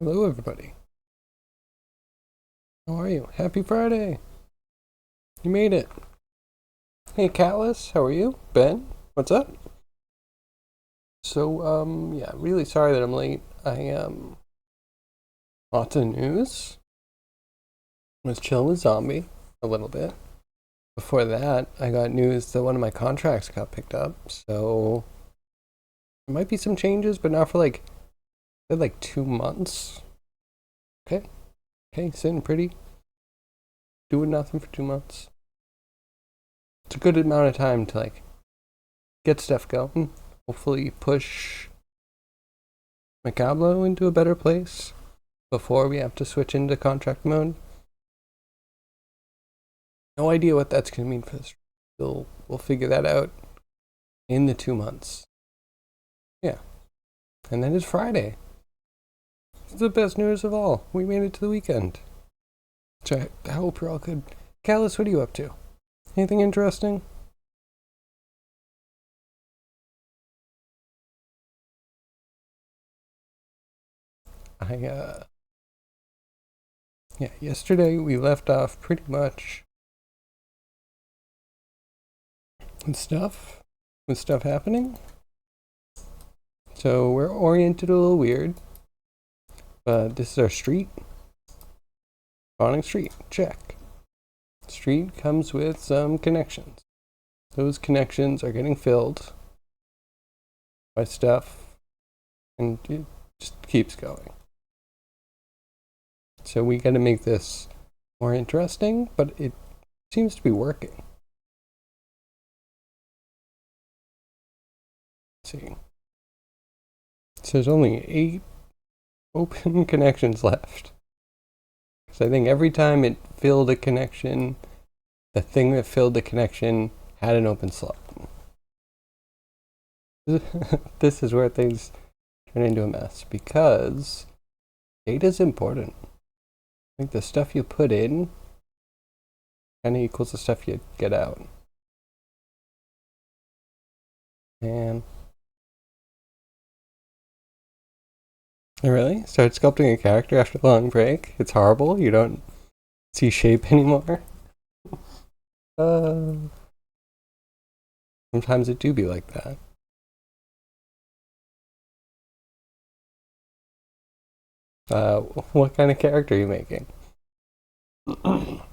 Hello, everybody. How are you? Happy Friday! You made it. Hey, Callus, how are you? Ben, what's up? Yeah, really sorry that I'm late. Lots of news. Was chilling with Zombie a little bit. Before that, I got news that one of my contracts got picked up, so there might be some changes, but not for like 2 months. Okay, okay, sitting pretty, doing nothing for 2 months. It's a good amount of time to get stuff going. Hopefully, push Macablo into a better place before we have to switch into contract mode. No idea what that's going to mean for this. We'll figure that out in the 2 months. Yeah. And then it's Friday. It's the best news of all. We made it to the weekend. So I hope you're all good. Callus, what are you up to? Anything interesting? I yeah, yesterday we left off pretty much with stuff happening. So we're oriented a little weird, but this is our street. Spawning street, check. Street comes with some connections. Those connections are getting filled by stuff, and it just keeps going. So we got to make this more interesting, but it seems to be working. Let's see. So there's only 8 open connections left. Because I think every time it filled a connection, the thing that filled the connection had an open slot. This is where things turn into a mess because data is important. I think the stuff you put in kind of equals the stuff you get out. And really? Start sculpting a character after a long break? It's horrible. You don't see shape anymore. Uh, Sometimes it do be like that. What kind of character are you making?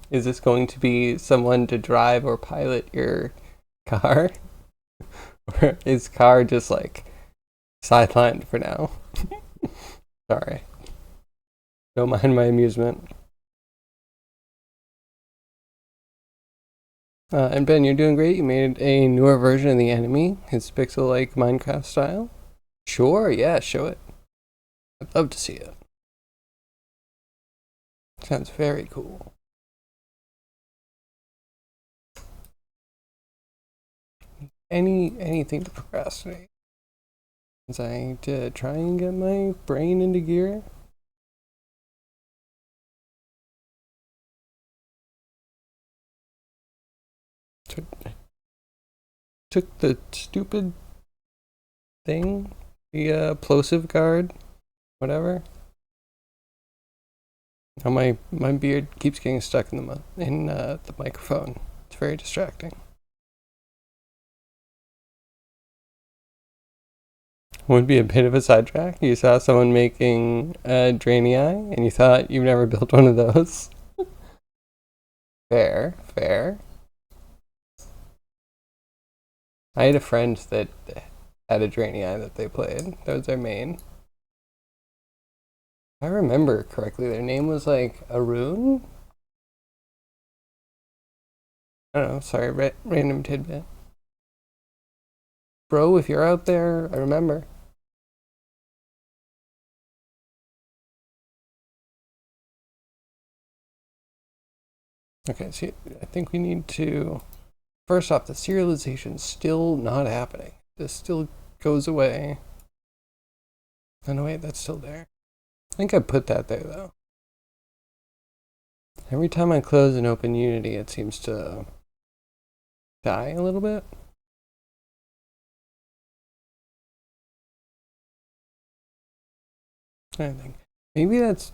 Is this going to be someone to drive or pilot your car? Or is car just sidelined for now? Sorry. Don't mind my amusement. And Ben, you're doing great. You made a newer version of the enemy. It's pixel-like Minecraft style. Sure, yeah, show it. I'd love to see it. Sounds very cool. Anything to procrastinate. As I need to try and get my brain into gear. Took the stupid thing, the plosive guard, whatever. Now my beard keeps getting stuck in the microphone. It's very distracting. Would be a bit of a sidetrack. You saw someone making a Draenei, and you thought you've never built one of those. Fair, fair. I had a friend that had a Draenei that they played. That was their main. If I remember correctly, their name was like Arun. I don't know. Sorry, random tidbit. Bro, if you're out there, I remember. Okay, so I think we need to. First off, the serialization's still not happening. This still goes away. Oh no, wait, that's still there. I think I put that there though. Every time I close and open Unity, it seems to die a little bit. I think Maybe that's...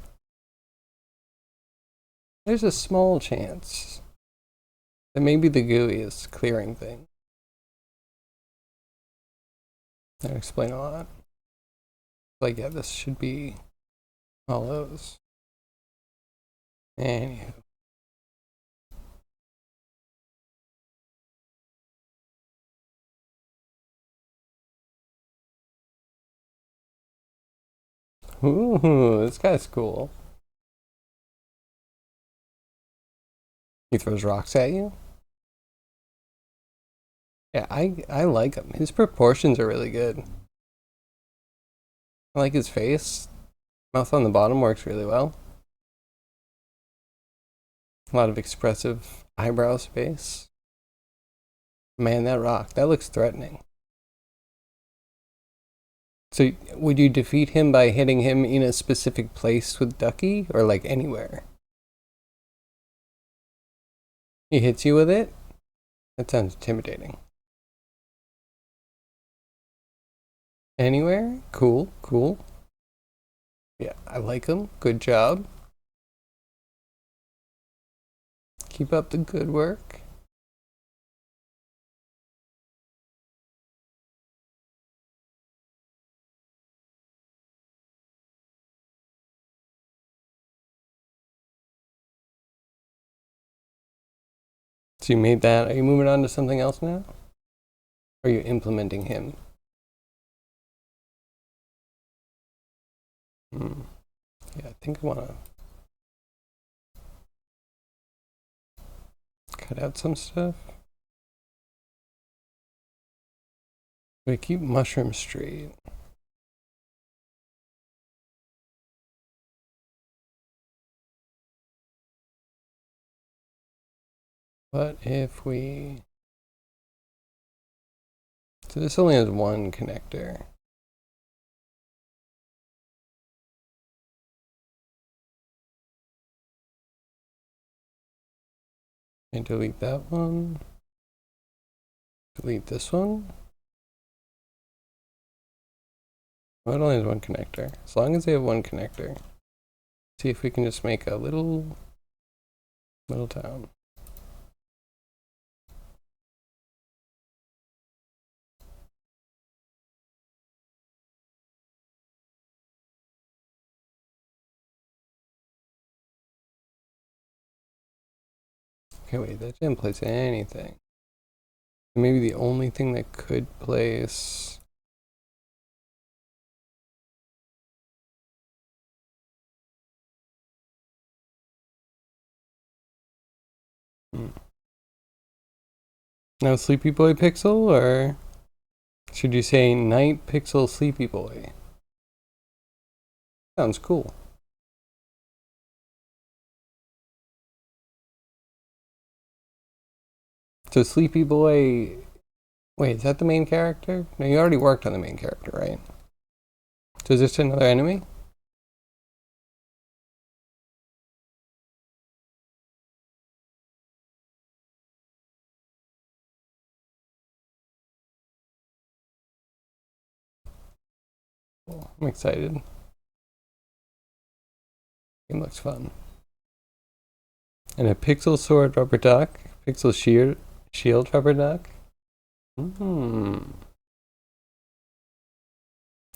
There's a small chance that maybe the GUI is clearing things. That would explain a lot. Like, yeah, this should be all those. Anywho. Ooh, this guy's cool. He throws rocks at you? Yeah, I like him. His proportions are really good. I like his face. Mouth on the bottom works really well. A lot of expressive eyebrow space. Man, that rock, that looks threatening. So would you defeat him by hitting him in a specific place with Ducky, or like anywhere? He hits you with it? That sounds intimidating. Anywhere? Cool, cool. Yeah, I like him. Good job. Keep up the good work. So you made that. Are you moving on to something else now? Or are you implementing him? Yeah, I think I want to cut out some stuff. We keep mushroom straight. But if we... So this only has one connector. And delete that one. Delete this one. Well, it only has one connector. As long as they have one connector. See if we can just make a little town. Okay, wait, that didn't place anything. Maybe the only thing that could place... Now Sleepy Boy Pixel, or should you say Night Pixel Sleepy Boy? Sounds cool. So Sleepy Boy... Wait, is that the main character? No, you already worked on the main character, right? So is this another enemy? Cool. I'm excited. Game looks fun. And a Pixel Sword Rubber Duck? Pixel Shield Rubber Duck?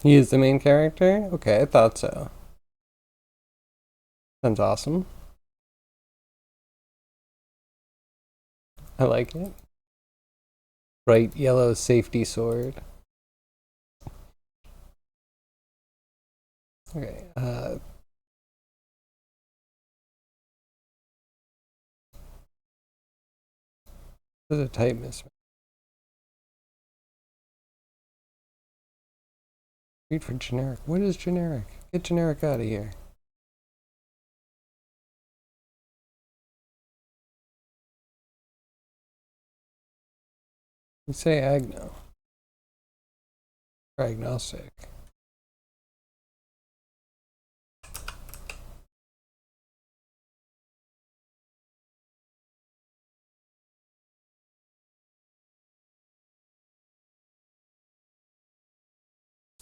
He is the main character? Okay, I thought so. Sounds awesome. I like it. Bright yellow safety sword. Okay, there's a type mismatch. Read for generic. What is generic? Get generic out of here. You say agno. Or agnostic.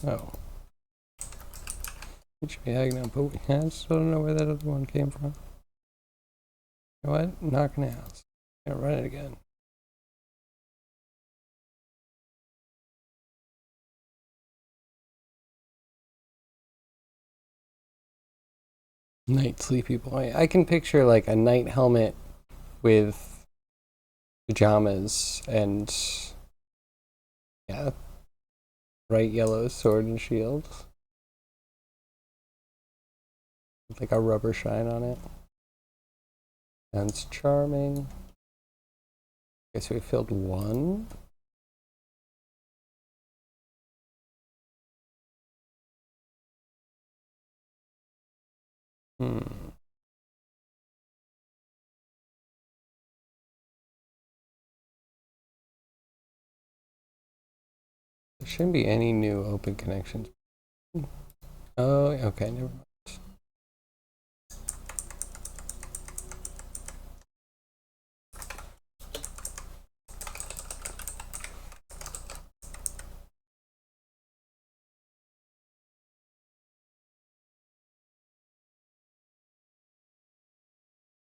Oh. It should be Agno, but I still don't know where that other one came from. You know what? Not gonna ask. Gonna run it again. Night sleepy boy. I can picture like a night helmet with pajamas and yeah, bright yellow sword and shield. With like a rubber shine on it. Sounds charming. Okay, so we filled one. Hmm. There shouldn't be any new open connections. Oh, okay, never mind.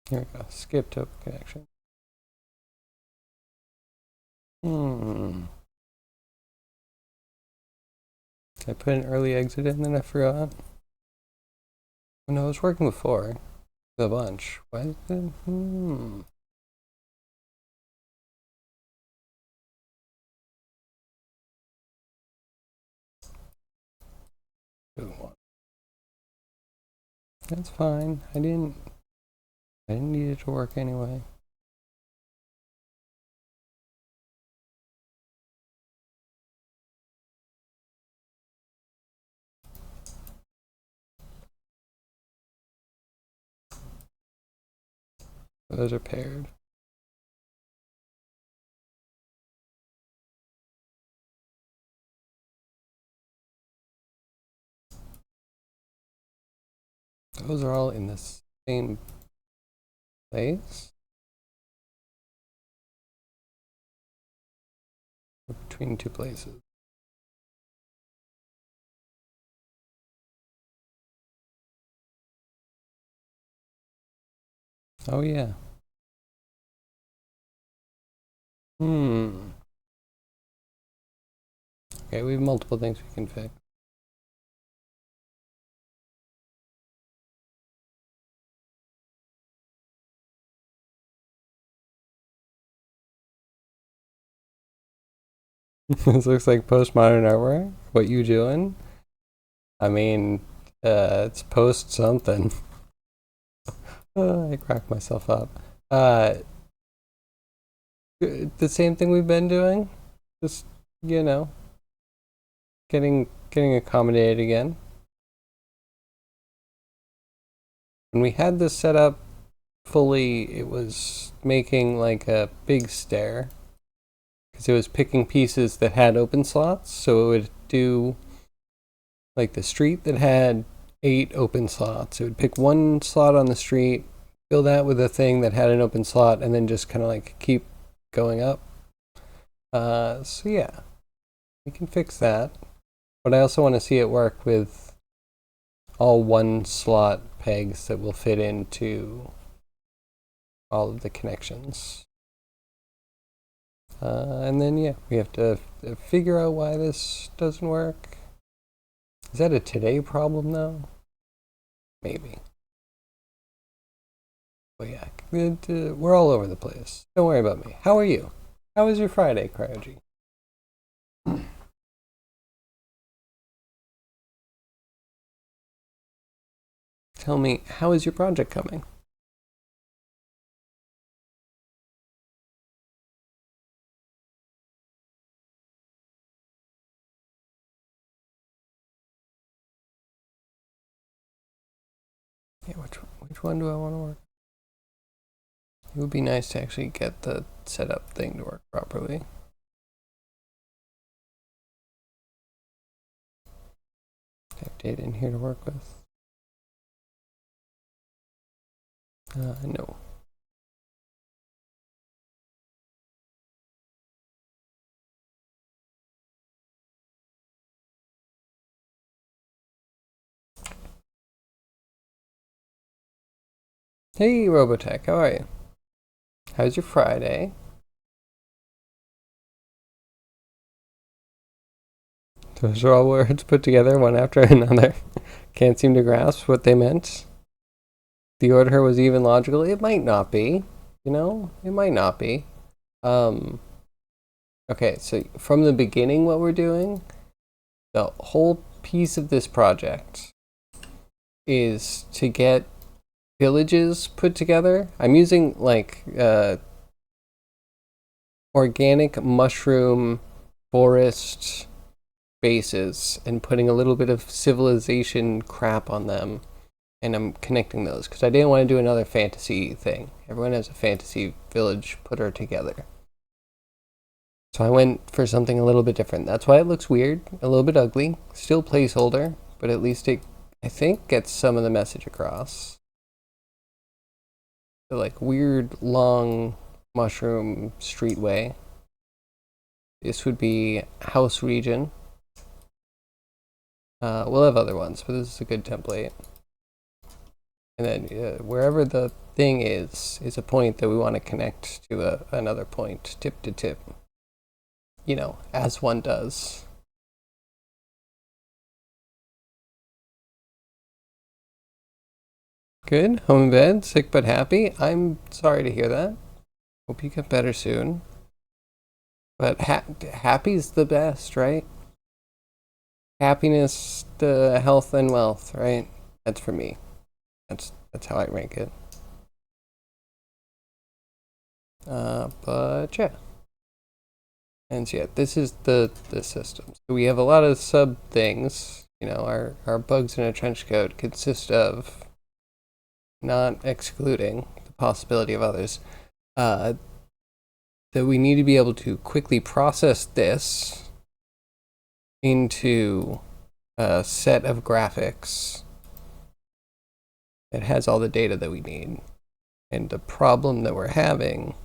Here we go. Skipped open connection. Hmm. I put an early exit in, then I forgot. Oh, no, I was working before. A bunch. Why? Hmm. That's fine. I didn't need it to work anyway. Those are paired. Those are all in the same place. Or between two places. Oh yeah. Hmm. Okay, we have multiple things we can fix. This looks like postmodern artwork. What you doing? I mean, it's post something. I cracked myself up. Uh, the same thing we've been doing. Just you know, getting accommodated again. When we had this set up fully, it was making like a big stair because it was picking pieces that had open slots. So it would do like the street that had 8 open slots. It would pick one slot on the street, fill that with a thing that had an open slot, and then just kind of like keep going up. So yeah, we can fix that. But I also want to see it work with all one slot pegs that will fit into all of the connections. And then yeah, we have to figure out why this doesn't work. Is that a today problem though? Maybe. But yeah, we're all over the place. Don't worry about me. How are you? How was your Friday, Cryogy? Tell me, how is your project coming? Yeah, which one do I want to work? It would be nice to actually get the setup thing to work properly. I have data in here to work with. No. Hey, Robotech, how are you? How's your Friday? Those are all words put together one after another. Can't seem to grasp what they meant. The order was even logical. It might not be. It might not be. Um, okay, so from the beginning, what we're doing, the whole piece of this project is to get villages put together. I'm using like organic mushroom forest bases and putting a little bit of civilization crap on them, and I'm connecting those because I didn't want to do another fantasy thing. Everyone has a fantasy village putter together. So I went for something a little bit different. That's why it looks weird, a little bit ugly, still placeholder, but at least it, I think, gets some of the message across. The like weird long mushroom streetway. This would be house region. We'll have other ones, but this is a good template. And then wherever the thing is a point that we want to connect to another point, tip to tip. As one does. Good. Home in bed, sick but happy. I'm sorry to hear that. Hope you get better soon. But happy's the best, right? Happiness, the health and wealth, right? That's for me. That's how I rank it. But yeah. And so yeah, this is the system. So we have a lot of sub things. Our bugs in a trench coat consist of, not excluding the possibility of others, that we need to be able to quickly process this into a set of graphics that has all the data that we need. And the problem that we're having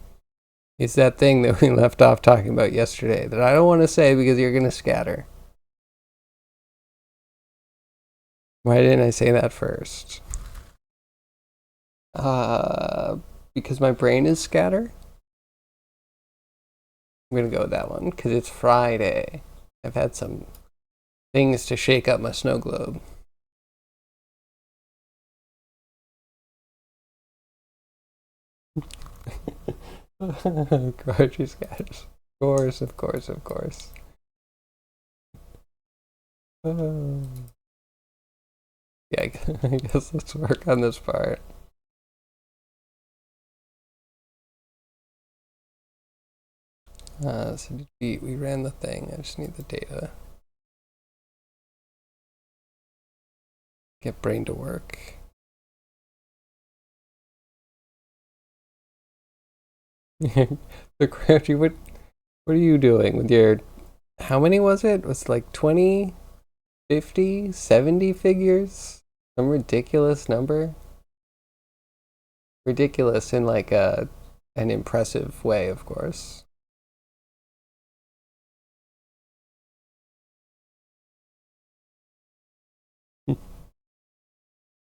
is that thing that we left off talking about yesterday that I don't want to say because you're going to scatter. Why didn't I say that first? Because my brain is scatter. I'm going to go with that one because it's Friday. I've had some things to shake up my snow globe. Grocery scatters. Of course. Yeah, I guess let's work on this part. So we ran the thing. I just need the data. Get brain to work. The Crouchy, what are you doing with your, how many was it? Was it like 20, 50, 70 figures? Some ridiculous number? Ridiculous in like an impressive way, of course.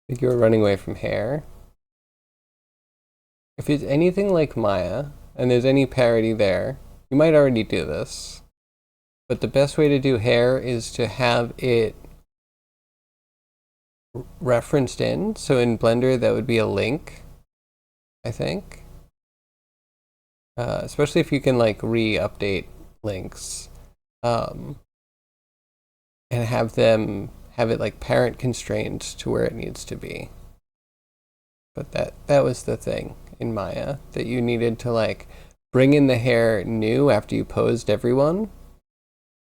Think you were running away from hair. If it's anything like Maya, and there's any parody there, you might already do this. But the best way to do hair is to have it referenced in. So in Blender, that would be a link, I think. Especially if you can like re-update links. And have it like parent constrained to where it needs to be. But that was the thing in Maya, that you needed to like bring in the hair new after you posed everyone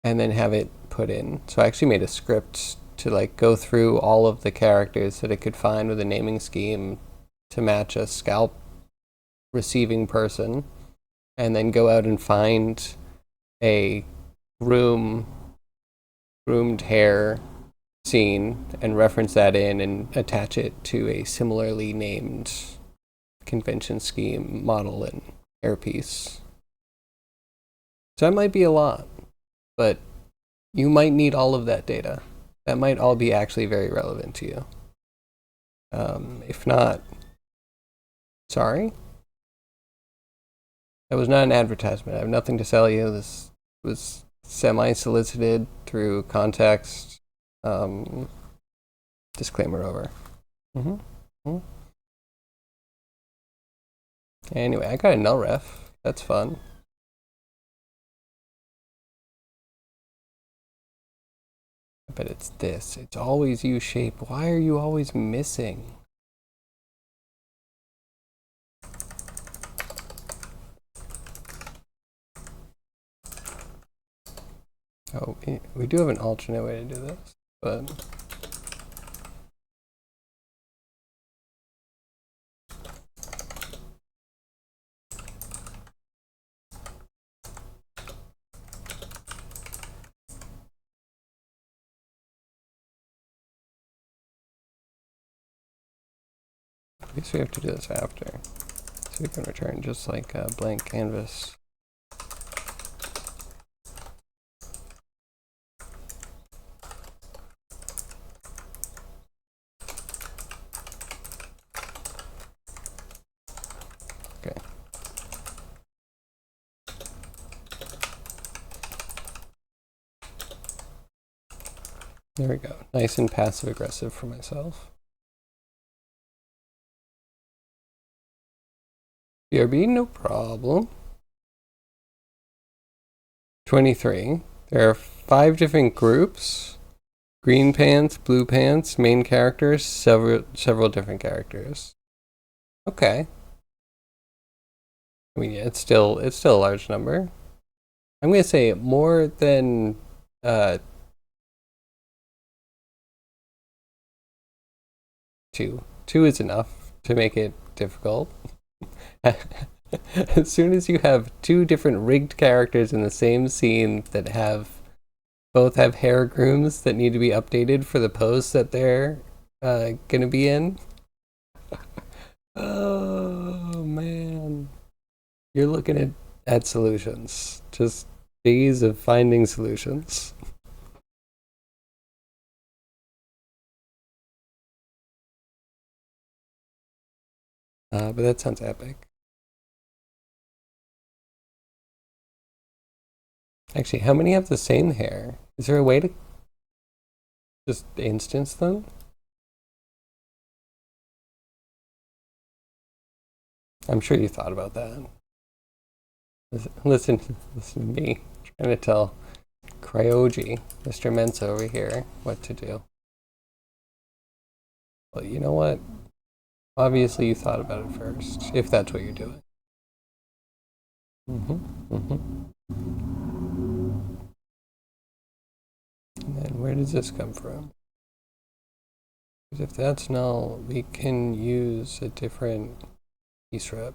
and then have it put in. So I actually made a script to like go through all of the characters that it could find with a naming scheme to match a scalp receiving person, and then go out and find a groomed hair scene and reference that in and attach it to a similarly named convention scheme model and hairpiece. So that might be a lot, but you might need all of that data. That might all be actually very relevant to you. If not, Sorry? That was not an advertisement. I have nothing to sell you. This was semi-solicited through context. Disclaimer over. Anyway, I got a null ref. That's fun. But it's this. It's always U-shape. Why are you always missing? Oh, we do have an alternate way to do this, but I guess we have to do this after. So we can return just like a blank canvas. Okay. There we go. Nice and passive aggressive for myself. BRB, no problem. 23. There are 5 different groups. Green pants, blue pants, main characters, several different characters. Okay. I mean, yeah, it's still a large number. I'm gonna say more than 2. 2 is enough to make it difficult. As soon as you have 2 different rigged characters in the same scene that both have hair grooms that need to be updated for the pose that they're gonna be in. Oh man, you're looking at solutions. Just days of finding solutions. But that sounds epic. Actually, how many have the same hair? Is there a way to just instance them? I'm sure you thought about that. Listen to me trying to tell Cryogy, Mr. Mensa over here, what to do. Well, you know what? Obviously, you thought about it first, if that's what you're doing. And then where does this come from? Because if that's null, we can use a different piece rep.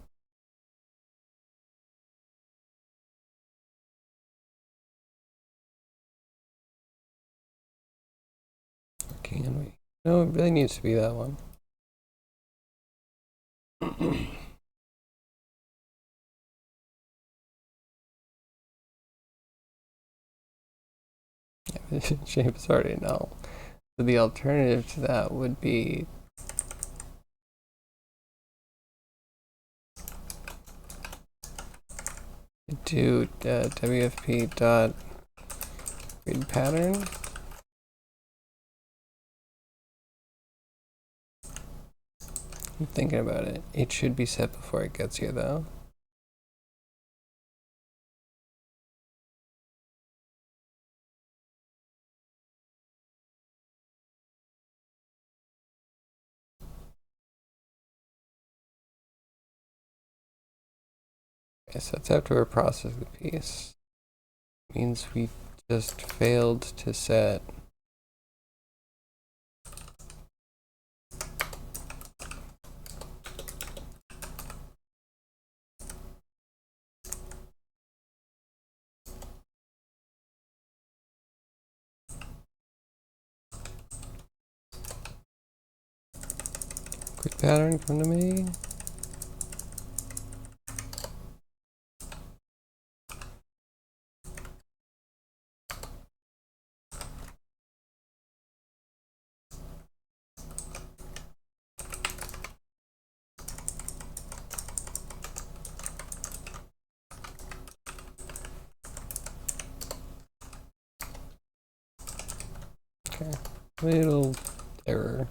Or can we? No, it really needs to be that one. Shape is already null. So the alternative to that would be do WFP dot read pattern. I'm thinking about it. It should be set before it gets here though. Okay, so that's after we process the piece. Means we just failed to set quick pattern come to me. Okay. Little error.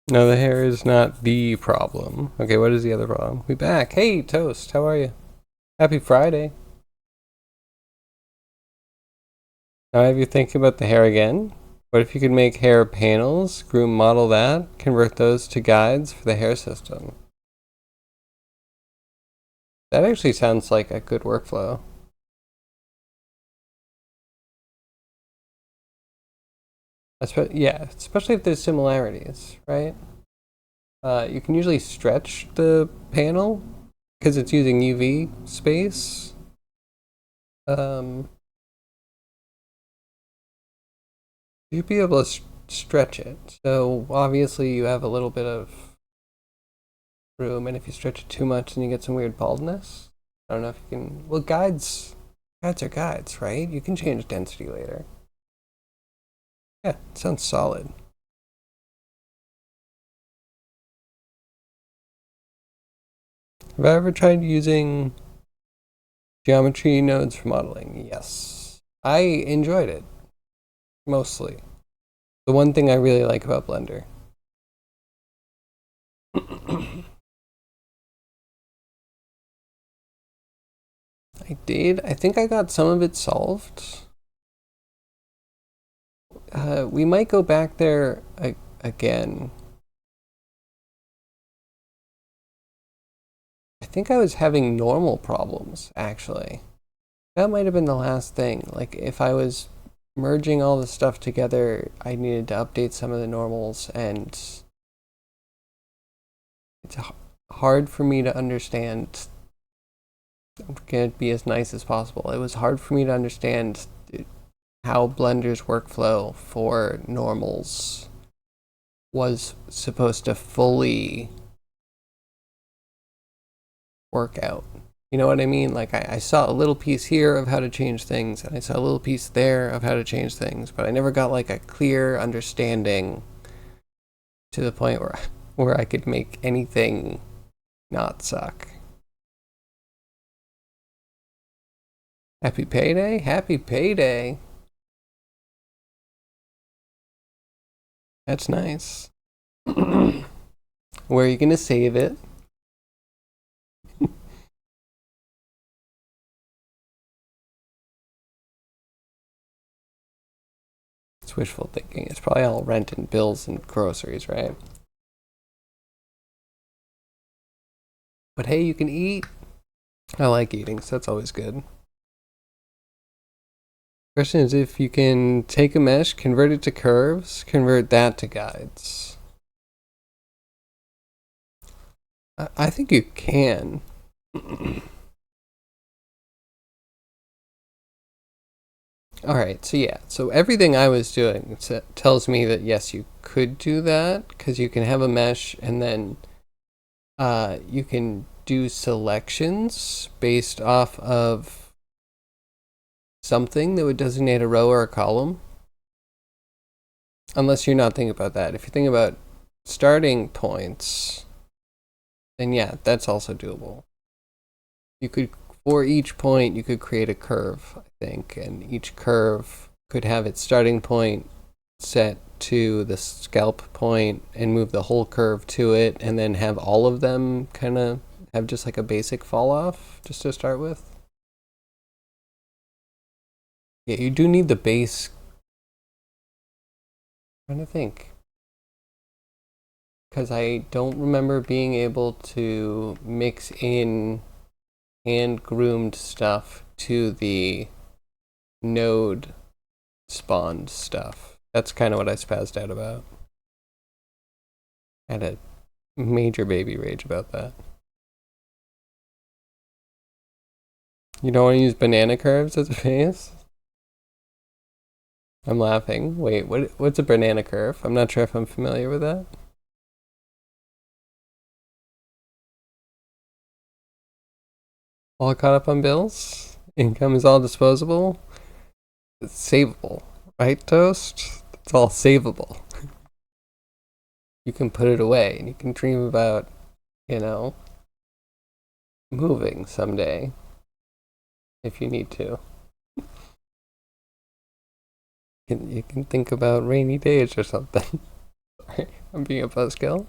No, the hair is not the problem. Okay, what is the other problem? We back. Hey, Toast, how are you? Happy Friday. Now I have you thinking about the hair again. What if you could make hair panels, groom model that, convert those to guides for the hair system? That actually sounds like a good workflow. Yeah, especially if there's similarities, right? You can usually stretch the panel because it's using UV space. Um, you'd be able to stretch it. So obviously you have a little bit of room, and if you stretch it too much, then you get some weird baldness. I don't know if you can. Well, guides are guides, right? You can change density later. Yeah, it sounds solid. Have I ever tried using geometry nodes for modeling? Yes. I enjoyed it, mostly. The one thing I really like about Blender. I did. I think I got some of it solved. We might go back there again. I think I was having normal problems, actually. That might have been the last thing. Like, if I was merging all the stuff together, I needed to update some of the normals, and it's hard for me to understand. I'm going to be as nice as possible. It was hard for me to understand how Blender's workflow for normals was supposed to fully work out. You know what I mean? Like, I saw a little piece here of how to change things, and I saw a little piece there of how to change things, but I never got like a clear understanding to the point where I could make anything not suck. Happy payday? Happy payday. That's nice. Where are you gonna save it? It's wishful thinking. It's probably all rent and bills and groceries, right? But hey, you can eat. I like eating, so that's always good. Question is if you can take a mesh, convert it to curves, convert that to guides. I think you can. All right, so yeah, so everything I was doing tells me that yes, you could do that because you can have a mesh and then you can do selections based off of something that would designate a row or a column. Unless you're not thinking about that. If you think about starting points, then yeah, that's also doable. You could, for each point, you could create a curve, I think, and each curve could have its starting point set to the scalp point and move the whole curve to it, and then have all of them kind of have just like a basic fall off just to start with. Yeah, you do need the base. I'm trying to think. Because I don't remember being able to mix in hand groomed stuff to the node spawned stuff. That's kind of what I spazzed out about. I had a major baby rage about that. You don't want to use banana curves as a base? I'm laughing. Wait, what's a banana curve? I'm not sure if I'm familiar with that. All caught up on bills? Income is all disposable? It's savable, right, Toast? It's all savable. You can put it away and you can dream about, you know, moving someday if you need to. You can think about rainy days or something. Sorry, I'm being a buzzkill.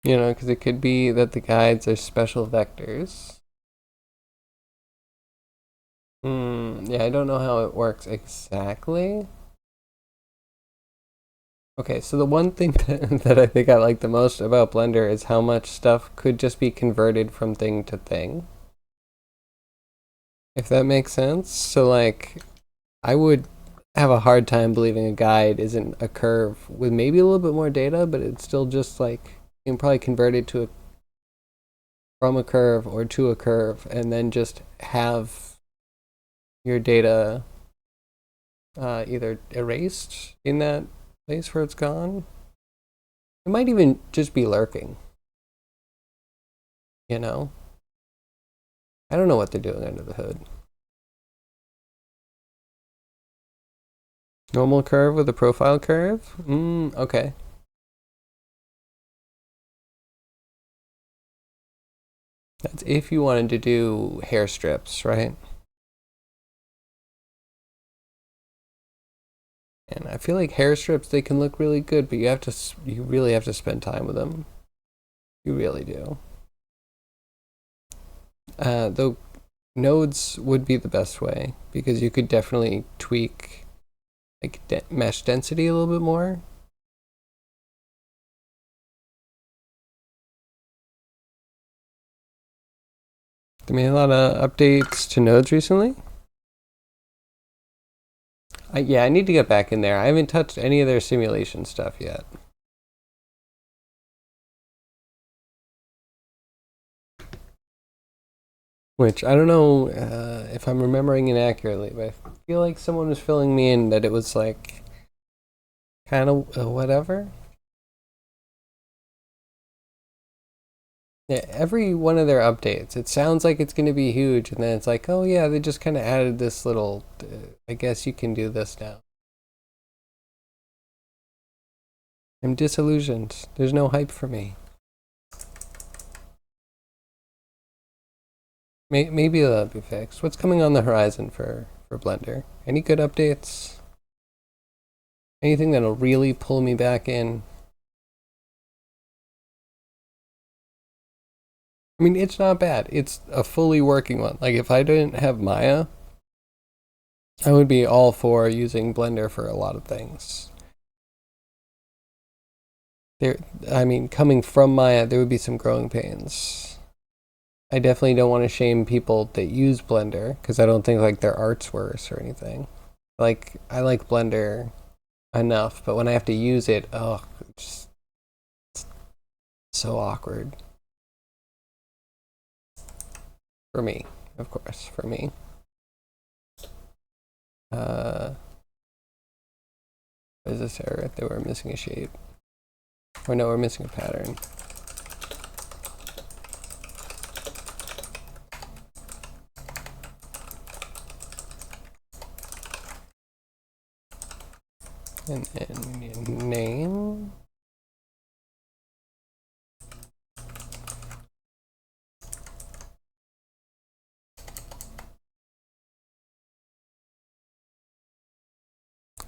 You know, because it could be that the guides are special vectors. Yeah, I don't know how it works exactly. Okay, so the one thing that I think I like the most about Blender is how much stuff could just be converted from thing to thing. If that makes sense. So, like, I would have a hard time believing a guide isn't a curve with maybe a little bit more data, but it's still just like you can probably convert it to from a curve or to a curve, and then just have your data either erased in that place where it's gone. It might even just be lurking. You know, I don't know what they're doing under the hood. Normal curve with a profile curve? Okay. That's if you wanted to do hair strips, right? And I feel like hair strips, they can look really good, but you really have to spend time with them. You really do. Though nodes would be the best way because you could definitely tweak like mesh density a little bit more. They made a lot of updates to nodes recently. Yeah, I need to get back in there. I haven't touched any of their simulation stuff yet. Which I don't know if I'm remembering inaccurately, but I feel like someone was filling me in that it was like kind of whatever. Yeah, every one of their updates, it sounds like it's going to be huge, and then it's like, oh yeah, they just kind of added this little. I guess you can do this now. I'm disillusioned. There's no hype for me. Maybe that'll be fixed. What's coming on the horizon for Blender? Any good updates? Anything that'll really pull me back in? I mean, it's not bad. It's a fully working one. Like, if I didn't have Maya, I would be all for using Blender for a lot of things. I mean, coming from Maya, there would be some growing pains. I definitely don't want to shame people that use Blender because I don't think like their art's worse or anything. Like, I like Blender enough, but when I have to use it, oh, it's just so awkward. For me, of course, for me. What is this error? They were missing a shape. Or no, we're missing a pattern. And then name.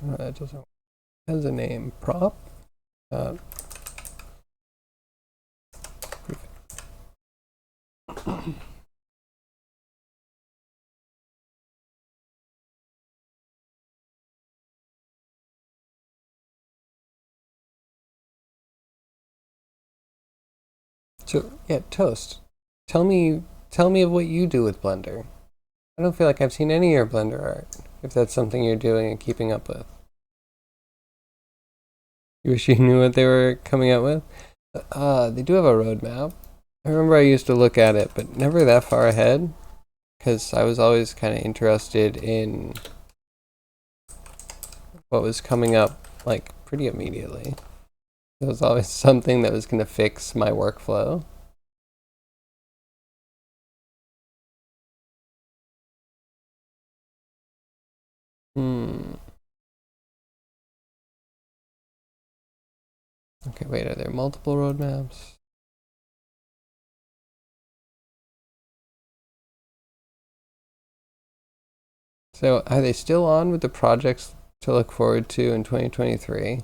That doesn't has a name. Prop. So yeah, Toast. Tell me of what you do with Blender. I don't feel like I've seen any of your Blender art. If that's something you're doing and keeping up with. You wish you knew what they were coming out with? They do have a roadmap. I remember I used to look at it, but never that far ahead. Because I was always kind of interested in what was coming up, like, pretty immediately. There was always something that was going to fix my workflow. Hmm. Okay, wait, are there multiple roadmaps? So are they still on with the projects to look forward to in 2023?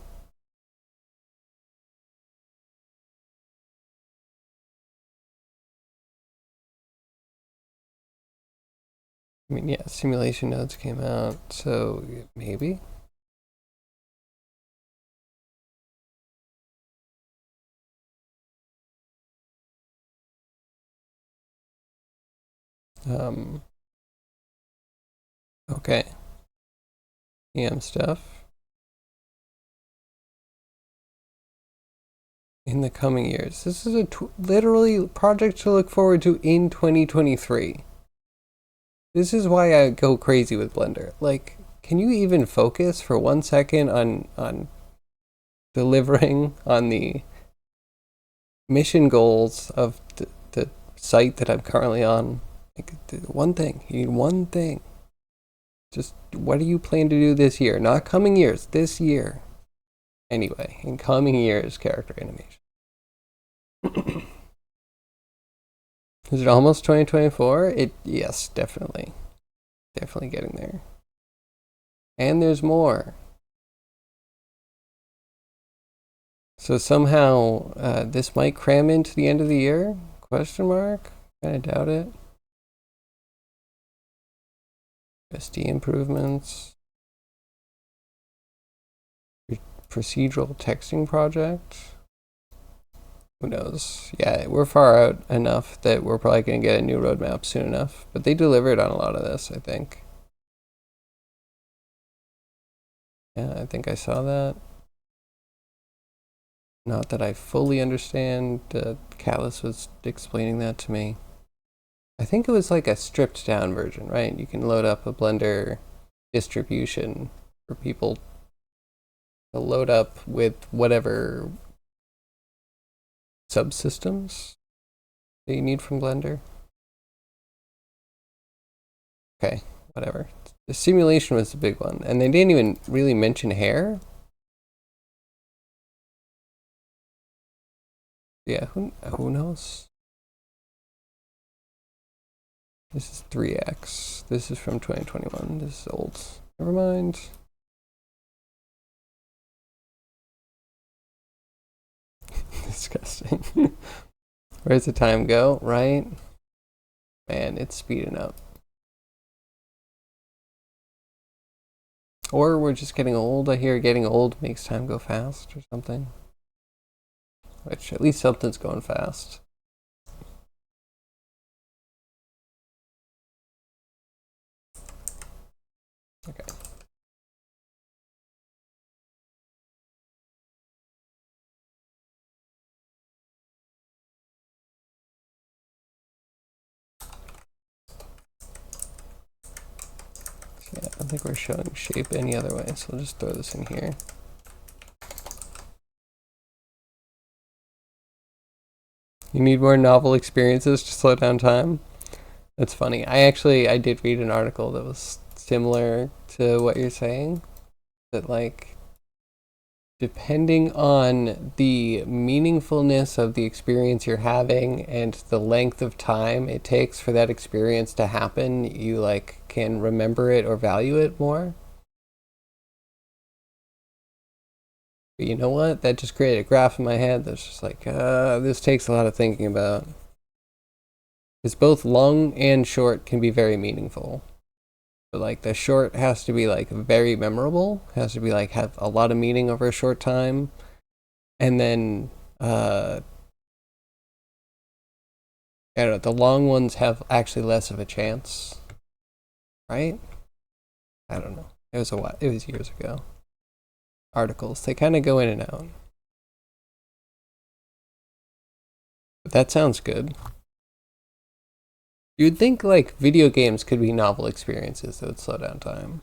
I mean, yeah, simulation nodes came out, so maybe. Um, okay. EM stuff in the coming years. This is a literally project to look forward to in 2023. This is why I go crazy with Blender. Like, can you even focus for 1 second on delivering on the mission goals of the site that I'm currently on? Like, one thing. You need one thing. Just what do you plan to do this year? Not coming years, this year. Anyway, in coming years, character animation. Is it almost 2024? Yes, definitely. Definitely getting there. And there's more. So somehow this might cram into the end of the year? Question mark? Kind of doubt it. SD improvements. Procedural texting project. Who knows? Yeah, we're far out enough that we're probably going to get a new roadmap soon enough. But they delivered on a lot of this, I think. Yeah, I think I saw that. Not that I fully understand. Callus was explaining that to me. I think it was like a stripped down version, right? You can load up a Blender distribution for people to load up with whatever subsystems that you need from Blender. Okay, whatever. The simulation was the big one, and they didn't even really mention hair. Yeah, who knows? This is 3x. This is from 2021. This is old. Never mind. Disgusting. Where's the time go? Right? Man, it's speeding up. Or we're just getting old. I hear getting old makes time go fast or something. Which, at least something's going fast. Okay. So yeah, I don't think we're showing shape any other way, so I'll just throw this in here. You need more novel experiences to slow down time? That's funny. I did read an article that was similar to what you're saying. That like depending on the meaningfulness of the experience you're having and the length of time it takes for that experience to happen, you like can remember it or value it more. But you know what? That just created a graph in my head that's just like, this takes a lot of thinking about. Because both long and short can be very meaningful. But like the short has to be like very memorable, has to be like have a lot of meaning over a short time. And then I don't know, the long ones have actually less of a chance. Right? I don't know. It was a while, it was years ago. Articles, they kind of go in and out. But that sounds good. You'd think like video games could be novel experiences that would slow down time.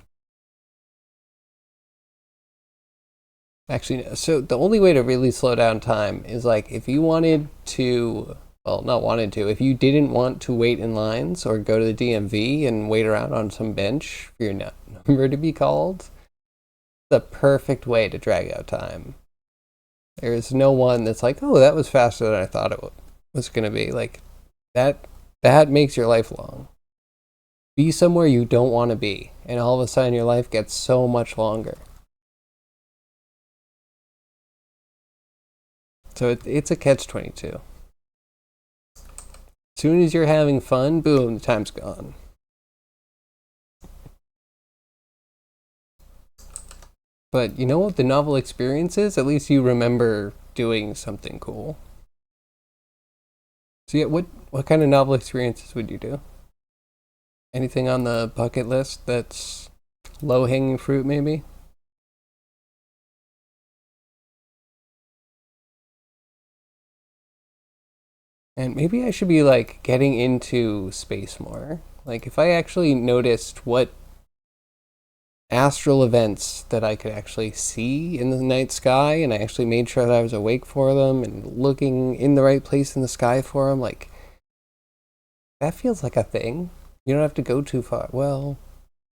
Actually, no. So the only way to really slow down time is like if you wanted to, well, not wanted to, if you didn't want to wait in lines or go to the DMV and wait around on some bench for your number to be called, the perfect way to drag out time. There's no one that's like, oh, that was faster than I thought it was going to be. Like that, that makes your life long. Be somewhere you don't want to be, and all of a sudden your life gets so much longer. So it's a catch-22. As soon as you're having fun, boom, the time's gone. But you know what the novel experience is? At least you remember doing something cool. So yeah, what kind of novel experiences would you do? Anything on the bucket list that's low-hanging fruit, maybe? And maybe I should be like getting into space more. Like if I actually noticed what astral events that I could actually see in the night sky, and I actually made sure that I was awake for them and looking in the right place in the sky for them, like that feels like a thing. You don't have to go too far. Well,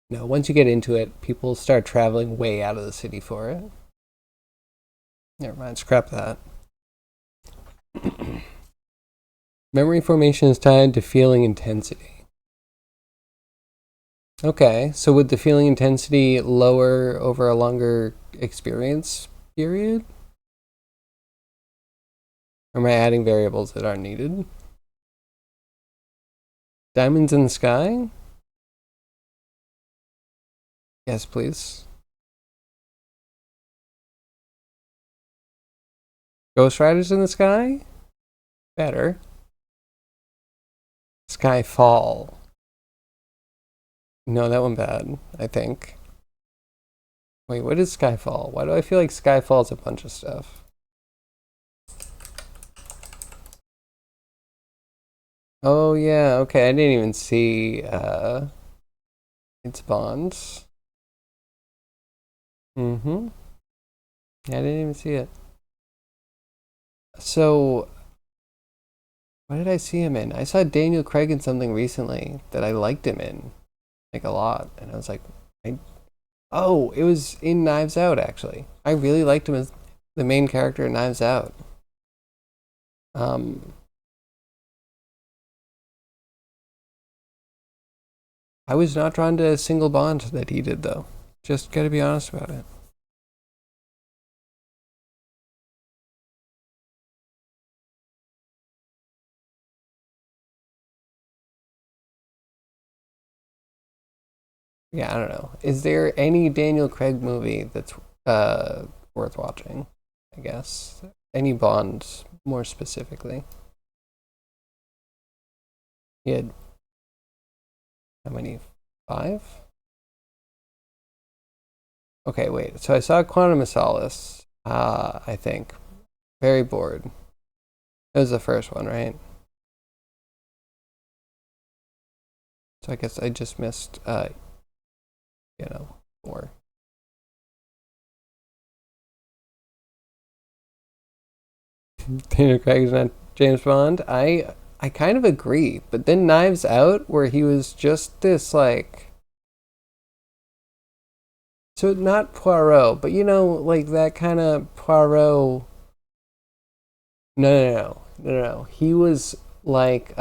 no, once you get into it, people start traveling way out of the city for it. Never mind, scrap that. Memory formation is tied to feeling intensity. Okay, so would the feeling intensity lower over a longer experience period? Or am I adding variables that aren't needed? Diamonds in the sky? Yes, please. Ghost Riders in the sky? Better. Skyfall. No, that one bad, I think. Wait, what is Skyfall? Why do I feel like Skyfall's a bunch of stuff? Oh yeah, okay, I didn't even see its bonds. Mm-hmm. Yeah, I didn't even see it. So what did I see him in? I saw Daniel Craig in something recently that I liked him in, like a lot. And I was like, oh, it was in Knives Out, actually. I really liked him as the main character in Knives Out. Um, I was not drawn to a single Bond that he did, though. Just gotta be honest about it. Yeah, I don't know. Is there any Daniel Craig movie that's worth watching? I guess any Bond more specifically. He had how many? Five? Okay, wait. So I saw Quantum of Solace. I think very bored. It was the first one, right? So I guess I just missed you know, more. Daniel Craig's not James Bond. I kind of agree, but then Knives Out, where he was just this like, so not Poirot, but you know, like that kind of Poirot. No. He was like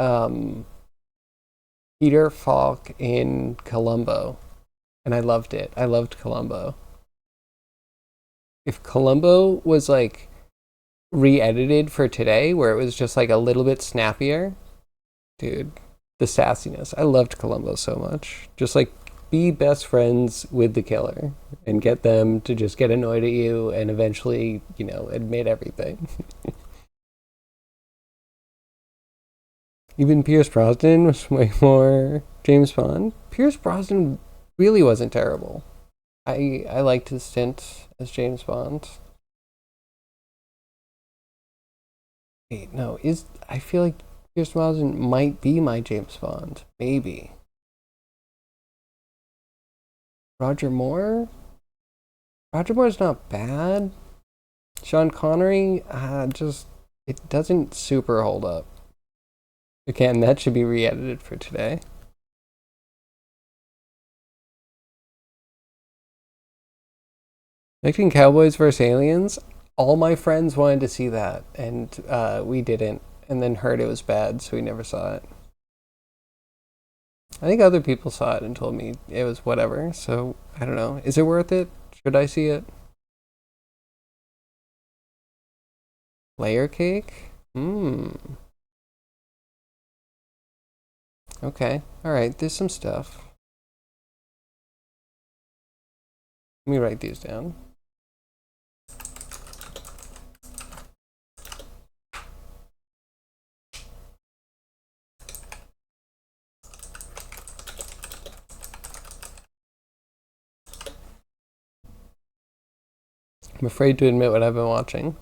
Peter Falk in Columbo, and I loved it. I loved Columbo. If Columbo was like re-edited for today, where it was just like a little bit snappier, dude, the sassiness. I loved Columbo so much. Just like be best friends with the killer and get them to just get annoyed at you and eventually, you know, admit everything. Even Pierce Brosnan was way more James Bond. Pierce Brosnan really wasn't terrible. I liked his stint as James Bond. Wait, no, is I feel like Pierce Brosnan might be my James Bond. Maybe. Roger Moore? Roger Moore's not bad. Sean Connery, just it doesn't super hold up. Again, that should be re-edited for today. Making Cowboys vs. Aliens, all my friends wanted to see that, and we didn't, and then heard it was bad, so we never saw it. I think other people saw it and told me it was whatever, so I don't know. Is it worth it? Should I see it? Layer cake? Okay. Alright, there's some stuff. Let me write these down. I'm afraid to admit what I've been watching.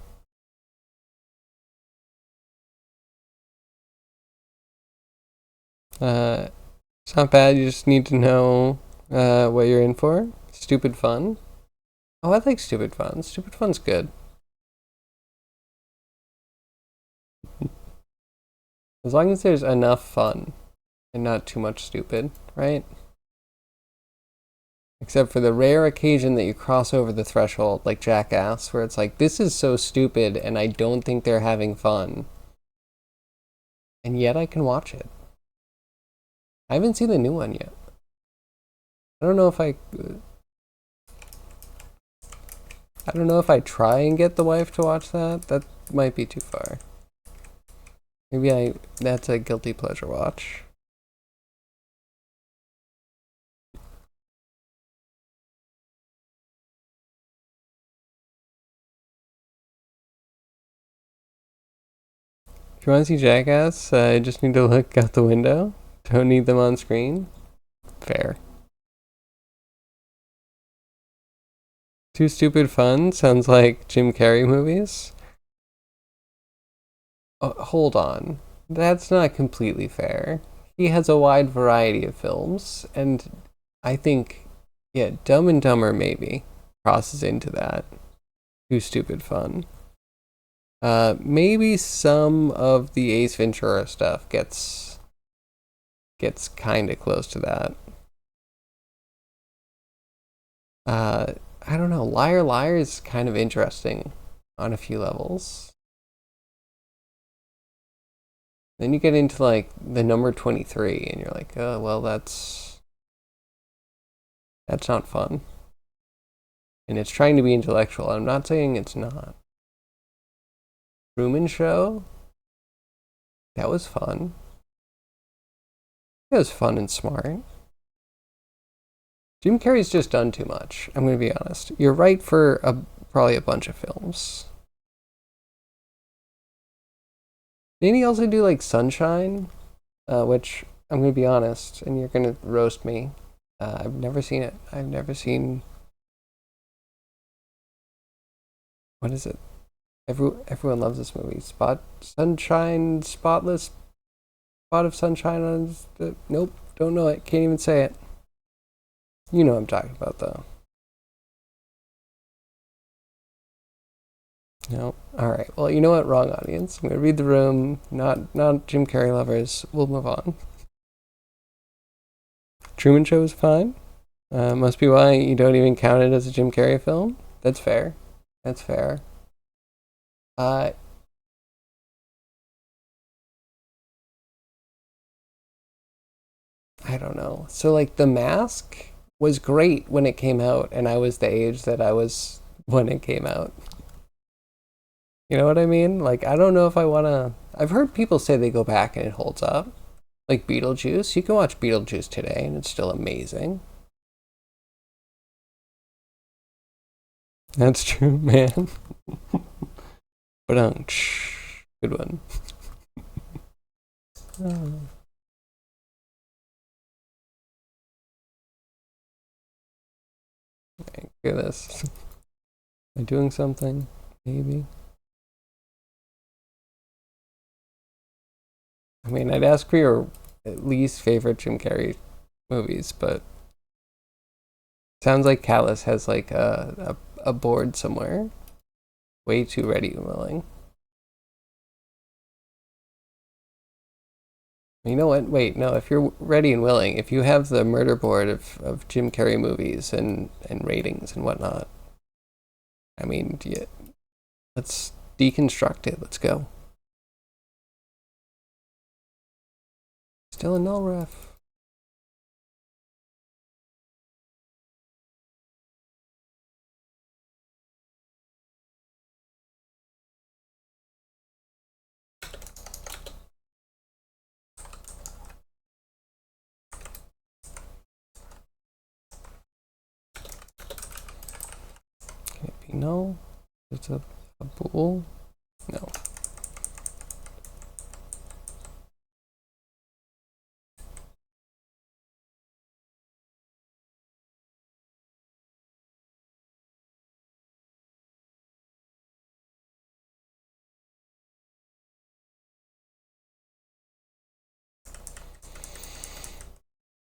It's not bad, you just need to know what you're in for. Stupid Fun. Oh, I like Stupid Fun. Stupid Fun's good. As long as there's enough fun and not too much stupid, right? Except for the rare occasion that you cross over the threshold, like Jackass, where it's like, this is so stupid and I don't think they're having fun. And yet I can watch it. I haven't seen the new one yet. I don't know if I try and get the wife to watch that. That might be too far. Maybe that's a guilty pleasure watch. If you want to see Jackass, I just need to look out the window. Don't need them on screen. Fair. Too Stupid Fun sounds like Jim Carrey movies. Hold on. That's not completely fair. He has a wide variety of films, and I think, yeah, Dumb and Dumber maybe crosses into that. Too Stupid Fun. Maybe some of the Ace Ventura stuff gets kind of close to that. I don't know. Liar Liar is kind of interesting on a few levels. Then you get into like the number 23 and you're like, oh, well, that's not fun. And it's trying to be intellectual. I'm not saying it's not. Truman Show? That was fun. It was fun and smart. Jim Carrey's just done too much. I'm going to be honest. You're right for probably a bunch of films. Didn't he also do like Sunshine? Which I'm going to be honest, and you're going to roast me. I've never seen it. I've never seen. What is it? Everyone loves this movie. Sunshine, Spotless Spot of Sunshine on. Nope, don't know it. Can't even say it. You know what I'm talking about, though. No. All right. Well, you know what? Wrong audience. I'm gonna read the room. Not Jim Carrey lovers. We'll move on. Truman Show is fine. Must be why you don't even count it as a Jim Carrey film. That's fair. That's fair. I don't know. So like The Mask was great when it came out, and I was the age that I was when it came out. You know what I mean? Like, I don't know if I want to. I've heard people say they go back and it holds up. Like Beetlejuice. You can watch Beetlejuice today and it's still amazing. That's true, man. But good one. Oh. Okay, look at this. Am I doing something? Maybe. I mean, I'd ask for your least favorite Jim Carrey movies, but sounds like Callus has like a board somewhere. Way too ready and willing. You know what? Wait, no. If you're ready and willing, if you have the murder board of Jim Carrey movies and ratings and whatnot, I mean, yeah, let's deconstruct it. Let's go. Still a null ref. Can it be null? It's a bool? No.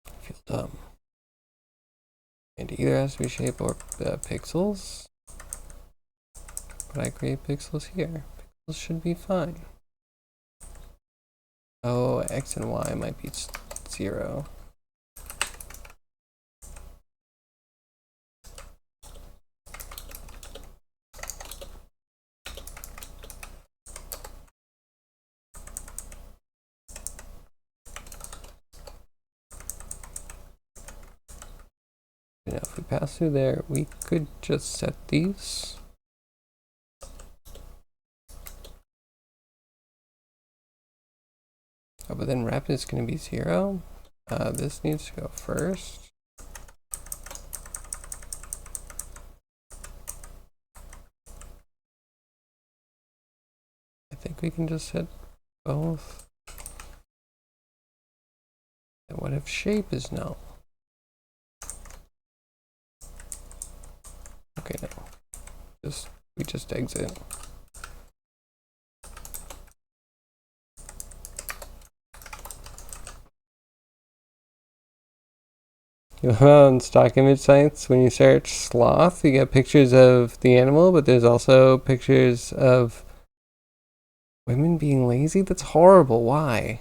I feel dumb. It either has to be shape or pixels. But I create pixels here. Pixels should be fine. Oh, X and Y might be 0. Now, if we pass through there, we could just set these. Oh, but then rep is going to be 0. This needs to go first. I think we can just set both. And what if shape is null? Okay, no. We just exit. On stock image sites, when you search sloth, you get pictures of the animal, but there's also pictures of women being lazy. That's horrible. Why?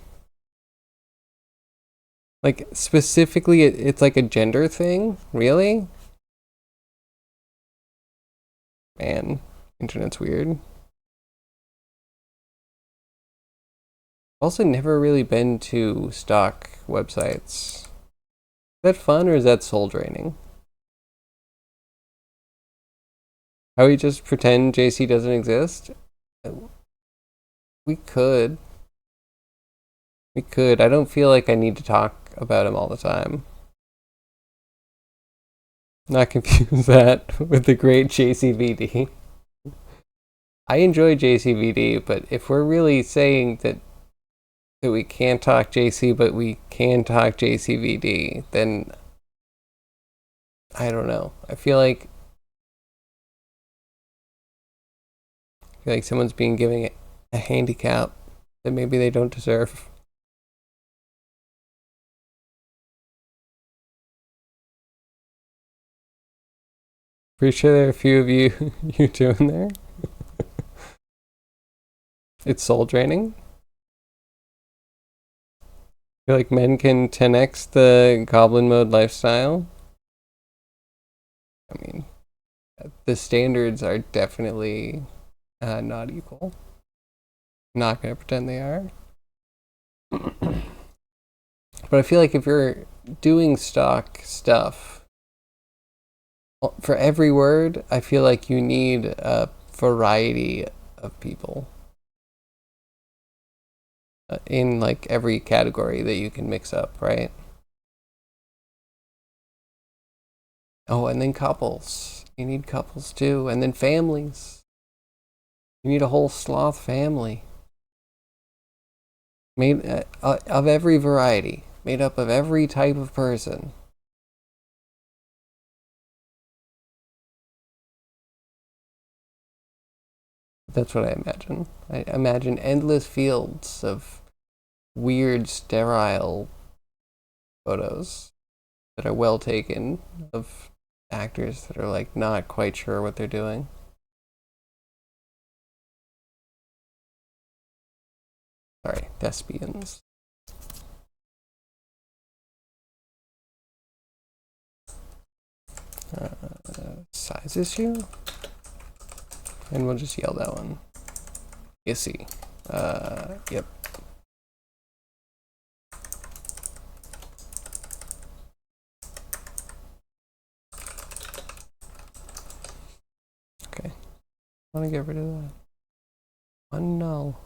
Like, specifically, it's like a gender thing? Really? Man, internet's weird. Also, never really been to stock websites. Is that fun or is that soul draining? How we just pretend JC doesn't exist? We could. We could. I don't feel like I need to talk about him all the time. Not confuse that with the great JCVD. I enjoy JCVD, but if we're really saying that we can't talk JC, but we can talk JCVD, then I don't know. I feel like someone's being given a handicap that maybe they don't deserve. Pretty sure there are a few of you you doing there. It's soul draining. I feel like men can 10x the goblin mode lifestyle. I mean, the standards are definitely not equal. Not gonna pretend they are. But I feel like if you're doing stock stuff, for every word, I feel like you need a variety of people in like every category that you can mix up, right? Oh, and then couples. You need couples too, and then families. You need a whole sloth family made of every variety, made up of every type of person. That's what I imagine. I imagine endless fields of weird, sterile photos that are well taken of actors that are like not quite sure what they're doing. Sorry, thespians. Size issue? And we'll just yell that one. Issy. Yep. Okay. I want to get rid of that. Unnull.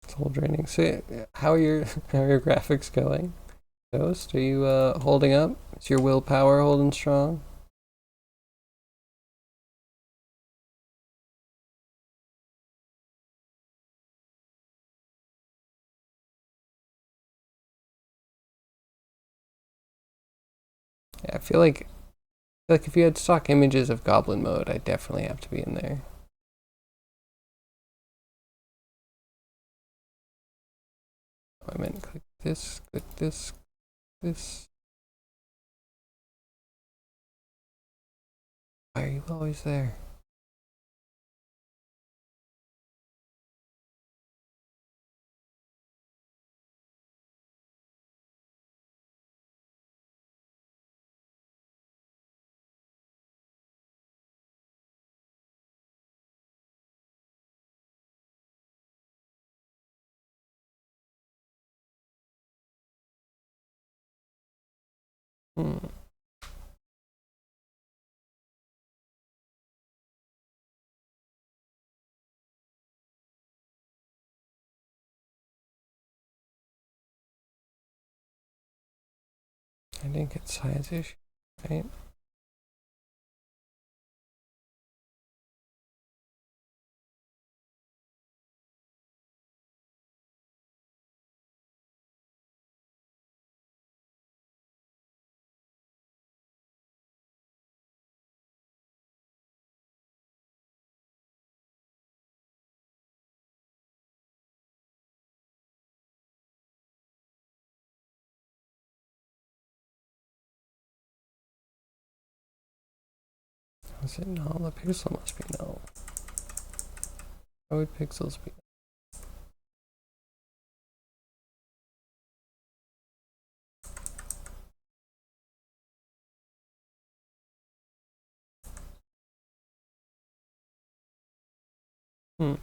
Soul draining. So, how are your graphics going? Ghost, are you holding up? Is your willpower holding strong? Yeah, I feel like if you had stock images of Goblin mode, I'd definitely have to be in there. I meant click this, this. Why are you always there? Hmm. I didn't get size issue, right? Was it null? The pixel must be null. How would pixels be? Hmm.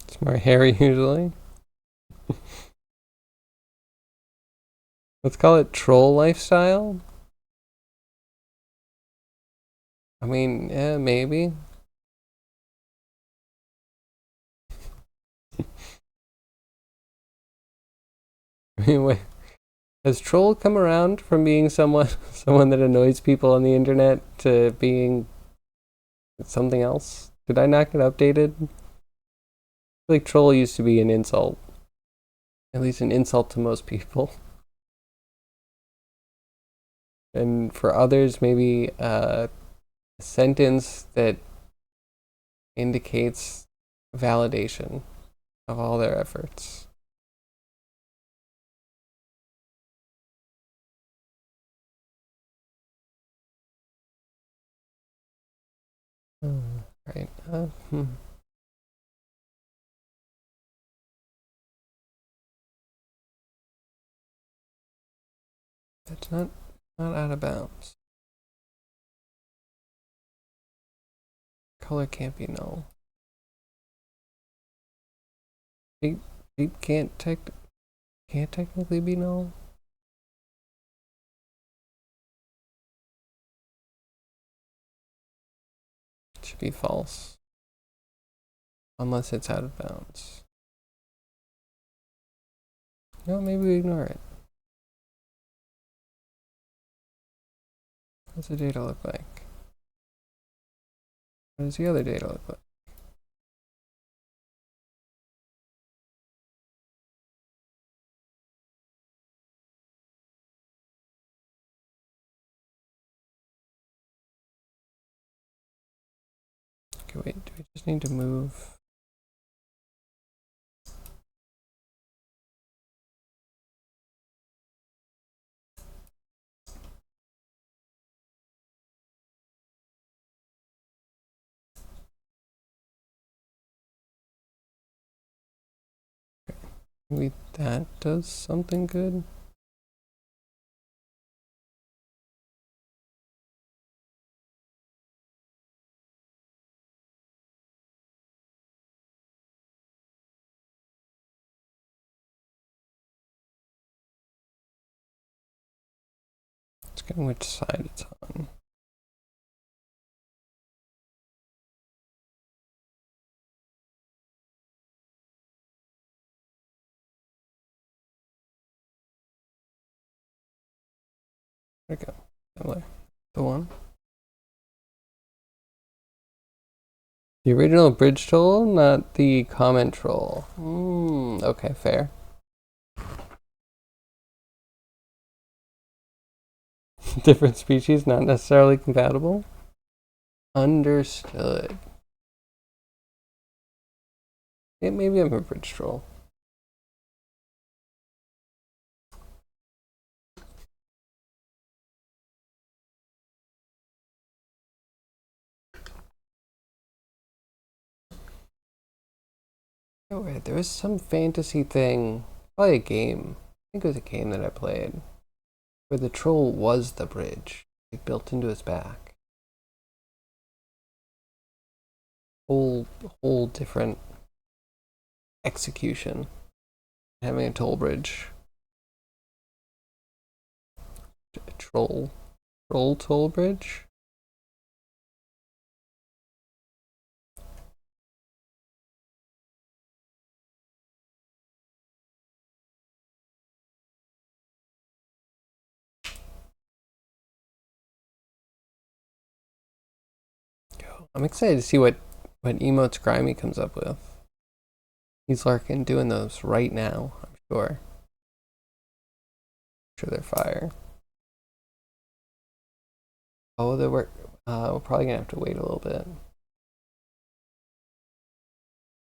It's more hairy usually. Let's call it troll lifestyle. I mean, yeah, maybe. I mean, wait, has troll come around from being someone that annoys people on the internet to being something else? Did I not get updated? Like troll used to be an insult, at least an insult to most people, and for others maybe a sentence that indicates validation of all their efforts. Right. That's not out of bounds. Color can't be null. It can't technically be null. It should be false. Unless it's out of bounds. No, maybe we ignore it. What's the data look like? What does the other data look like? Okay, wait, do we just need to move Maybe that does something good. It's kind of which side it's on. There we go. The one. The original bridge troll, not the comment troll. Okay, fair. Different species, not necessarily compatible. Understood. Yeah, maybe I'm a bridge troll. Oh, wait, there was some fantasy thing, probably a game. I think it was a game that I played, where the troll was the bridge, like built into his back. Whole different execution. Having a toll bridge. A troll toll bridge. I'm excited to see what emotes Grimy comes up with. He's Larkin doing those right now, I'm sure. I'm sure they're fire. Oh, we're probably gonna have to wait a little bit.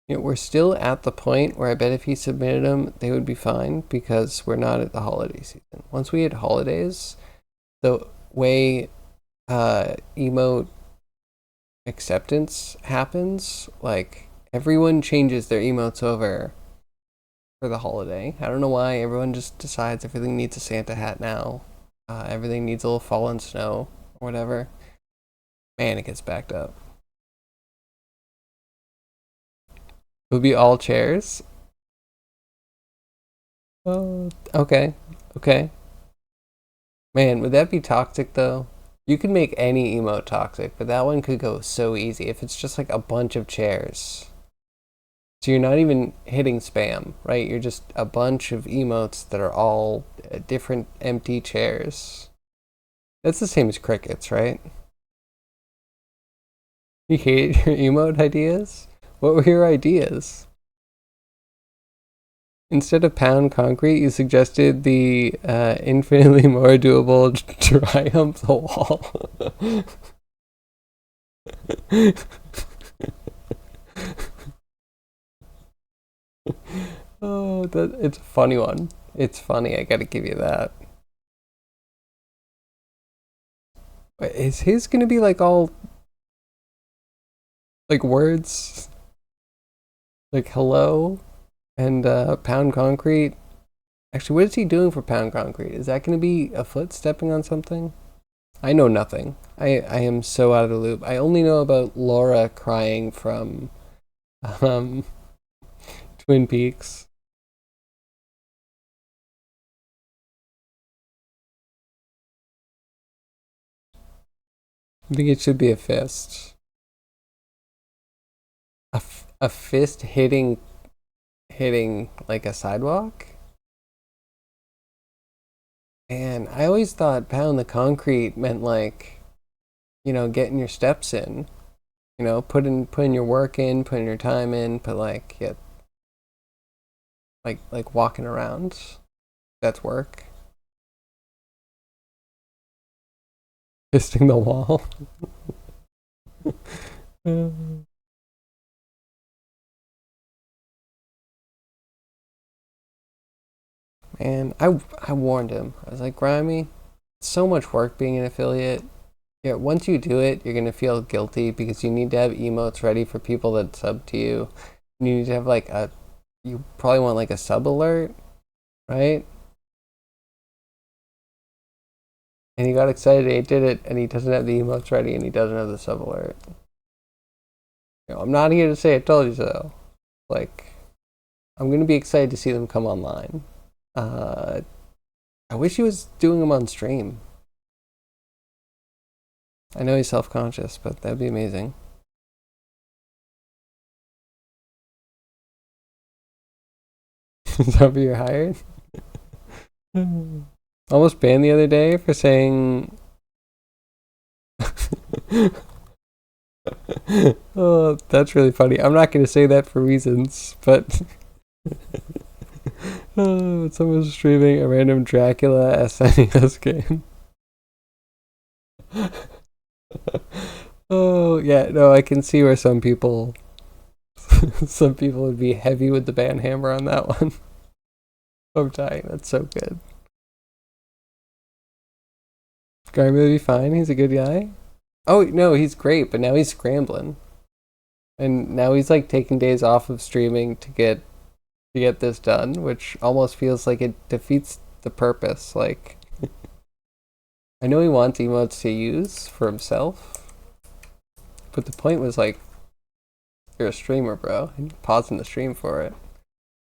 You know, we're still at the point where I bet if he submitted them, they would be fine because we're not at the holiday season. Once we hit holidays, the way emote acceptance happens, like everyone changes their emotes over for the holiday. I don't know why. Everyone just decides everything needs a Santa hat now. Everything needs a little fallen snow or whatever. Man, it gets backed up. It would be all chairs. Oh, okay. Okay. Man, would that be toxic though? You could make any emote toxic, but that one could go so easy if it's just like a bunch of chairs. So you're not even hitting spam, right? You're just a bunch of emotes that are all different empty chairs. That's the same as crickets, right? You hate your emote ideas? What were your ideas? Instead of pound concrete, you suggested the infinitely more doable triumph the wall. Oh, it's a funny one. It's funny. I gotta give you that. Is his gonna be like all like words like hello and pound concrete? Actually, what is he doing for pound concrete? Is that gonna be a foot stepping on something? I know nothing. I am so out of the loop. I only know about Laura crying from um, Twin Peaks. I think it should be a fist. A fist hitting like a sidewalk. And I always thought pound the concrete meant like, getting your steps in. Putting your work in, putting your time in, but like yeah, like walking around. That's work. Fisting the wall. And I warned him. I was like, Grimy, so much work being an affiliate. Yeah, once you do it, you're gonna feel guilty because you need to have emotes ready for people that sub to you. You need to have like a you probably want like a sub alert, right? And he got excited and he did it, and he doesn't have the emotes ready, and he doesn't have the sub alert. I'm not here to say I told you so. Like, I'm gonna be excited to see them come online. Uh, I wish he was doing them on stream. I know he's self-conscious, but that'd be amazing. Is that what you're hired? Almost banned the other day for saying. Oh, that's really funny. I'm not going to say that for reasons, but someone's streaming a random Dracula SNES game. Oh yeah, no, I can see where some people would be heavy with the ban hammer on that one. I'm dying. That's so good. Garmy will be fine. He's a good guy. Oh no, he's great, but now he's scrambling, and now he's like taking days off of streaming to get this done, which almost feels like it defeats the purpose. Like, I know he wants emotes to use for himself, but the point was like, you're a streamer, bro. And you're pausing the stream for it.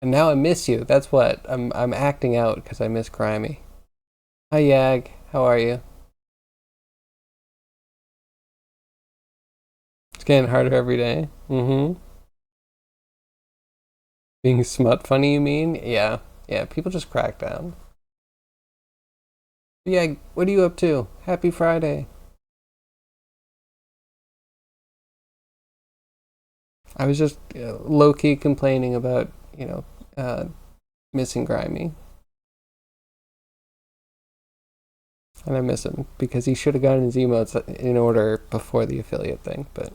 And now I miss you. That's what I'm acting out because I miss Grimy. Hi Yag, how are you? It's getting harder every day. Mm-hmm. Being smut funny, you mean? Yeah. Yeah, people just crack down. Yeah, what are you up to? Happy Friday. I was just low-key complaining about, uh, missing Grimy. And I miss him because he should have gotten his emotes in order before the affiliate thing, but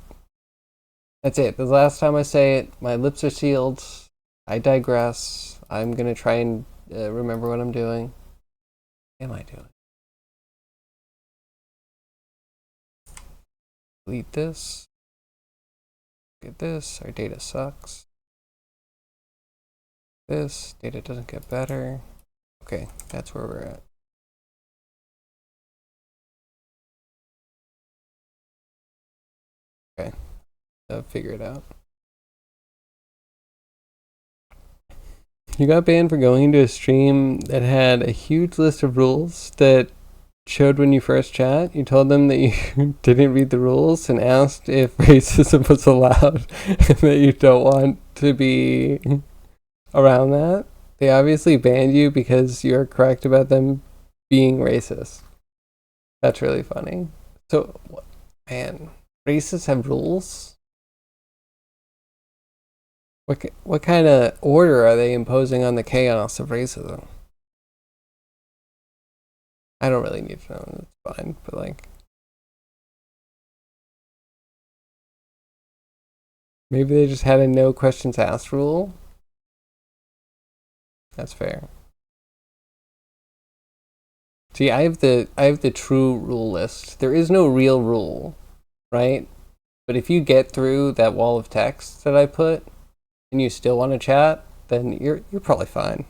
that's it. The last time I say it, my lips are sealed. I digress. I'm gonna try and remember what I'm doing. What am I doing? Delete this. Get this. Our data sucks. This data doesn't get better. Okay, that's where we're at. Okay, figure it out. You got banned for going into a stream that had a huge list of rules that showed when you first chat. You told them that you didn't read the rules and asked if racism was allowed and that you don't want to be around that. They obviously banned you because you're correct about them being racist. That's really funny. So, man, racists have rules? What kind of order are they imposing on the chaos of racism? I don't really need to know. It's fine, but like, maybe they just had a no questions asked rule. That's fair. See, I have the true rule list. There is no real rule, right? But if you get through that wall of text that I put and you still want to chat, then you're probably fine.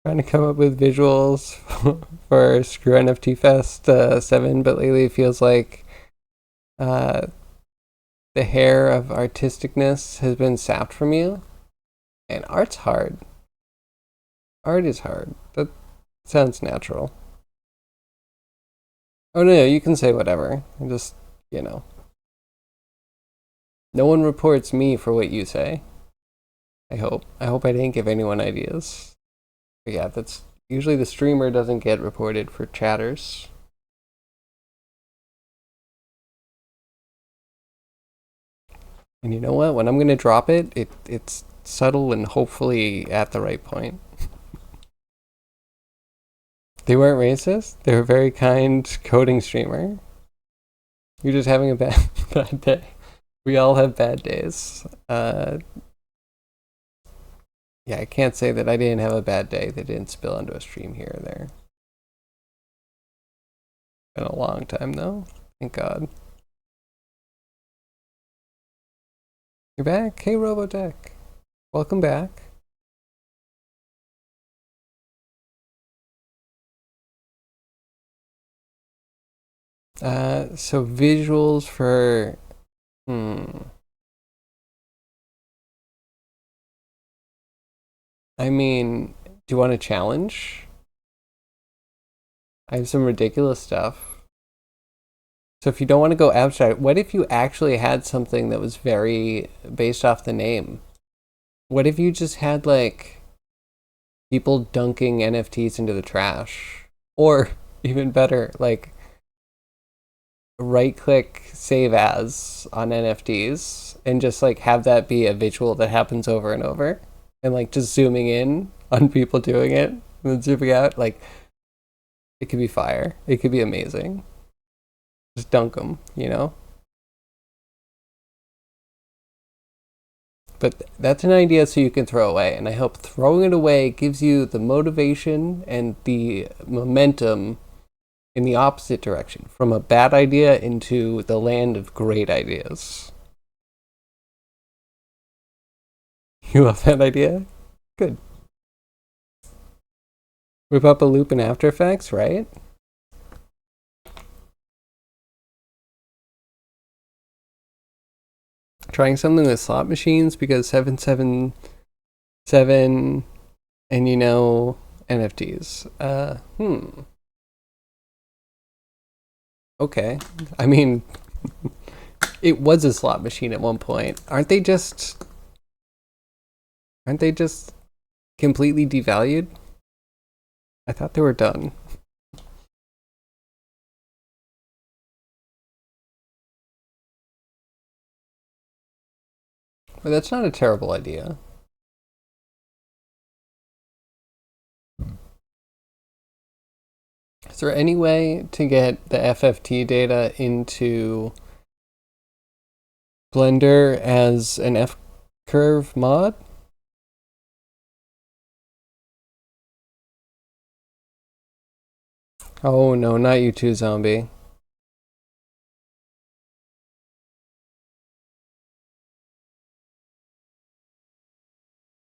Trying to come up with visuals for Screw NFT Fest 7, but lately it feels like uh, the hair of artisticness has been sapped from you. And art's hard. Art is hard. That sounds natural. Oh no, you can say whatever. I'm just, you know. No one reports me for what you say. I hope. I hope I didn't give anyone ideas. But yeah, that's usually the streamer doesn't get reported for chatters. And you know what? When I'm gonna drop it, it's subtle and hopefully at the right point. They weren't racist. They were a very kind coding streamer. You're just having a bad day. We all have bad days. Yeah, I can't say that I didn't have a bad day that didn't spill into a stream here or there. Been a long time though. Thank God. You're back? Hey, Robotech. Welcome back. So visuals for... I mean, do you want a challenge? I have some ridiculous stuff. So if you don't want to go abstract, what if you actually had something that was very based off the name? What if you just had like people dunking NFTs into the trash? Or even better, like right click save as on NFTs and just like have that be a visual that happens over and over and like just zooming in on people doing it and then zooming out. Like it could be fire. It could be amazing. Just dunk them, you know? But that's an idea so you can throw away. And I hope throwing it away gives you the motivation and the momentum in the opposite direction from a bad idea into the land of great ideas. You love that idea? Good. Whip up a loop in After Effects, right? Trying something with slot machines because 777 and you know NFTs. Okay. I mean, it was a slot machine at one point. Aren't they just completely devalued? I thought they were done. But that's not a terrible idea. Is there any way to get the FFT data into Blender as an F curve mod? Oh no, not you too, zombie.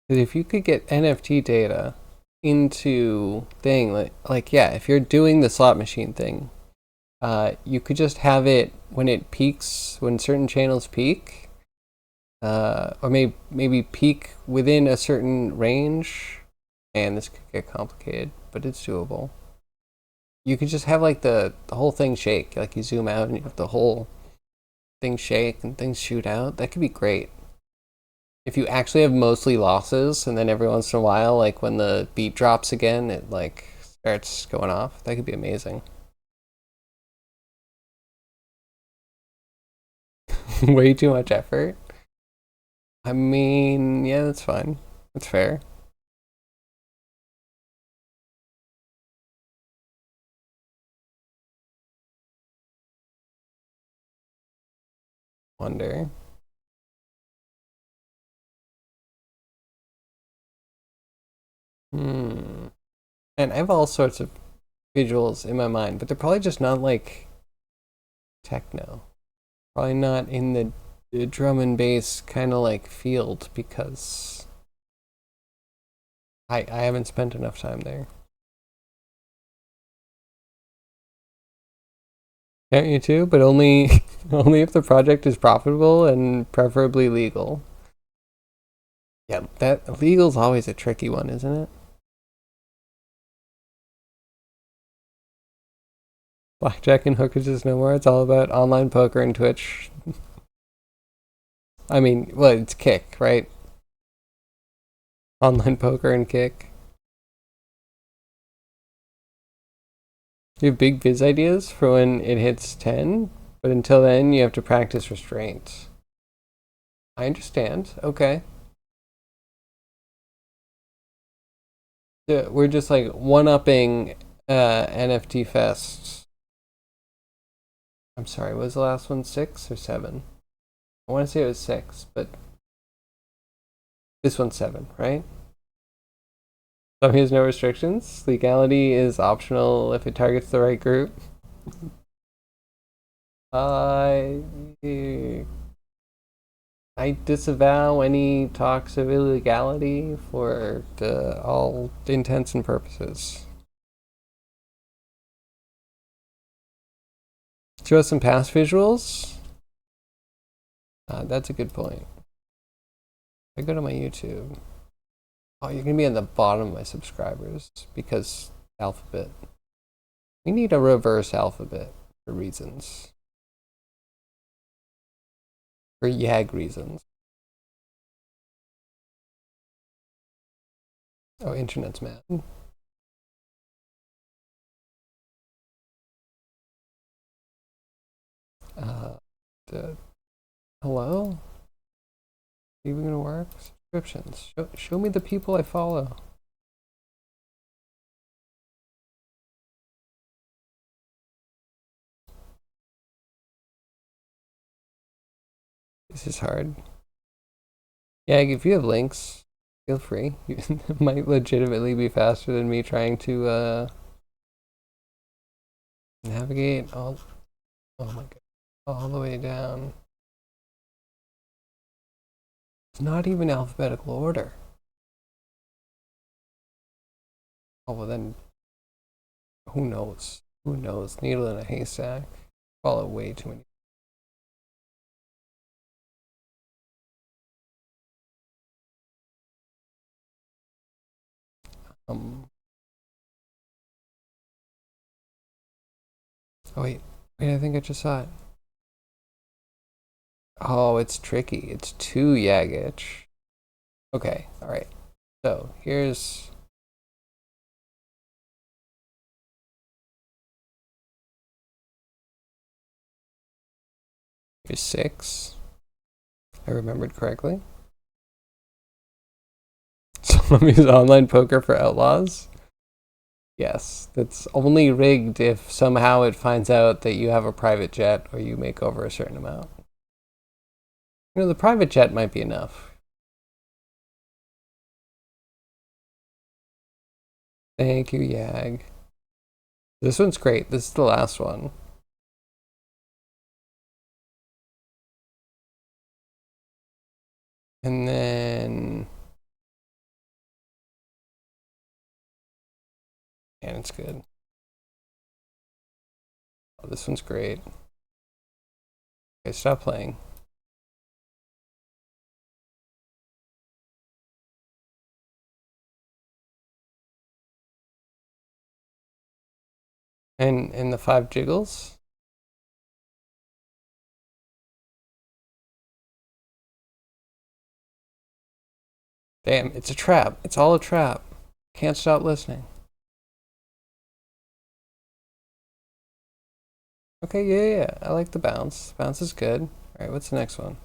If you could get NFT data into thing like yeah, if you're doing the slot machine thing, you could just have it when it peaks, when certain channels peak, or maybe peak within a certain range. And this could get complicated, but it's doable. You could just have like the whole thing shake, like you zoom out and you have the whole thing shake and things shoot out. That could be great. If you actually have mostly losses and then every once in a while, like when the beat drops again, it like starts going off. That could be amazing. Way too much effort. I mean, yeah, that's fine. That's fair. Wonder. Hmm. And I have all sorts of visuals in my mind, but they're probably just not like techno. Probably not in the drum and bass kind of like field because I haven't spent enough time there. Can't you too? But only only if the project is profitable and preferably legal. Yeah, that legal's always a tricky one, isn't it? Blackjack and hookers is no more. It's all about online poker and Twitch. I mean, well, it's Kick, right? Online poker and Kick. You have big biz ideas for when it hits 10, but until then, you have to practice restraint. I understand. Okay. We're just like one-upping NFT Fest. I'm sorry, was the last one 6 or 7? I want to say it was 6, but this one's 7, right? Some has no restrictions. Legality is optional if it targets the right group. I I disavow any talks of illegality for all intents and purposes. Show us some past visuals. That's a good point. I go to my YouTube. Oh, you're gonna be on the bottom of my subscribers because alphabet. We need a reverse alphabet for reasons. For YAG reasons. Oh, internet's mad. Hello? Even gonna work? Subscriptions. Show me the people I follow. This is hard. Yeah, if you have links, feel free. It might legitimately be faster than me trying to navigate all. Oh my god, all the way down. It's not even alphabetical order. Oh well, then who knows? Who knows? Needle in a haystack. Follow way too many. Oh wait, I think I just saw it. Oh, it's tricky. It's too Yagich. Okay, all right. So here's. Here's 6. I remembered correctly. Some use online poker for outlaws. Yes, that's only rigged if somehow it finds out that you have a private jet or you make over a certain amount. You know, the private jet might be enough. Thank you, Yag. This one's great. This is the last one. And then. And it's good. Oh, this one's great. Okay, stop playing. And in the 5 jiggles. Damn, it's a trap. It's all a trap. Can't stop listening. Okay, yeah. I like the bounce. Bounce is good. All right, what's the next one?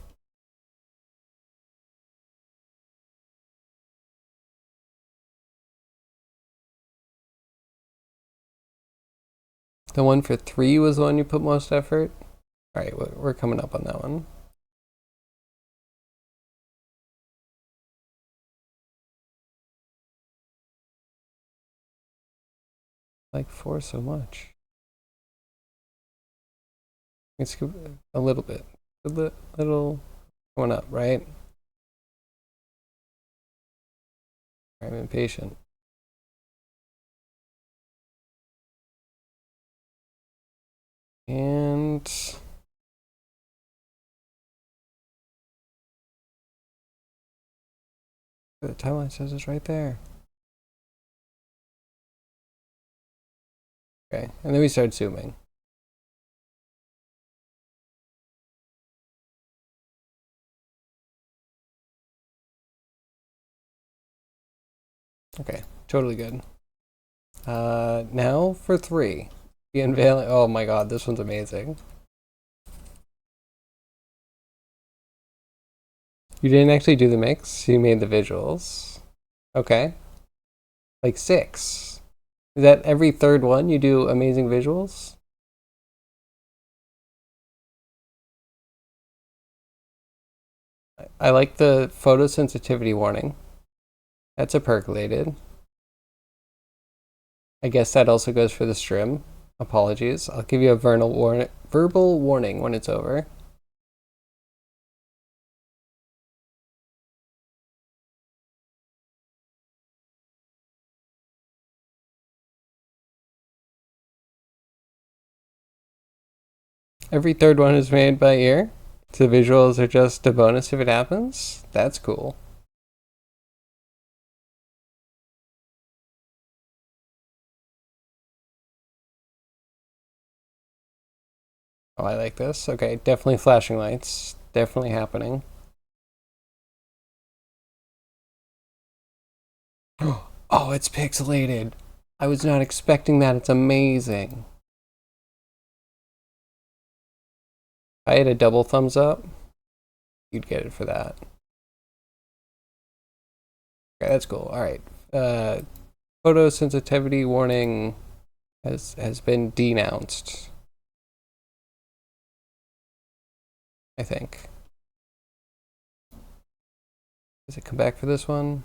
The one for 3 was the one you put most effort? All right, we're coming up on that one. Like 4 so much. It's a little bit. A little going up, right? I'm impatient. And the timeline says it's right there. Okay, and then we start zooming. Okay, totally good. Now for 3. The unveiling. Oh my god, this one's amazing. You didn't actually do the mix, you made the visuals. Okay. Like 6. Is that every 3rd one you do amazing visuals? I like the photosensitivity warning. That's a percolated. I guess that also goes for the stream. Apologies. I'll give you a verbal warning when it's over. Every third one is made by ear. So the visuals are just a bonus if it happens. That's cool. Oh, I like this. Okay, definitely flashing lights. Definitely happening. Oh, it's pixelated. I was not expecting that. It's amazing. If I had a double thumbs up, you'd get it for that. Okay, that's cool. All right. Photo sensitivity warning has been denounced, I think. Does it come back for this one?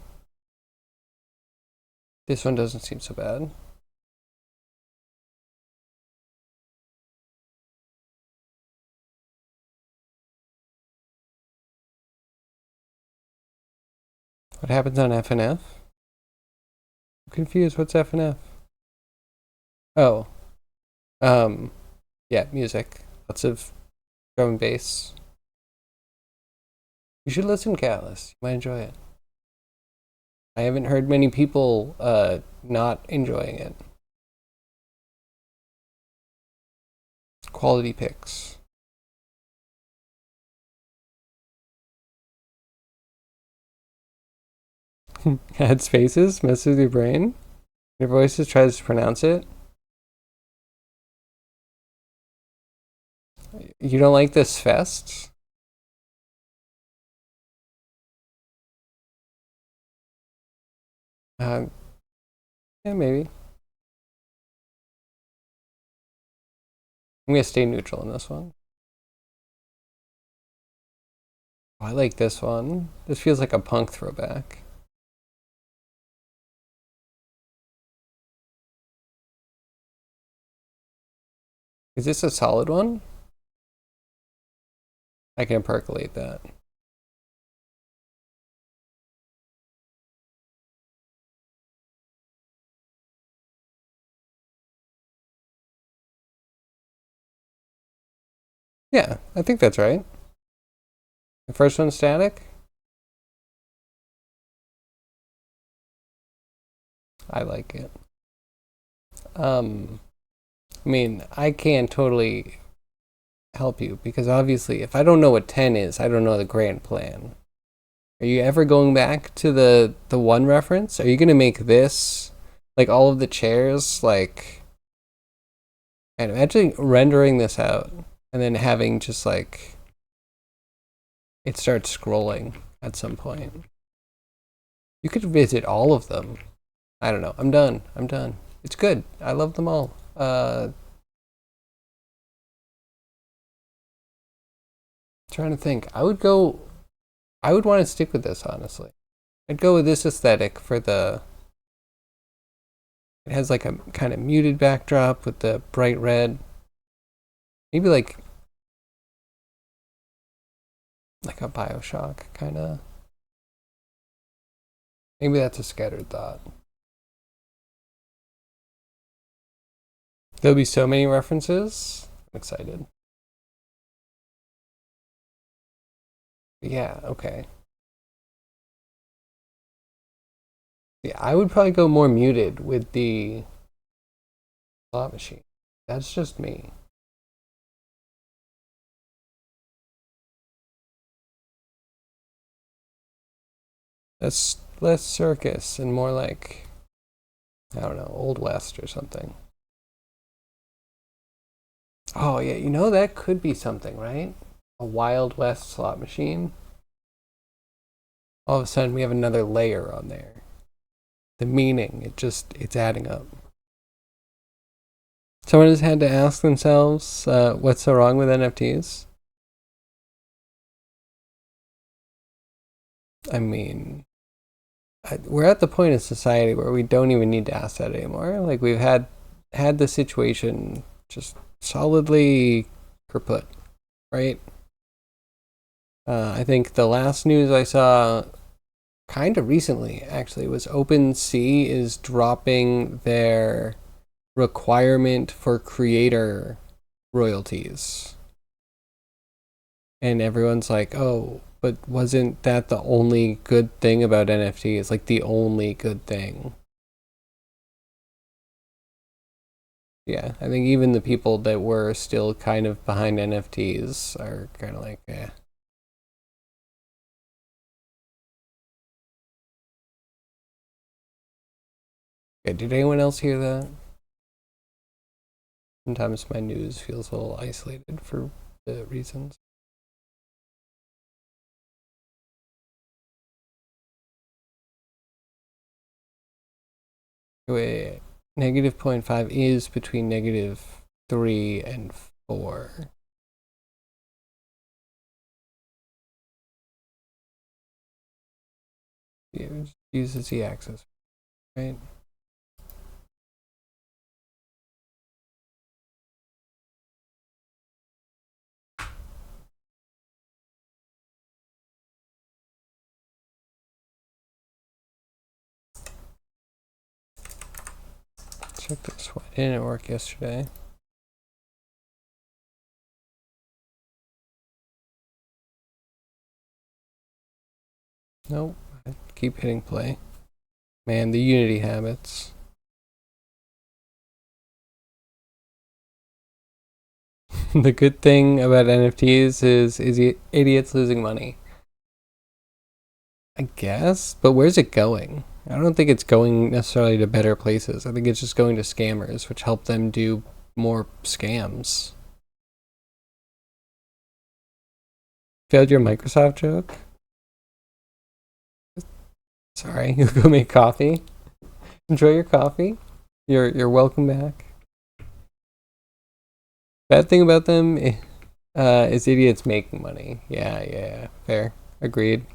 This one doesn't seem so bad. What happens on FNF? I'm confused. What's FNF? Oh, um, yeah, music. Lots of drum and bass. You should listen, Callus. You might enjoy it. I haven't heard many people not enjoying it. Quality picks. Add spaces, messes with your brain. Your voice tries to pronounce it. You don't like this fest? Yeah, maybe. I'm gonna stay neutral in this one. Oh, I like this one. This feels like a punk throwback. Is this a solid one? I can percolate that. Yeah, I think that's right. The first one's static. I like it. I mean, I can't totally help you because obviously, if I don't know what 10 is, I don't know the grand plan. Are you ever going back to the one reference? Are you gonna make this like all of the chairs like? And imagine rendering this out and then having just like it starts scrolling at some point. You could visit all of them. I don't know. I'm done. I'm done. It's good. I love them all. Trying to think. I would want to stick with this, honestly. I'd go with this aesthetic for the. It has like a kind of muted backdrop with the bright red. Maybe like a Bioshock kind of. Maybe that's a scattered thought. There'll be so many references. I'm excited. Yeah, okay. Yeah, I would probably go more muted with the slot machine. That's just me. That's less circus and more like, I don't know, Old West or something. Oh, yeah, you know, that could be something, right? A Wild West slot machine. All of a sudden, we have another layer on there. The meaning, it's adding up. Someone has had to ask themselves, what's so wrong with NFTs? I mean, we're at the point in society where we don't even need to ask that anymore. Like we've had the situation just solidly kaput, right? I think the last news I saw, kind of recently actually, was OpenSea is dropping their requirement for creator royalties. And everyone's like, oh, but wasn't that the only good thing about NFTs? Like the only good thing. Yeah, I think even the people that were still kind of behind NFTs are kind of like, eh. Okay, did anyone else hear that? Sometimes my news feels a little isolated for the reasons. Wait, negative 0.5 is between negative 3 and 4. Yeah, just use the z-axis, right? Check this one. It didn't work yesterday. Nope. I keep hitting play. Man, the Unity habits. The good thing about NFTs is idiots losing money. I guess, but where's it going? I don't think it's going necessarily to better places. I think it's just going to scammers, which help them do more scams. Failed your Microsoft joke? Sorry, you'll go make coffee. Enjoy your coffee. You're welcome back. Bad thing about them is idiots making money. Yeah, fair. Agreed.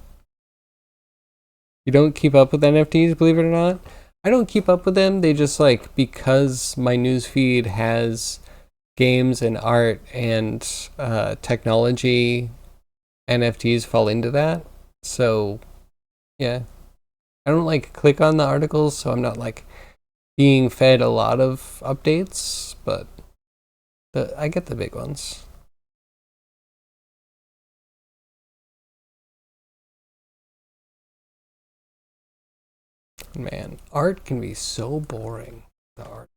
You don't keep up with NFTs, believe it or not. I don't keep up with them. They just like, because my news feed has games and art and technology, NFTs fall into that. So yeah, I don't like click on the articles, so I'm not like being fed a lot of updates, but I get the big ones. Man, art can be so boring. The art.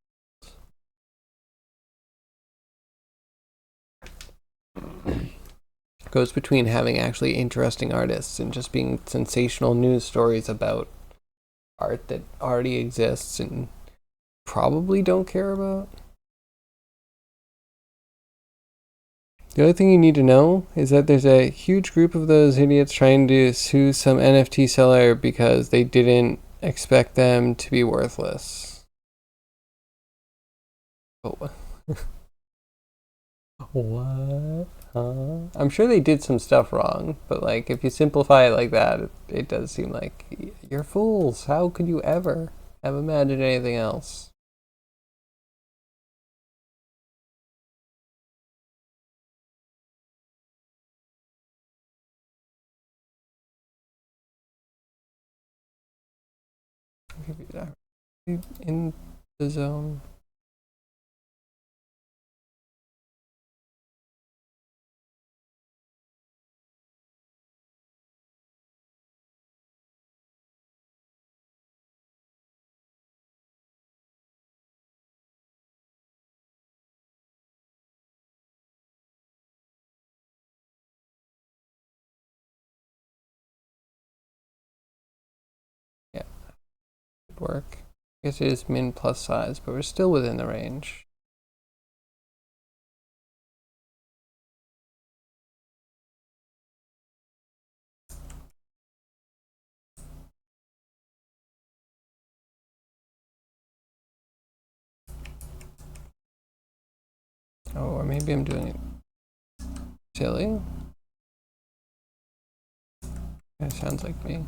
Goes between having actually interesting artists and just being sensational news stories about art that already exists and probably don't care about. The other thing you need to know is that there's a huge group of those idiots trying to sue some NFT seller because they didn't expect them to be worthless. Oh. What? Huh? I'm sure they did some stuff wrong, but like if you simplify it like that, it does seem like you're fools. How could you ever have imagined anything else? In the zone. Yeah, could work. I guess it is min plus size, but we're still within the range. Oh, or maybe I'm doing it silly. That sounds like me.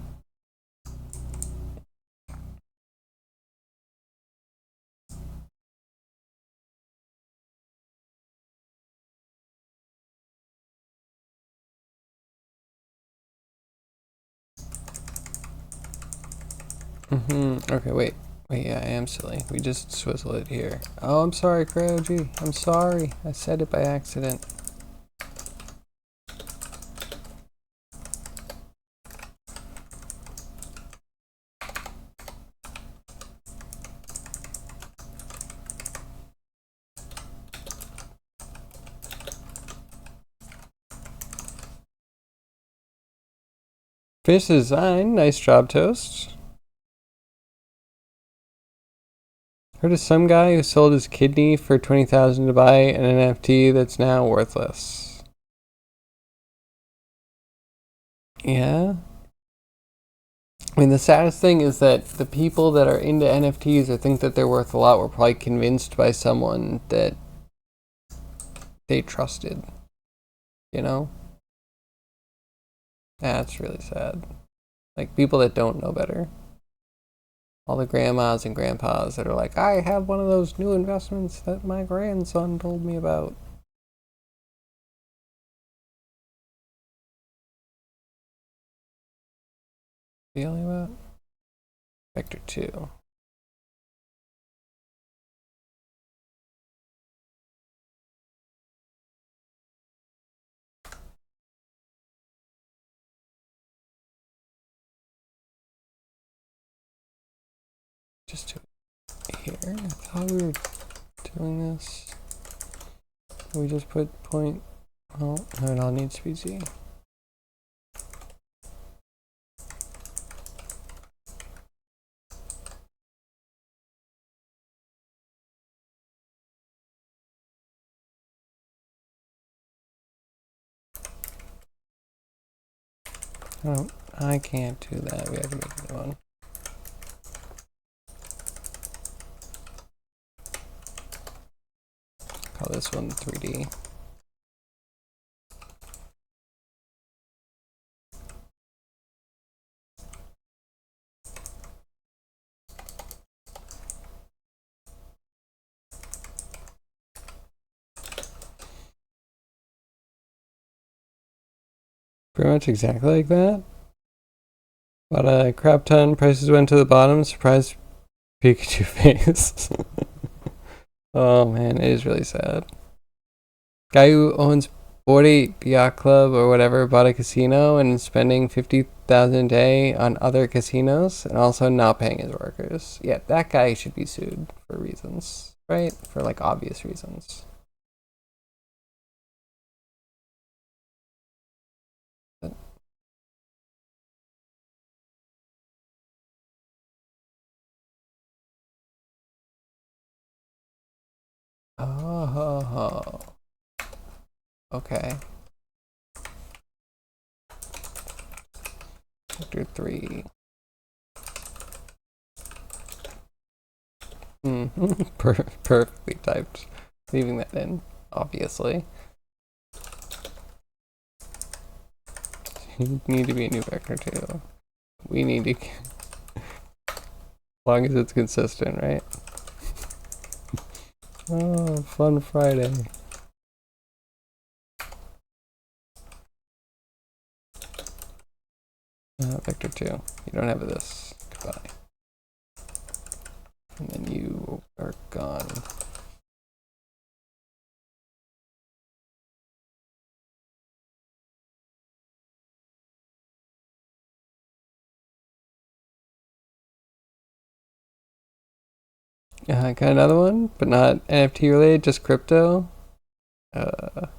Okay, wait. Wait, yeah, I am silly. We just swizzle it here. Oh, I'm sorry, Cryogy. I'm sorry. I said it by accident. Fish design, nice job, Toast. Heard of some guy who sold his kidney for $20,000 to buy an NFT that's now worthless. Yeah. I mean, the saddest thing is that the people that are into NFTs or think that they're worth a lot were probably convinced by someone that they trusted. You know? That's really sad. Like, people that don't know better. All the grandmas and grandpas that are like, I have one of those new investments that my grandson told me about. Feeling about? Vector 2. Just do it here. I thought we were doing this. We just put point. Oh, no, it all needs to be Z. Oh, I can't do that. We have to make a new one. Call this one 3D. Pretty much exactly like that. Bought a crap ton, prices went to the bottom, surprise Pikachu face. Oh man, it is really sad. Guy who owns 40 Yacht Club or whatever bought a casino and is spending 50,000 a day on other casinos and also not paying his workers. Yeah, that guy should be sued for reasons, right? For like obvious reasons. Oh, okay. Vector 3. Perfectly typed. Leaving that in, obviously. You need to be a new vector too. We need to, as long as it's consistent, right? Oh, fun Friday. Vector 2. You don't have this. Goodbye. And then you are gone. Got another one, but not NFT related, just crypto. You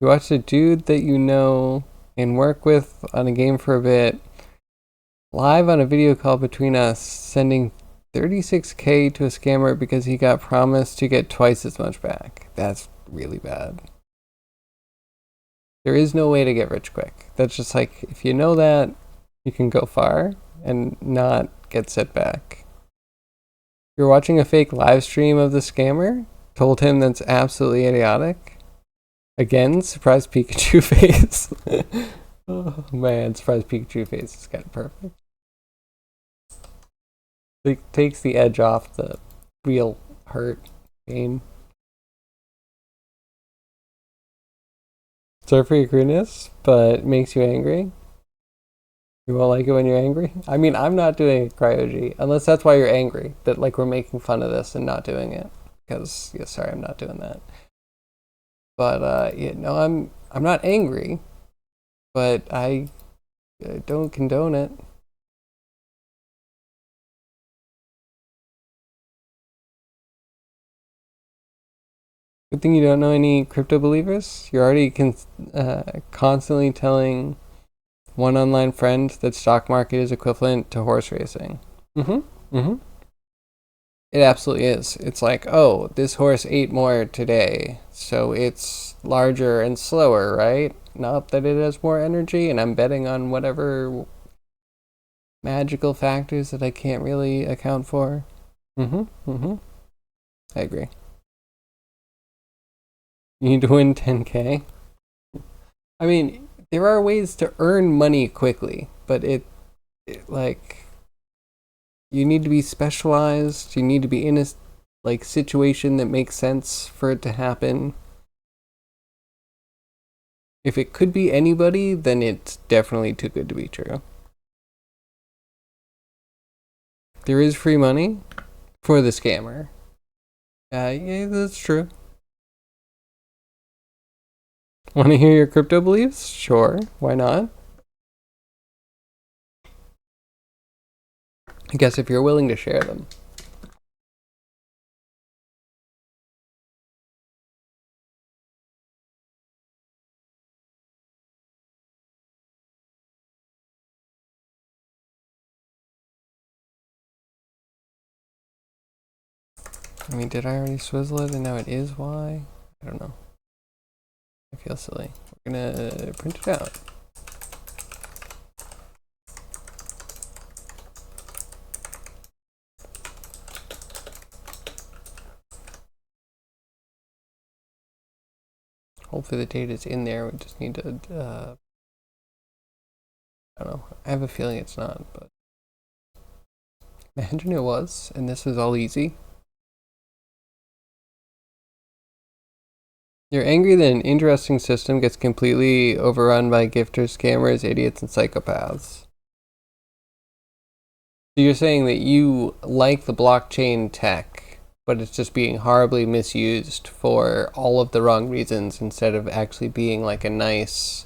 watched a dude that you know and work with on a game for a bit live on a video call between us, sending 36K to a scammer because he got promised to get twice as much back. That's really bad. There is no way to get rich quick. That's just like, if you know that, you can go far and not get set back. You're watching a fake live stream of the scammer, told him that's absolutely idiotic. Again, surprise Pikachu face. Oh man, surprise Pikachu face is kind of perfect. It takes the edge off the real hurt, pain. Sorry for your crudeness, but makes you angry. You won't like it when you're angry? I mean, I'm not doing cryoG, unless that's why you're angry, that like we're making fun of this and not doing it. Because, yeah, sorry, I'm not doing that. But, yeah, no, I'm not angry, but I don't condone it. Good thing you don't know any crypto believers. You're already constantly telling one online friend that stock market is equivalent to horse racing. It absolutely is. It's like, oh, this horse ate more today, so it's larger and slower, right? Not that it has more energy, and I'm betting on whatever magical factors that I can't really account for. I agree. You need to win 10K. I mean, there are ways to earn money quickly, but it like you need to be specialized. You need to be in a like situation that makes sense for it to happen. If it could be anybody, then it's definitely too good to be true. There is free money for the scammer. Yeah, that's true. Want to hear your crypto beliefs? Sure, why not? I guess if you're willing to share them. I mean, did I already swizzle it and now it is Y? I don't know. I feel silly. We're gonna print it out. Hopefully the data is in there. We just need to, I don't know. I have a feeling it's not, but imagine it was, and this was all easy. You're angry that an interesting system gets completely overrun by gifters, scammers, idiots, and psychopaths. So you're saying that you like the blockchain tech, but it's just being horribly misused for all of the wrong reasons instead of actually being like a nice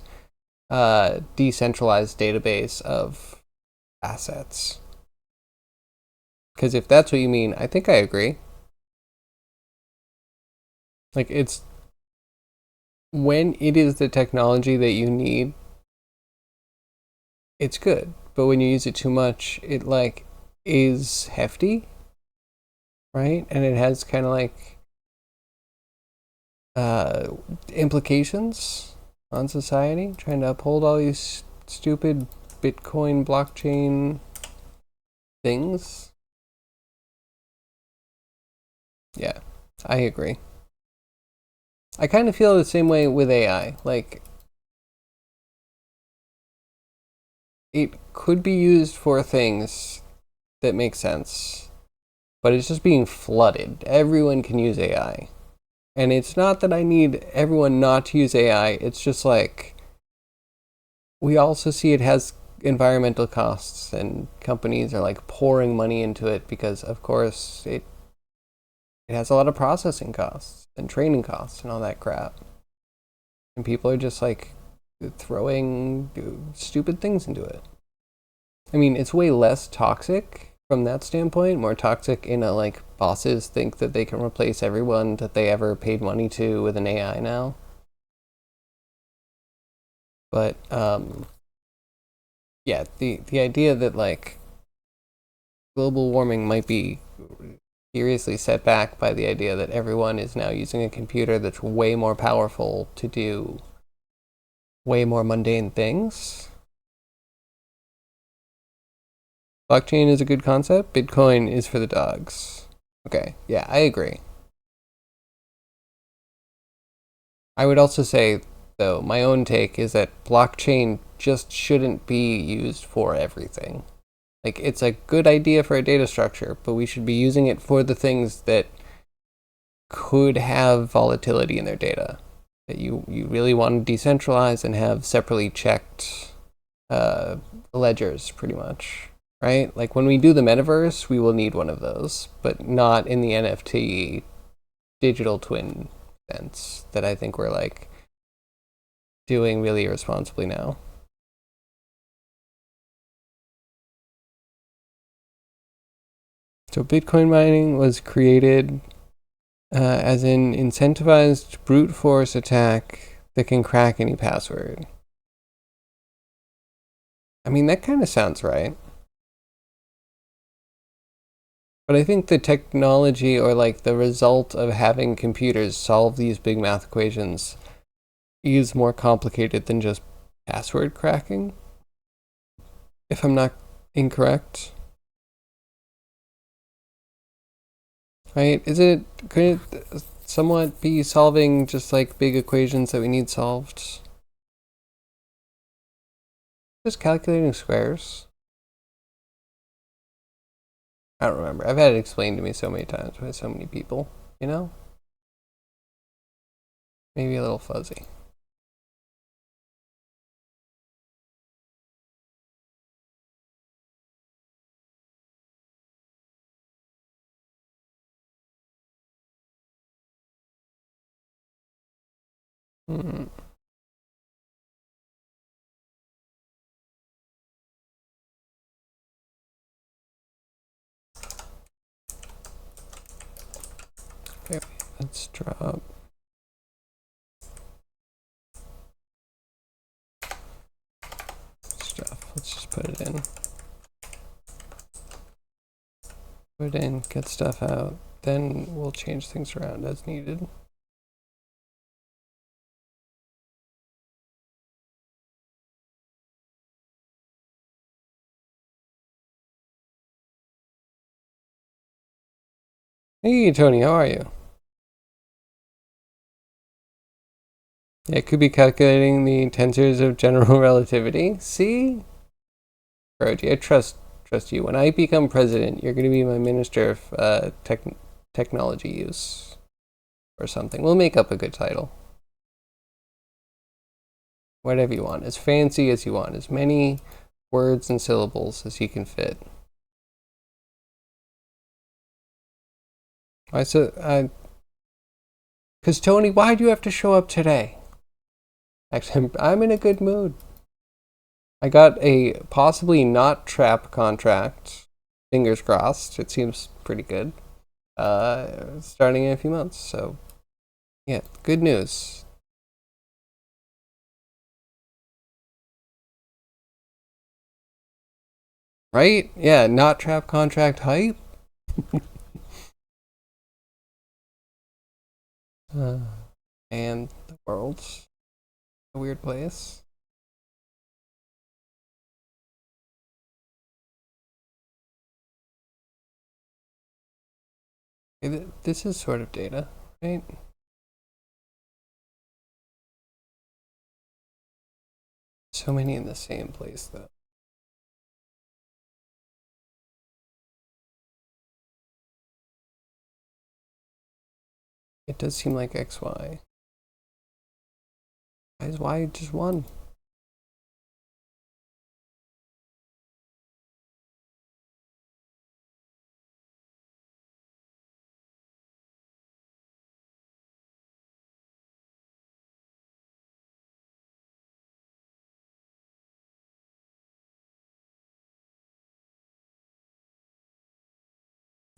decentralized database of assets. Because if that's what you mean, I think I agree. Like, it's when it is the technology that you need, it's good. But when you use it too much, it like is hefty, right? And it has kind of like implications on society, trying to uphold all these stupid Bitcoin blockchain things. Yeah, I agree. I kind of feel the same way with AI. Like, it could be used for things that make sense, but it's just being flooded. Everyone can use AI. And it's not that I need everyone not to use AI, it's just like we also see it has environmental costs, and companies are like pouring money into it because, of course, it has a lot of processing costs and training costs and all that crap. And people are just like throwing stupid things into it. I mean, it's way less toxic from that standpoint, more toxic in a like bosses think that they can replace everyone that they ever paid money to with an AI now. But yeah, the idea that like global warming might be seriously set back by the idea that everyone is now using a computer that's way more powerful to do way more mundane things. Blockchain is a good concept. Bitcoin is for the dogs. Okay, yeah, I agree. I would also say, though, my own take is that blockchain just shouldn't be used for everything. Like, it's a good idea for a data structure, but we should be using it for the things that could have volatility in their data. That you really want to decentralize and have separately checked ledgers, pretty much. Right? Like, when we do the metaverse, we will need one of those, but not in the NFT digital twin sense that I think we're like doing really irresponsibly now. So Bitcoin mining was created as an incentivized brute force attack that can crack any password. I mean, that kind of sounds right. But I think the technology or like the result of having computers solve these big math equations is more complicated than just password cracking, if I'm not incorrect. Right? Could it somewhat be solving just like big equations that we need solved? Just calculating squares? I don't remember. I've had it explained to me so many times by so many people, you know? Maybe a little fuzzy. Hmm. Okay, let's drop stuff. Let's just put it in. Put it in, get stuff out. Then we'll change things around as needed. Hey, Tony, how are you? Yeah, it could be calculating the tensors of general relativity. See? Roji, I trust you. When I become president, you're going to be my minister of technology use or something. We'll make up a good title. Whatever you want. As fancy as you want. As many words and syllables as you can fit. I said, because Tony, why do you have to show up today? Actually, I'm in a good mood. I got a possibly not trap contract. Fingers crossed. It seems pretty good. Starting in a few months. So, yeah, good news. Right? Yeah, not trap contract hype. uh, and the world's a weird place. This is sort of data, right? So many in the same place, though. It does seem like XY. Why is Y just one?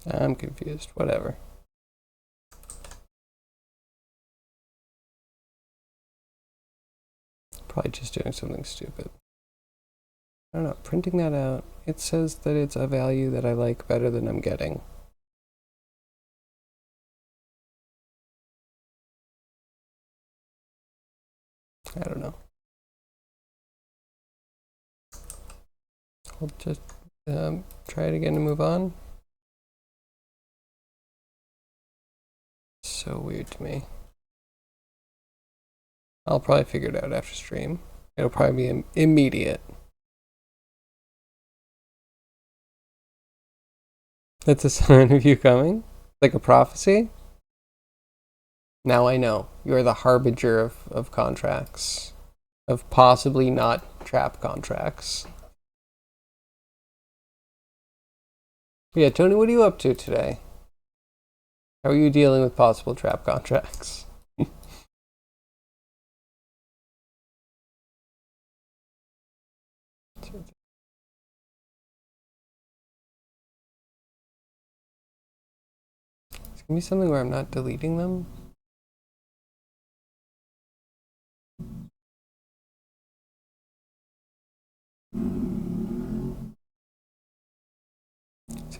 I'm confused. Whatever. Probably just doing something stupid. I don't know. Printing that out, it says that it's a value that I like better than I'm getting. I don't know. I'll just try it again to move on. So weird to me. I'll probably figure it out after stream. It'll probably be immediate. That's a sign of you coming? Like a prophecy? Now I know. You're the harbinger of contracts. Of possibly not trap contracts. Yeah, Tony, what are you up to today? How are you dealing with possible trap contracts? It's gonna be something where I'm not deleting them.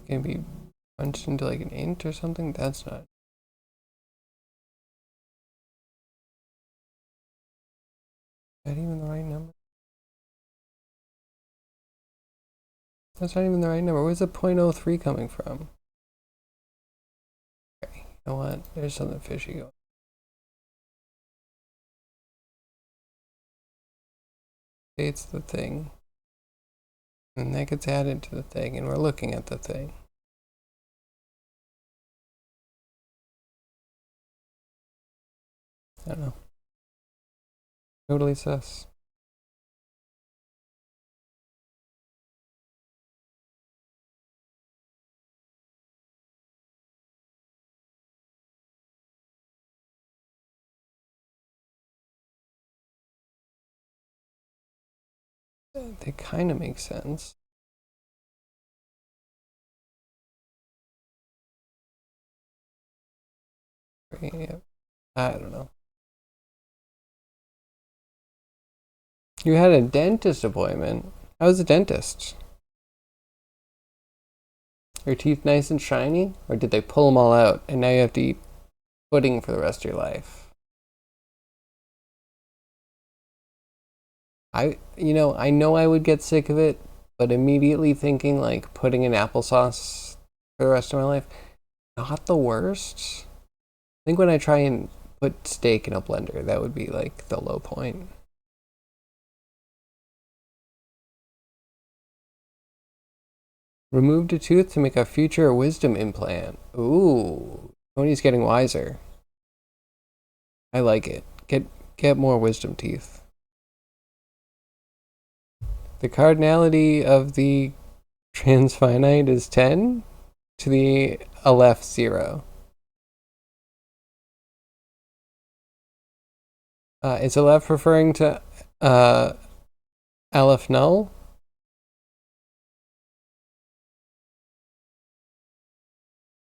gonna be punched into like an int or something? That's not. Is that even the right number? That's not even the right number. Where's the 0.03 coming from? Okay, you know what? There's something fishy going. It's the thing. And that gets added to the thing, and we're looking at the thing. I don't know. Totally sus. They kind of make sense. Yeah. I don't know. You had a dentist appointment. How was the dentist? Are your teeth nice and shiny? Or did they pull them all out and now you have to eat pudding for the rest of your life? I know I would get sick of it, but immediately thinking like putting in applesauce for the rest of my life, not the worst. I think when I try and put steak in a blender, that would be like the low point. Removed a tooth to make a future wisdom implant. Ooh, Tony's getting wiser. I like it. Get more wisdom teeth. The cardinality of the transfinite is 10 to the Aleph 0. Is Aleph referring to Aleph null?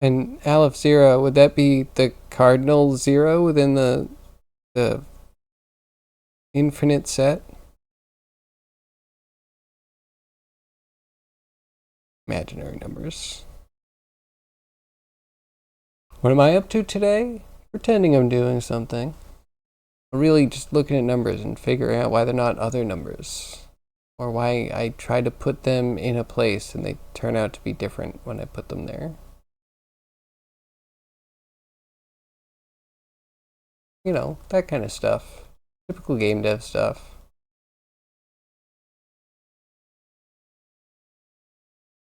And Aleph 0, would that be the cardinal 0 within the infinite set? Imaginary numbers. What am I up to today? Pretending I'm doing something. I'm really just looking at numbers and figuring out why they're not other numbers. Or why I try to put them in a place and they turn out to be different when I put them there. You know, that kind of stuff. Typical game dev stuff.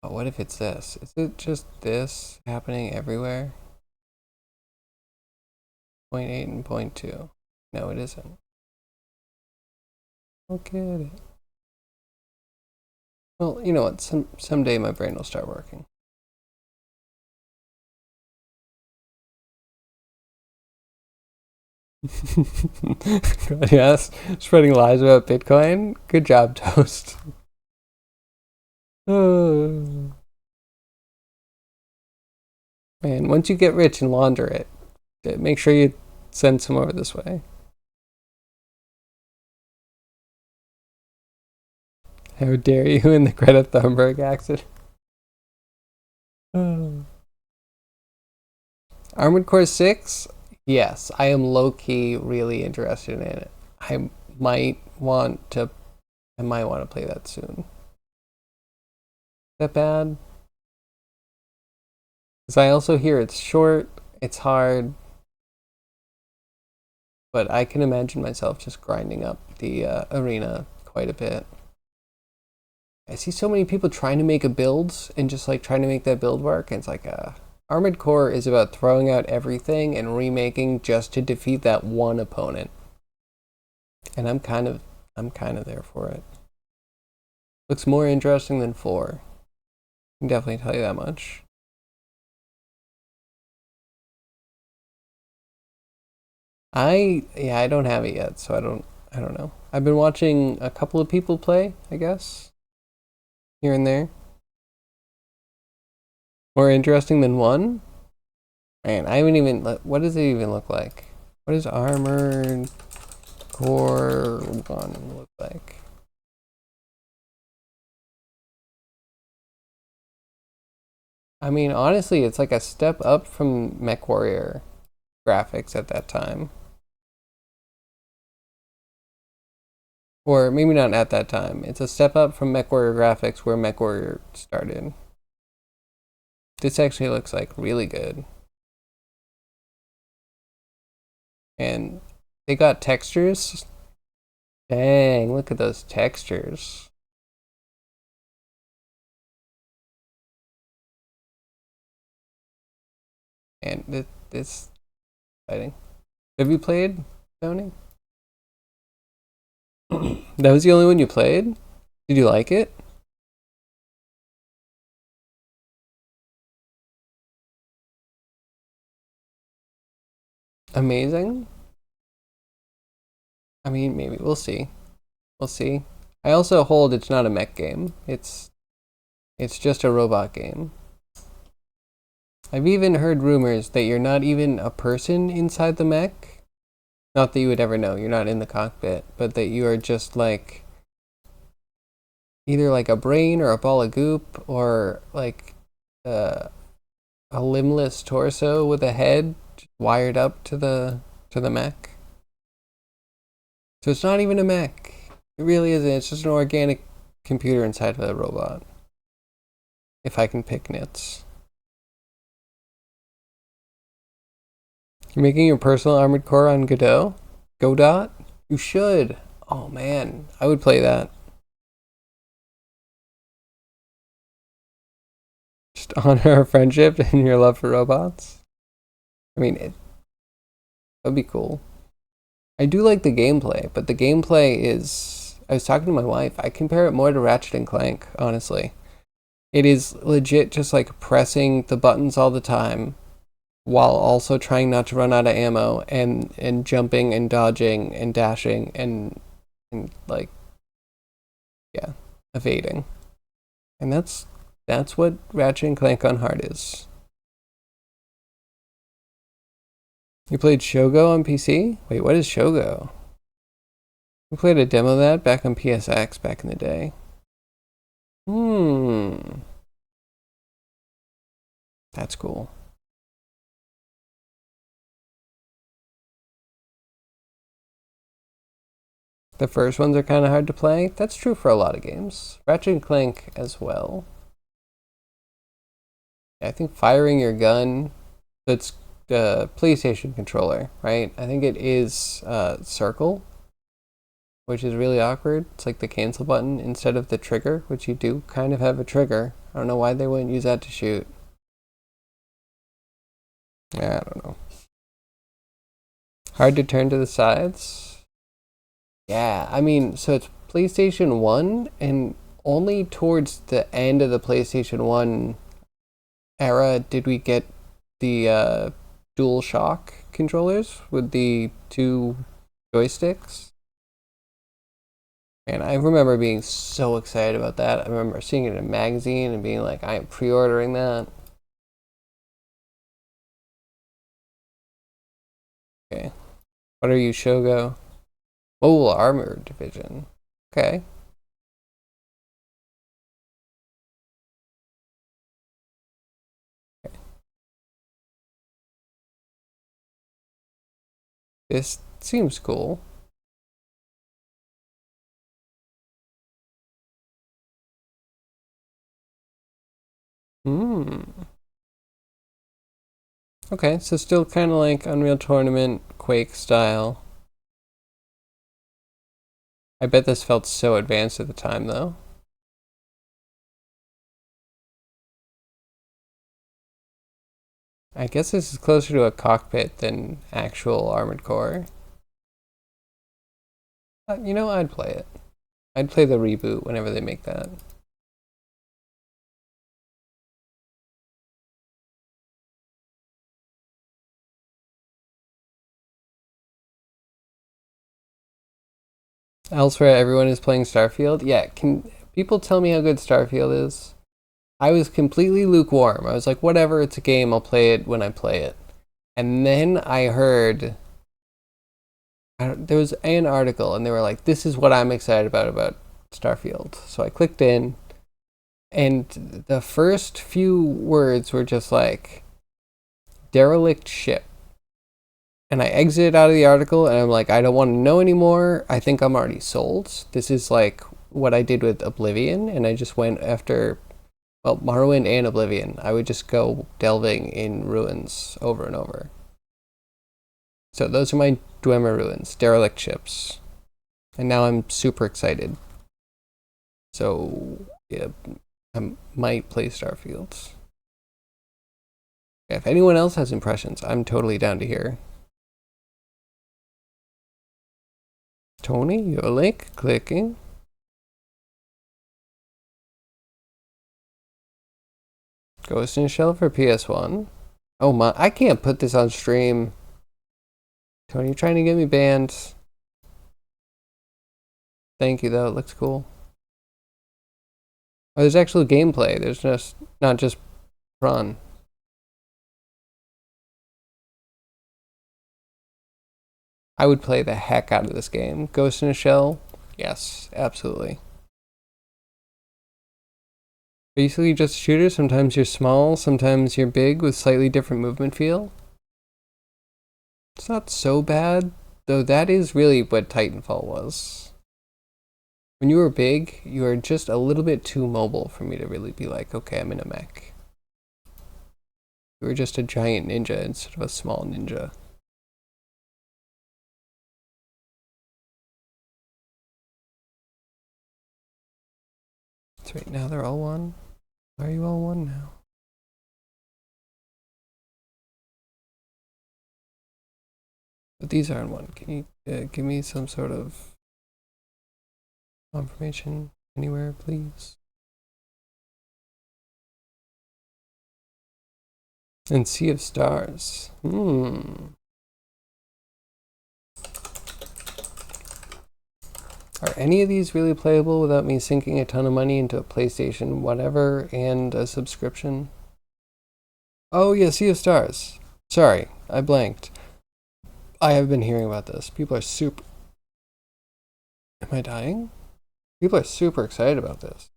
Oh, what if it's this? Is it just this happening everywhere? 0.8 and 0.2. No, it isn't. Don't get it. Well, you know what? Someday my brain will start working. Yes, spreading lies about Bitcoin. Good job, Toast. Man, once you get rich and launder it, make sure you send some over this way. How dare you in the Greta Thunberg accident? Armored Core 6? Yes, I am low-key really interested in it. I might want to play that soon. Is that bad? Because I also hear it's short, it's hard, but I can imagine myself just grinding up the arena quite a bit. I see so many people trying to make a build and just like trying to make that build work, and it's like Armored Core is about throwing out everything and remaking just to defeat that one opponent. And I'm kind of there for it. Looks more interesting than 4. I can definitely tell you that much. I don't have it yet, so I don't know. I've been watching a couple of people play, I guess. Here and there. More interesting than 1? Man, I haven't even what does it even look like? What does Armored Core 1 look like? I mean, honestly, it's like a step up from MechWarrior graphics at that time. Or maybe not at that time. It's a step up from MechWarrior graphics where MechWarrior started. This actually looks like really good. And they got textures. Dang, look at those textures. And this exciting. Have you played, Tony? That was the only one you played? Did you like it? Amazing? I mean, maybe. We'll see. We'll see. I also hold it's not a mech game. It's just a robot game. I've even heard rumors that you're not even a person inside the mech. Not that you would ever know, you're not in the cockpit, but that you are just like either like a brain or a ball of goop or like a limbless torso with a head wired up to the mech. So it's not even a mech. It really isn't. It's just an organic computer inside of a robot. If I can pick nits. You're making your personal Armored Core on Godot? Godot? You should. Oh man, I would play that. Just honor our friendship and your love for robots. I mean, it would be cool. I do like the gameplay, but the gameplay is. I was talking to my wife. I compare it more to Ratchet and Clank, honestly. It is legit just like pressing the buttons all the time while also trying not to run out of ammo and jumping and dodging and dashing and like yeah, evading. And that's what Ratchet and Clank on hard is. You played Shogo on PC? Wait, what is Shogo? We played a demo of that back on PSX back in the day. That's cool. The first ones are kind of hard to play. That's true for a lot of games. Ratchet and Clank as well. I think firing your gun, that's the PlayStation controller, right? I think it is circle, which is really awkward. It's like the cancel button instead of the trigger, which you do kind of have a trigger. I don't know why they wouldn't use that to shoot. Yeah, I don't know. Hard to turn to the sides. Yeah, I mean, so it's PlayStation 1, and only towards the end of the PlayStation 1 era did we get the DualShock controllers with the two joysticks. And I remember being so excited about that. I remember seeing it in a magazine and being like, I am pre-ordering that. Okay. What are you, Shogo? Mobile Armor Division. Okay. This seems cool. Hmm. Okay, so still kind of like Unreal Tournament, Quake style. I bet this felt so advanced at the time, though. I guess this is closer to a cockpit than actual Armored Core. You know, I'd play it. I'd play the reboot whenever they make that. Elsewhere, everyone is playing Starfield. Yeah, can people tell me how good Starfield is? I was completely lukewarm. I was like, whatever, it's a game, I'll play it when I play it. And then I heard there was an article, and they were like, this is what I'm excited about Starfield. So I clicked in, And the first few words were just like derelict ship. And I exited out of the article and I'm like, I don't want to know anymore. I think I'm already sold. This is like what I did with Oblivion, and I just went after, well, Morrowind and Oblivion. I would just go delving in ruins over and over. So those are my Dwemer ruins, derelict ships. And now I'm super excited. So yeah, I might play Starfield. If anyone else has impressions, I'm totally down to hear. Tony, your link, clicking. Ghost in the Shell for PS1. Oh my, I can't put this on stream. Tony, you're trying to get me banned. Thank you though, it looks cool. Oh, there's actual gameplay. There's just not just run. I would play the heck out of this game. Ghost in a Shell? Yes, absolutely. Basically just a shooter. Sometimes you're small, sometimes you're big with slightly different movement feel. It's not so bad, though that is really what Titanfall was. When you were big, you were just a little bit too mobile for me to really be like, okay, I'm in a mech. You were just a giant ninja instead of a small ninja. So right now they're all one. Are you all one now? But these aren't one. Can you give me some sort of confirmation anywhere, please? And Sea of Stars. Are any of these really playable without me sinking a ton of money into a PlayStation whatever and a subscription? Oh yeah, Sea of Stars. Sorry, I blanked. I have been hearing about this. People are super... Am I dying? People are super excited about this.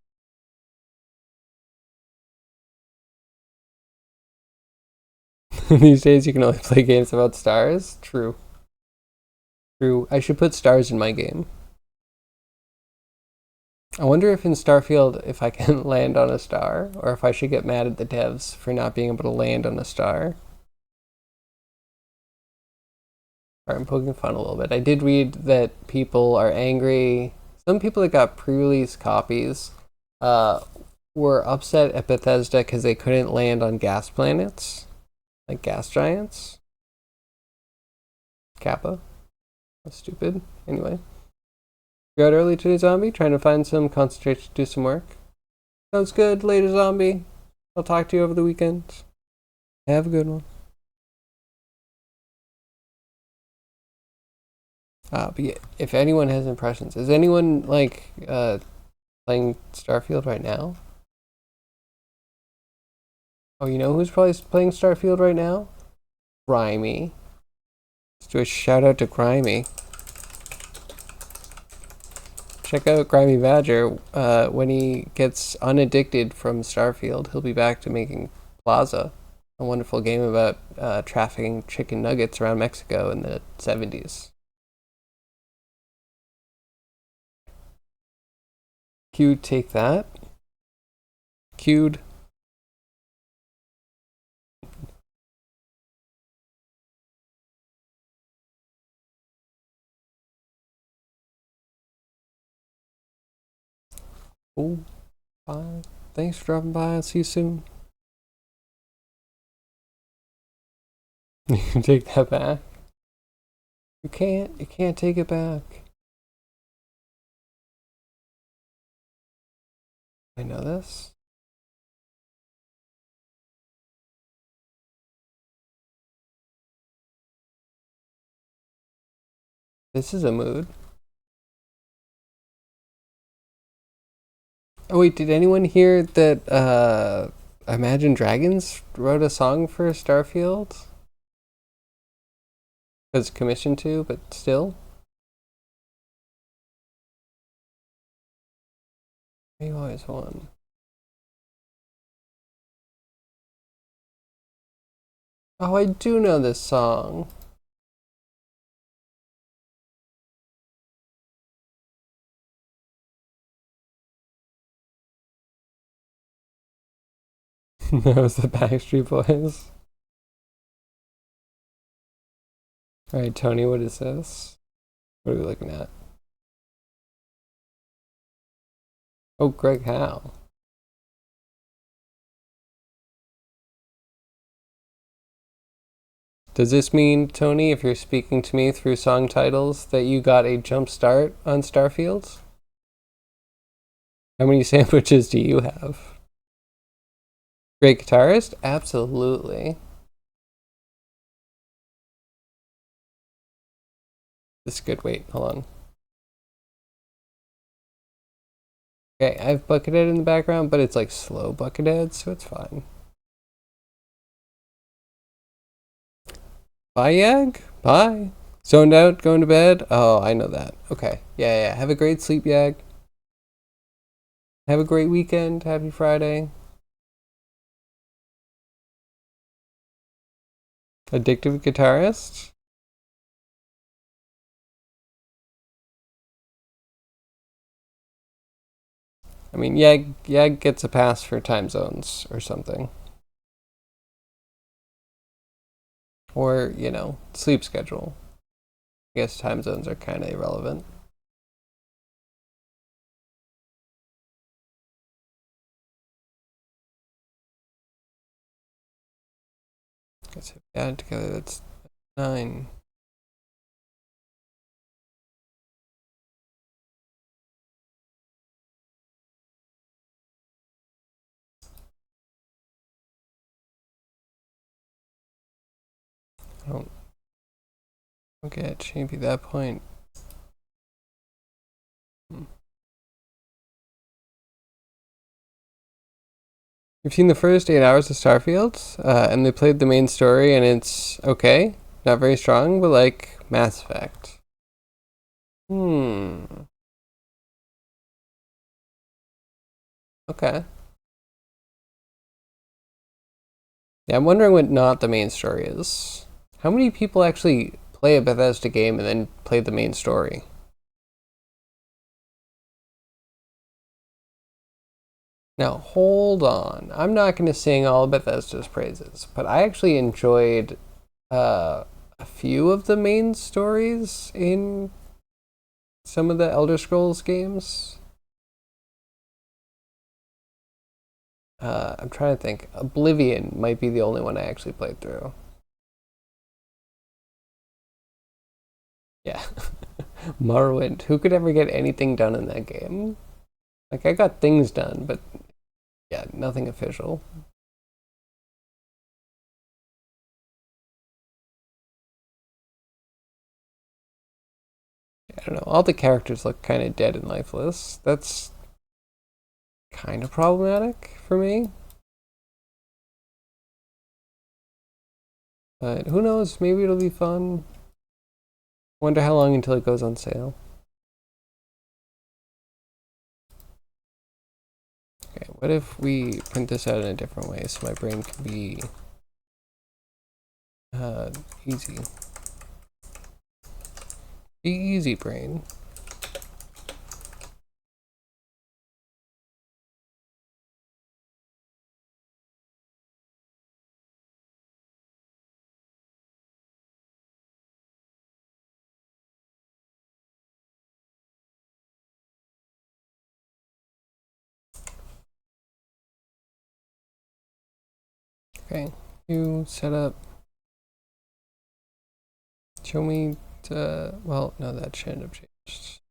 These days you can only play games about stars? True. True. I should put stars in my game. I wonder if in Starfield if I can land on a star, or if I should get mad at the devs for not being able to land on a star. Alright, I'm poking fun a little bit. I did read that people are angry. Some people that got pre-release copies were upset at Bethesda because they couldn't land on gas planets, like gas giants. Kappa. That's stupid. Anyway. You out early today, Zombie? Trying to find some concentration to do some work? Sounds good. Later, Zombie. I'll talk to you over the weekend. Have a good one. But yeah, if anyone has impressions, is anyone like playing Starfield right now? Oh, you know who's probably playing Starfield right now? Grimy. Let's do a shout out to Grimy. Check out Grimy Badger. When he gets unaddicted from Starfield, he'll be back to making Plaza, a wonderful game about trafficking chicken nuggets around Mexico in the 70s. Queued, take that. Queued. Oh, bye. Thanks for dropping by. I'll see you soon. You can take that back. You can't. You can't take it back. I know this. This is a mood. Oh wait, did anyone hear that Imagine Dragons wrote a song for Starfield? Was commissioned to, but still. You always won. Oh, I do know this song. That was the Backstreet Boys. Alright, Tony, what is this? What are we looking at? Oh, Greg Howe. Does this mean, Tony, if you're speaking to me through song titles, that you got a jump start on Starfield? How many sandwiches do you have? Great guitarist? Absolutely. This is good. Wait, hold on. Okay, I have Buckethead in the background, but it's like slow Buckethead, so it's fine. Bye, Yag? Bye. Zoned out, going to bed? Oh, I know that. Okay. Yeah. Have a great sleep, Yag. Have a great weekend. Happy Friday. Addictive guitarist? I mean, Yag gets a pass for time zones or something. Or, sleep schedule. I guess time zones are kind of irrelevant. I guess if we add it together, that's 9. I don't get maybe that point. You've seen the first 8 hours of Starfield, and they played the main story, and it's okay, not very strong, but like Mass Effect. Okay. Yeah, I'm wondering what not the main story is. How many people actually play a Bethesda game and then play the main story? Now, hold on. I'm not going to sing all of Bethesda's praises, but I actually enjoyed a few of the main stories in some of the Elder Scrolls games. I'm trying to think. Oblivion might be the only one I actually played through. Yeah. Morrowind. Who could ever get anything done in that game? Like, I got things done, but yeah, nothing official. I don't know. All the characters look kind of dead and lifeless. That's kind of problematic for me. But who knows? Maybe it'll be fun. Wonder how long until it goes on sale. Okay, what if we print this out in a different way so my brain can be easy? Be easy, brain. Okay, you set up. Show me well, no, that shouldn't have changed.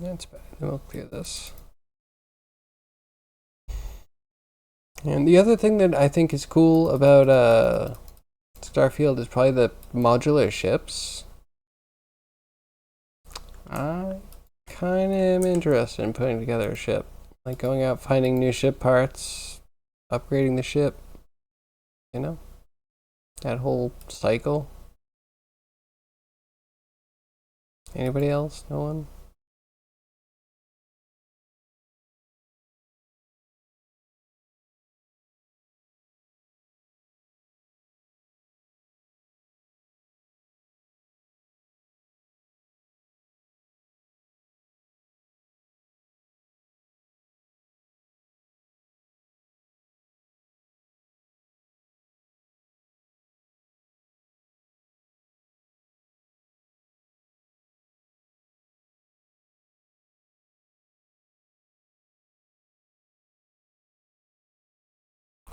That's bad. Then we'll clear this. And the other thing that I think is cool about Starfield is probably the modular ships. I kind of am interested in putting together a ship. Like going out finding new ship parts, upgrading the ship, you know? That whole cycle. Anybody else? No one?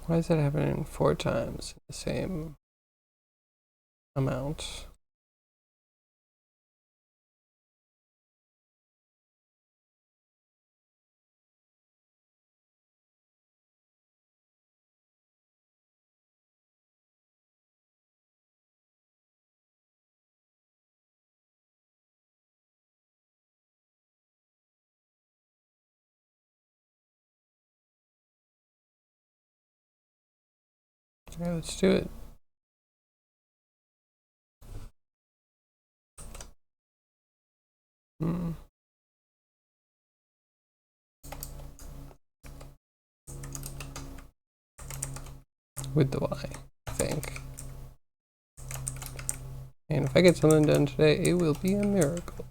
Why is that happening 4 times in the same amount? Okay, let's do it. With the Y, I think. And if I get something done today, it will be a miracle.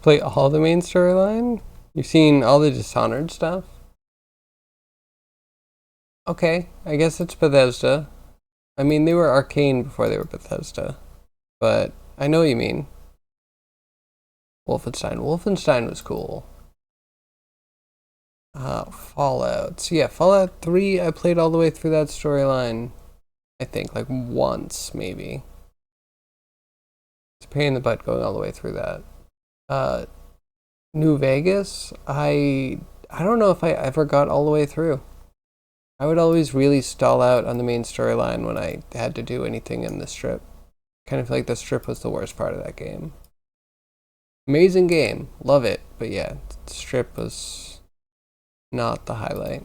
Play all the main storyline? You've seen all the Dishonored stuff? Okay, I guess it's Bethesda. I mean, they were Arcane before they were Bethesda. But I know what you mean. Wolfenstein. Wolfenstein was cool. Fallout. So yeah, Fallout 3, I played all the way through that storyline. I think, like, once, maybe. It's a pain in the butt going all the way through that. New Vegas, I don't know if I ever got all the way through. I would always really stall out on the main storyline when I had to do anything in the strip. Kind of feel like the strip was the worst part of that game. Amazing game, love it, but yeah, the strip was not the highlight.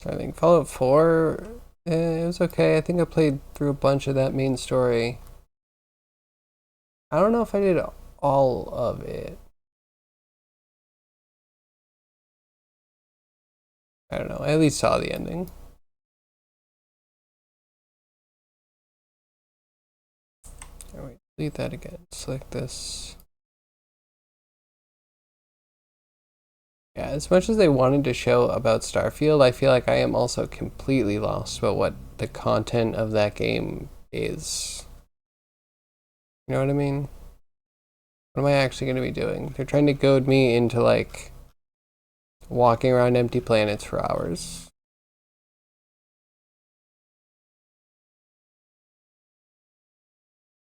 I think Fallout 4, it was okay. I think I played through a bunch of that main story. I don't know if I did all of it. I don't know. I at least saw the ending. Alright, delete that again. Select this. Yeah, as much as they wanted to show about Starfield, I feel like I am also completely lost about what the content of that game is. You know what I mean? What am I actually going to be doing? They're trying to goad me into, like, walking around empty planets for hours.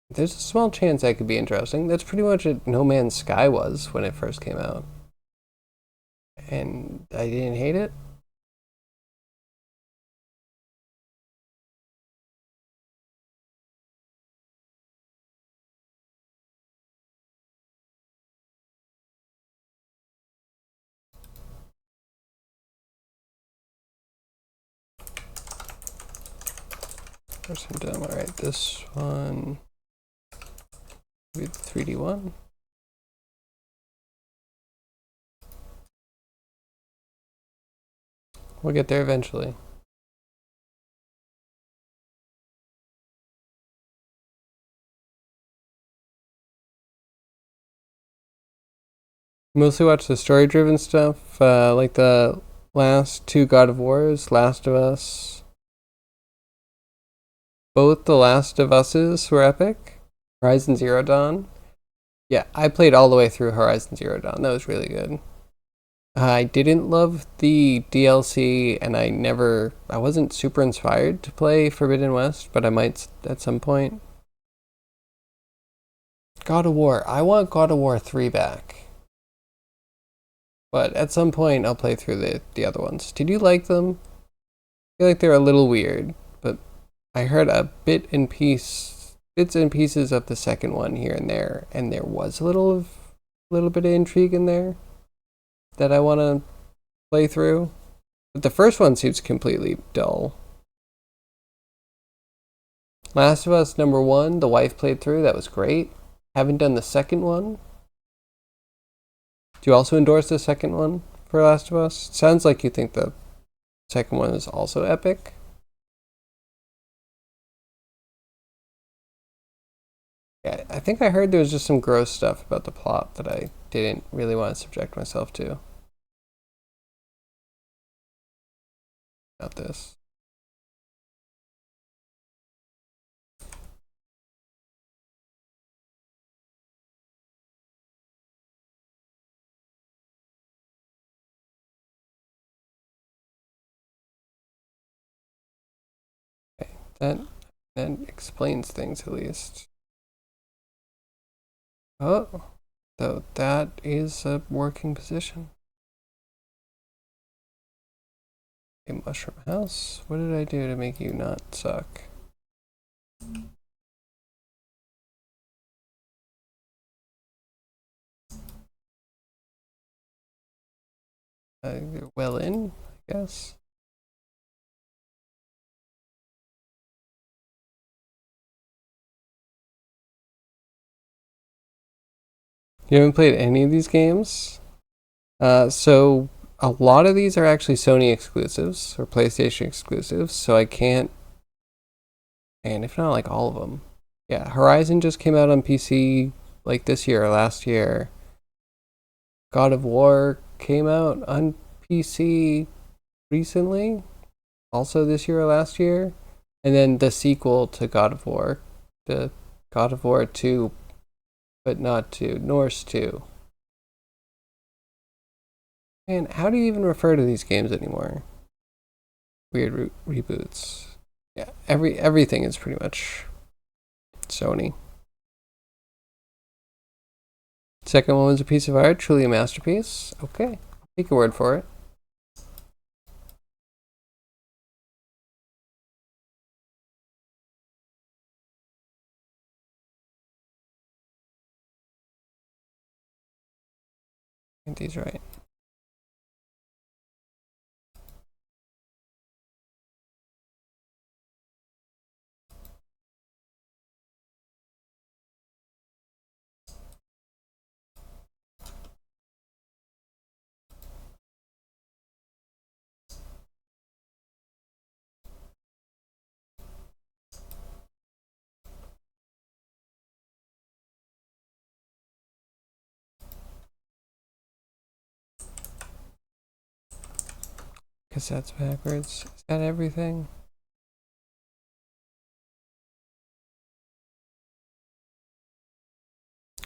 There's a small chance that could be interesting. That's pretty much what No Man's Sky was when it first came out. And I didn't hate it. First I'm done. Alright, this one with 3D one. We'll get there eventually. Mostly watch the story-driven stuff, like the last 2 God of Wars, Last of Us. Both the Last of Us's were epic. Horizon Zero Dawn. Yeah, I played all the way through Horizon Zero Dawn. That was really good. I didn't love the DLC, and I wasn't super inspired to play Forbidden West, but I might at some point. God of War. I want God of War 3 back. But at some point, I'll play through the other ones. Did you like them? I feel like they're a little weird, but I heard bits and pieces of the second one here and there was a little bit of intrigue in there that I want to play through. But the first one seems completely dull. Last of Us number 1, the wife played through. That was great. Haven't done the second one. Do you also endorse the second one for Last of Us? Sounds like you think the second one is also epic. Yeah, I think I heard there was just some gross stuff about the plot that I didn't really want to subject myself to. About this. Okay, that explains things at least. Oh, so that is a working position. A mushroom house. What did I do to make you not suck? Well in, I guess. You haven't played any of these games? So a lot of these are actually Sony exclusives or PlayStation exclusives, so I can't. And if not, like all of them. Yeah, Horizon just came out on PC like this year or last year. God of War came out on PC recently, also this year or last year. And then the sequel to God of War, the God of War 2, but not 2, Norse 2. And how do you even refer to these games anymore? Weird reboots. Yeah, everything is pretty much Sony. Second one was a piece of art, truly a masterpiece. Okay, take your word for it. I think he's right. Cassettes backwards. Is that everything?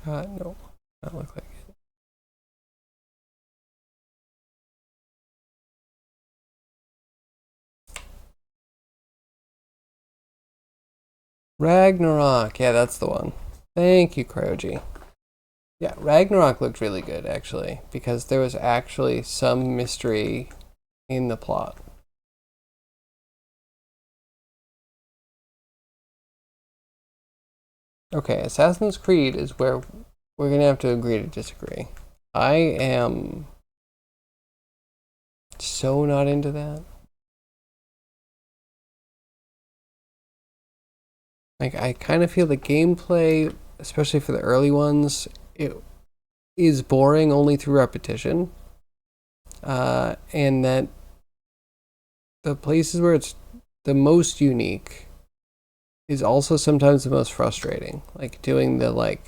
No, not look like it. Ragnarok. Yeah, that's the one. Thank you, Cryogy. Yeah, Ragnarok looked really good actually because there was actually some mystery in the plot. Okay, Assassin's Creed is where we're gonna have to agree to disagree. I am so not into that. Like, I kind of feel the gameplay, especially for the early ones, it is boring only through repetition. And that the places where it's the most unique is also sometimes the most frustrating. Like doing the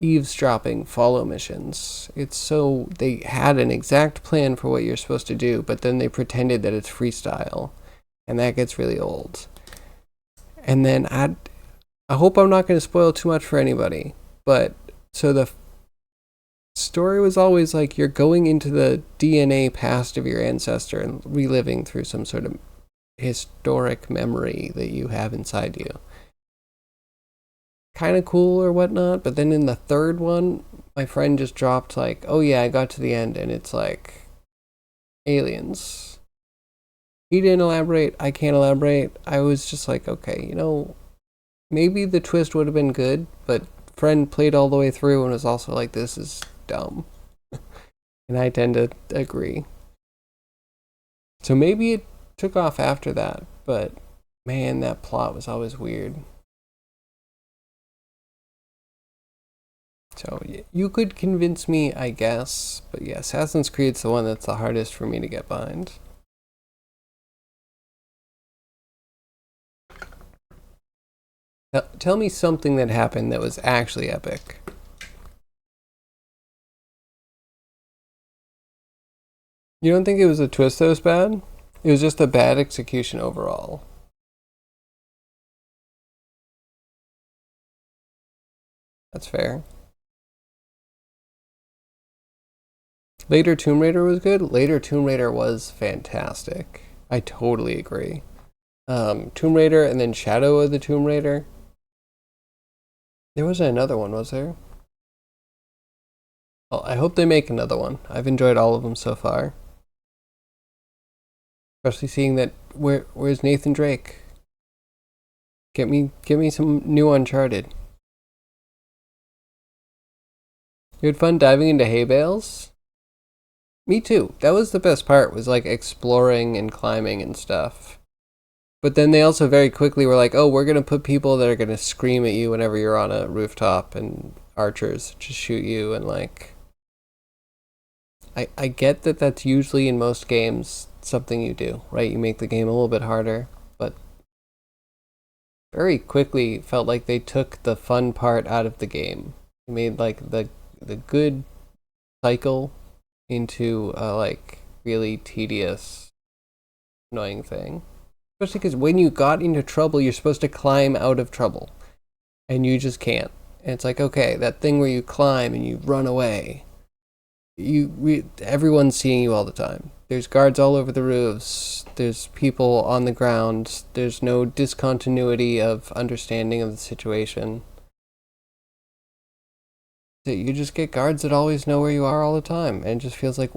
eavesdropping follow missions. It's so they had an exact plan for what you're supposed to do, but then they pretended that it's freestyle, and that gets really old. And then I hope I'm not going to spoil too much for anybody, but so the story was always like you're going into the DNA past of your ancestor and reliving through some sort of historic memory that you have inside you. Kind of cool or whatnot, but then in the third one, my friend just dropped like, oh yeah, I got to the end and it's like aliens. He didn't elaborate. I can't elaborate. I was just like, okay, you know, maybe the twist would have been good, but friend played all the way through and was also like, this is dumb. And I tend to agree. So maybe it took off after that, but man, that plot was always weird. So you could convince me, I guess, but yeah, Assassin's Creed's the one that's the hardest for me to get behind. Tell me something that happened that was actually epic. You don't think it was a twist that was bad? It was just a bad execution overall. That's fair. Later Tomb Raider was good. Later Tomb Raider was fantastic. I totally agree. Tomb Raider and then Shadow of the Tomb Raider. There was another one, was there? Well, I hope they make another one. I've enjoyed all of them so far. Especially seeing that where's Nathan Drake? Get me some new Uncharted. You had fun diving into hay bales? Me too. That was the best part, was like exploring and climbing and stuff. But then they also very quickly were like, oh, we're going to put people that are going to scream at you whenever you're on a rooftop and archers just shoot you. And like, I get that that's usually in most games something you do, right? You make the game a little bit harder, but very quickly felt like they took the fun part out of the game. They made like the good cycle into a like really tedious, annoying thing. Especially because when you got into trouble, you're supposed to climb out of trouble, and you just can't. And it's like, okay, that thing where you climb and you run away. Everyone's seeing you all the time. There's guards all over the roofs. There's people on the ground. There's no discontinuity of understanding of the situation. You just get guards that always know where you are all the time, and it just feels like,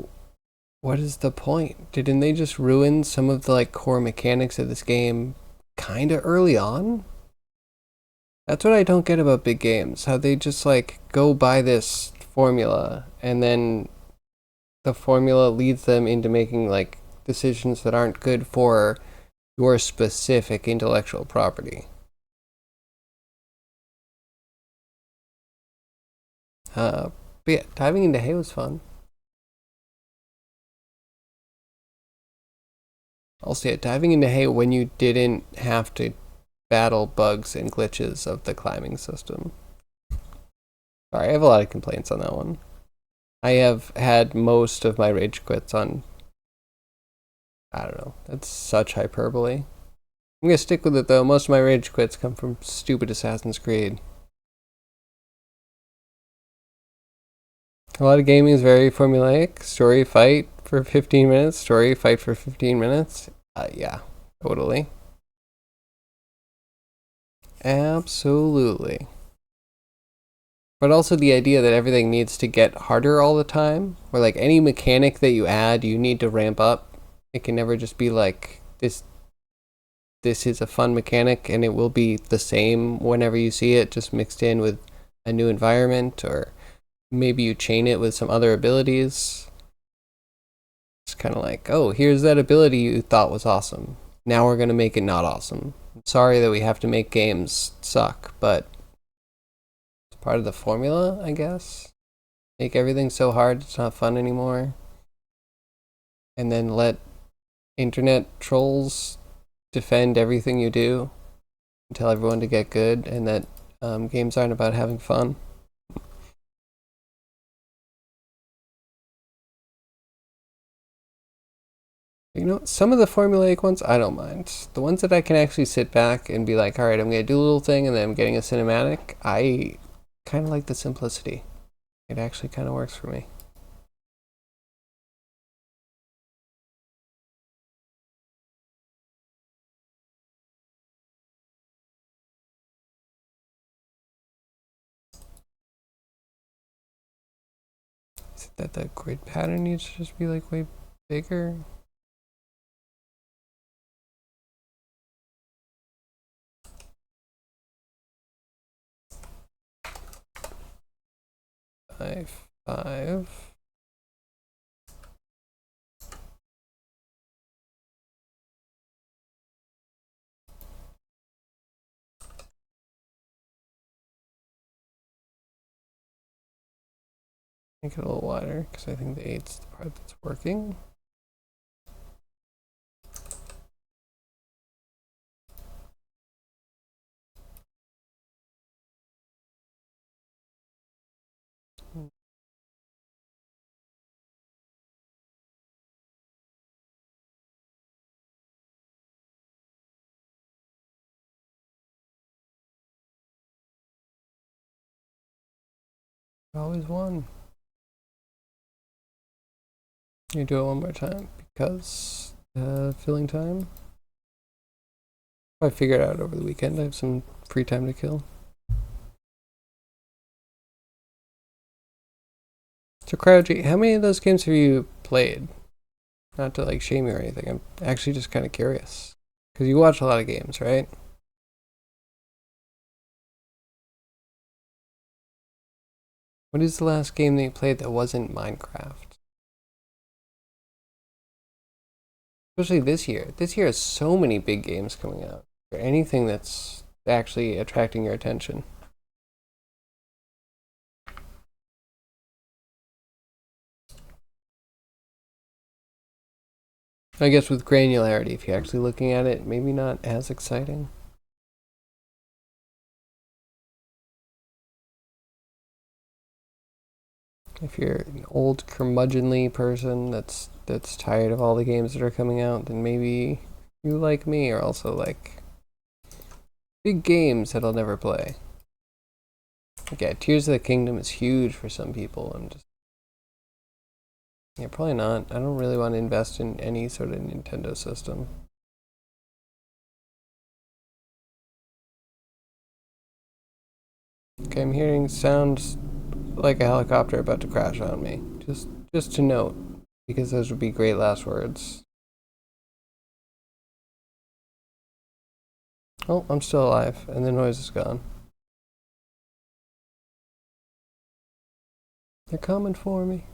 what is the point? Didn't they just ruin some of the like core mechanics of this game kind of early on? That's what I don't get about big games. How they just like go by this formula, and then the formula leads them into making like decisions that aren't good for your specific intellectual property. But yeah, diving into hay was fun. Also, yeah, diving into hay when you didn't have to battle bugs and glitches of the climbing system. Sorry, I have a lot of complaints on that one. I have had most of my rage quits on, I don't know, that's such hyperbole. I'm gonna stick with it though. Most of my rage quits come from stupid Assassin's Creed. A lot of gaming is very formulaic. Story, fight for 15 minutes. Story, fight for 15 minutes. Yeah, totally. Absolutely. But also the idea that everything needs to get harder all the time, or like any mechanic that you add, you need to ramp up. It can never just be like this is a fun mechanic and it will be the same whenever you see it, just mixed in with a new environment, or maybe you chain it with some other abilities. It's kind of like, oh, here's that ability you thought was awesome. Now we're going to make it not awesome. I'm sorry that we have to make games suck, but it's part of the formula, I guess. Make everything so hard it's not fun anymore. And then let internet trolls defend everything you do and tell everyone to get good, and that games aren't about having fun. You know, some of the formulaic ones I don't mind. The ones that I can actually sit back and be like, all right, I'm going to do a little thing and then I'm getting a cinematic, I kind of like the simplicity. It actually kind of works for me. Is it that the grid pattern needs to just be like way bigger? 5. Make it a little wider because I think the 8's the part that's working. Always one. You do it one more time because filling time. I figured out over the weekend I have some free time to kill. So CryoG, how many of those games have you played? Not to like shame you or anything. I'm actually just kind of curious because you watch a lot of games, right? What is the last game that you played that wasn't Minecraft? Especially this year. This year has so many big games coming out. Or anything that's actually attracting your attention. I guess with granularity, if you're actually looking at it, maybe not as exciting. If you're an old curmudgeonly person that's tired of all the games that are coming out, then maybe you like me are also like big games that I'll never play. Like, yeah, Tears of the Kingdom is huge for some people. I'm just yeah, probably not. I don't really want to invest in any sort of Nintendo system. Okay, I'm hearing sounds like a helicopter about to crash on me. Just to note, because those would be great last words. Oh, I'm still alive, and the noise is gone. They're coming for me.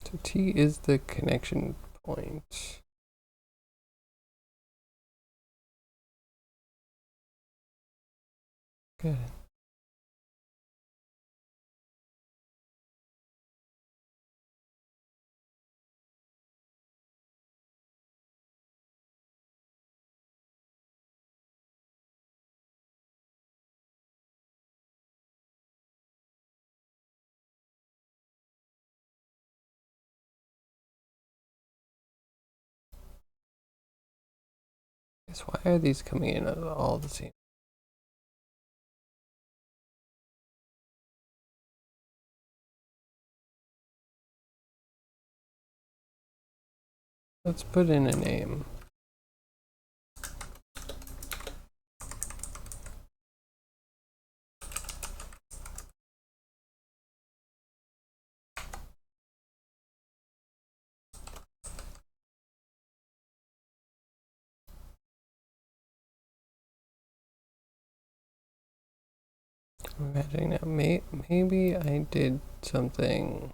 So T is the connection point. Good. Guess why are these coming in all the same? Let's put in a name. I'm imagining now, maybe I did something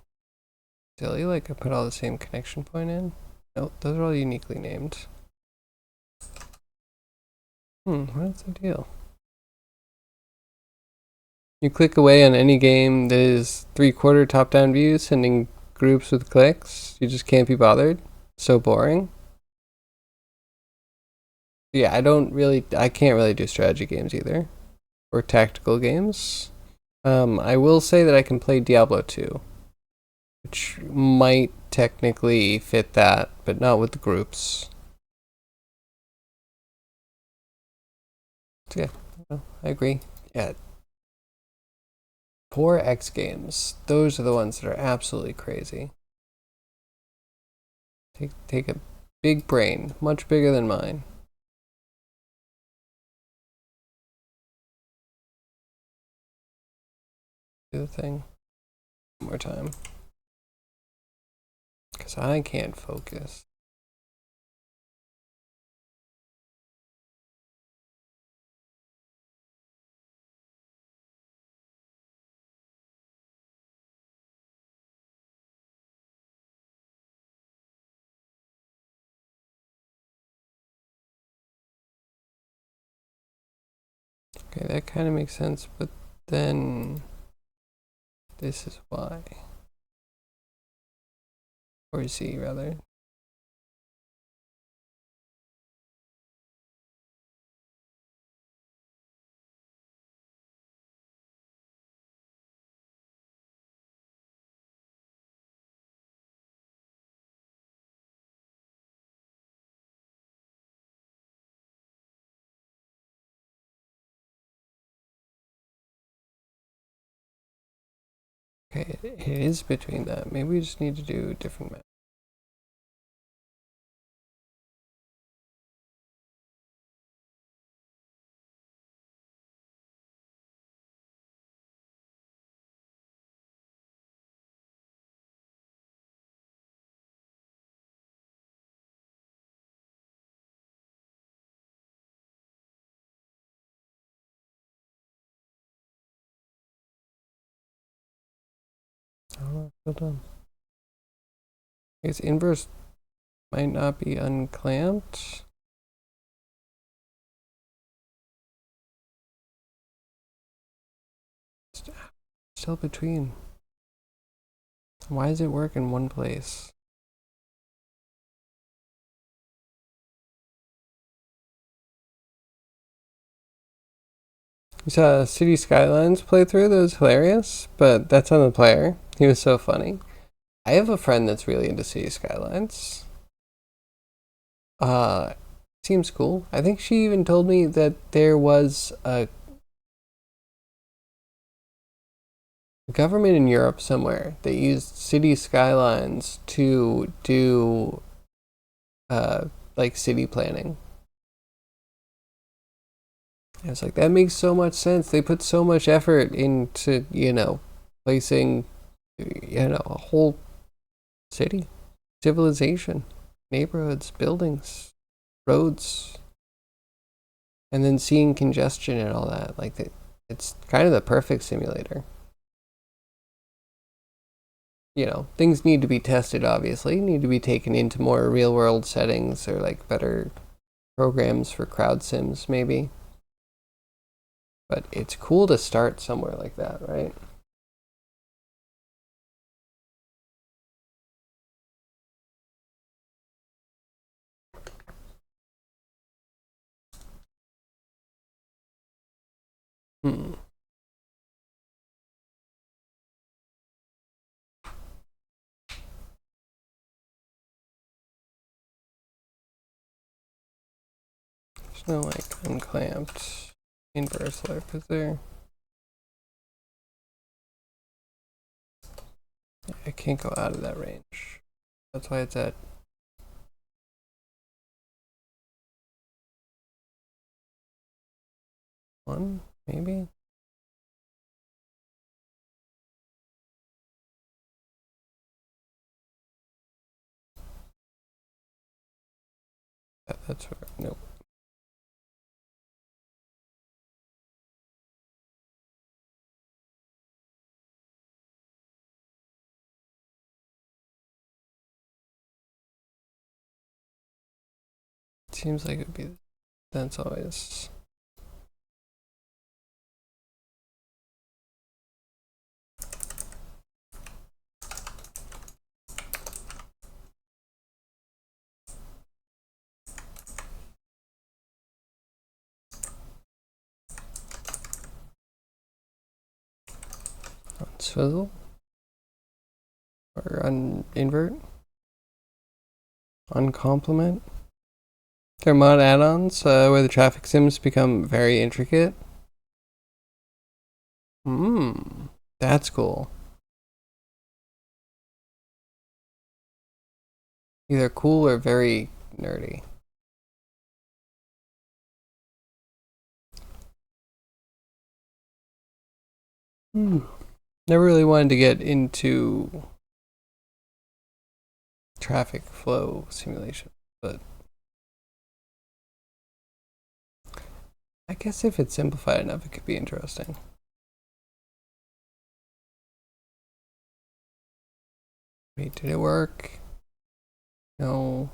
silly, like I put all the same connection point in. Nope, those are all uniquely named. What is the deal? You click away on any game that is 3/4 top-down view, sending groups with clicks. You just can't be bothered. So boring. Yeah, I can't really do strategy games either, or tactical games. I will say that I can play Diablo 2, which might technically fit that, but not with the groups. So yeah, I agree. Yeah, poor X games. Those are the ones that are absolutely crazy. Take a big brain, much bigger than mine. do the thing one more time. Because I can't focus. Okay, that kind of makes sense, but then this is why. Or Z, rather. Okay, it is between that. Maybe we just need to do different math. Oh, well done. I guess inverse might not be unclamped. Still between. Why does it work in one place? You saw City Skylines playthrough? That was hilarious, but that's on the player. He was so funny. I have a friend that's really into City Skylines. Uh, Seems cool. I think she even told me that there was a government in Europe somewhere that used City Skylines to do like city planning. I was like, that makes so much sense. They put so much effort into, placing, a whole city, civilization, neighborhoods, buildings, roads, and then seeing congestion and all that. Like, it's kind of the perfect simulator. Things need to be tested, obviously, need to be taken into more real world settings or like better programs for crowd sims, maybe. But it's cool to start somewhere like that, right? Hmm. There's no like unclamped inverse life, is there? I can't go out of that range. That's why it's at 1, maybe? That's where, nope. It seems like it would be, that's always. Swizzle? Or invert? Uncomplement? They're mod add-ons where the traffic sims become very intricate. That's cool. Either cool or very nerdy. Never really wanted to get into traffic flow simulation, but I guess if it's simplified enough, it could be interesting. Wait, did it work? No,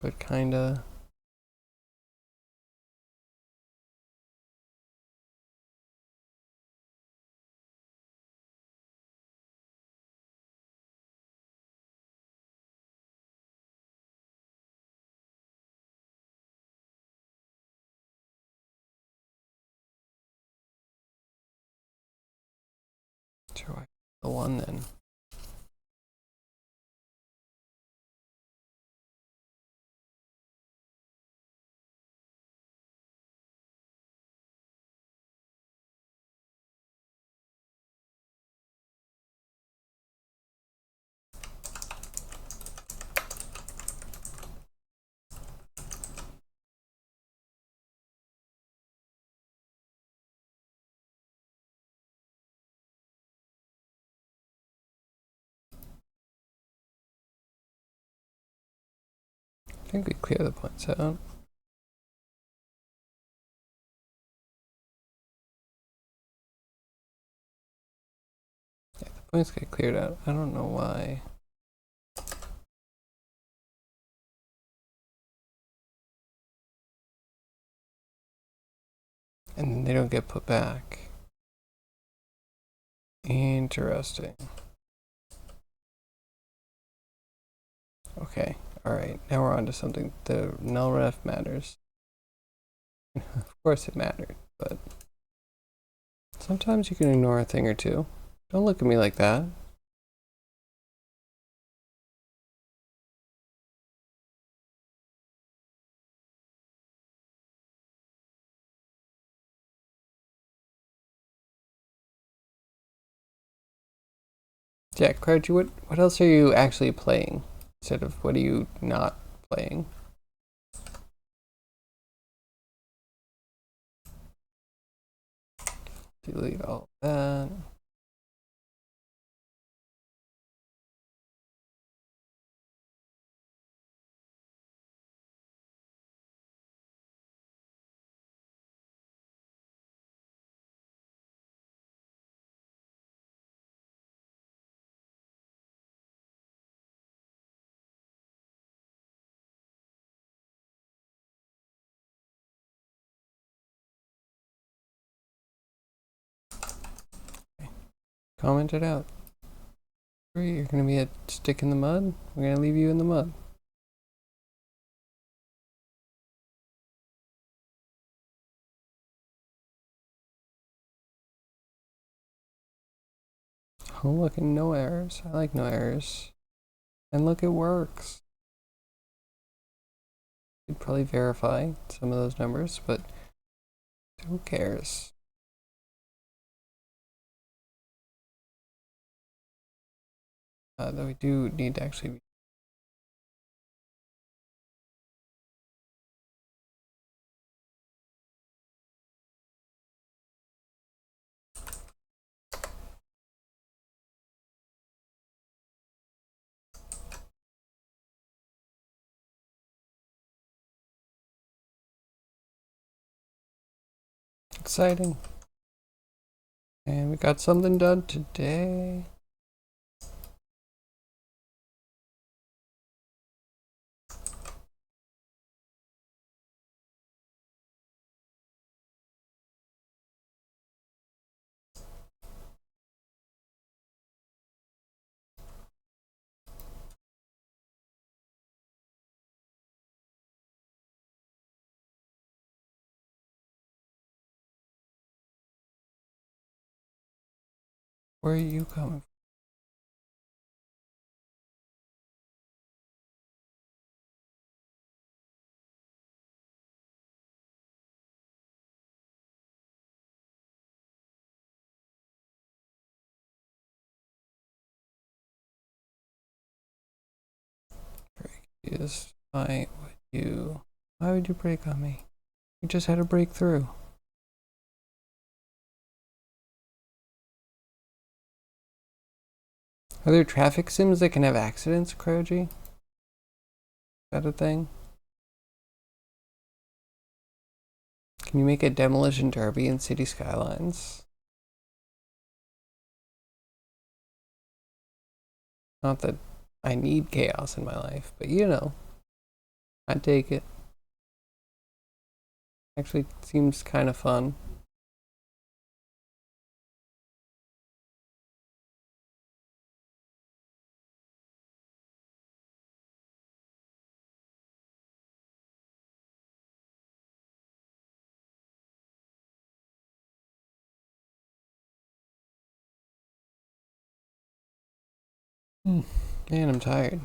but kinda. Sure, the one then. I think we clear the points out. Yeah, the points get cleared out. I don't know why. And then they don't get put back. Interesting. Okay, alright, now we're on to something. The null ref matters. Of course it mattered, but sometimes you can ignore a thing or two. Don't look at me like that. Jack, Crouchy, what else are you actually playing? Instead of what are you not playing? Delete all that. Comment it out. You're gonna be a stick in the mud? We're gonna leave you in the mud. Oh, look, and no errors. I like no errors. And look, it works. You'd probably verify some of those numbers, but who cares? Though we do need to actually. Exciting. And we got something done today. Where are you coming from? Is why would you break on me? You just had a breakthrough. Are there traffic sims that can have accidents, Croji? Is that a thing? Can you make a demolition derby in City Skylines? Not that I need chaos in my life, but you know, I'd take it. Actually, seems kind of fun. Man, I'm tired.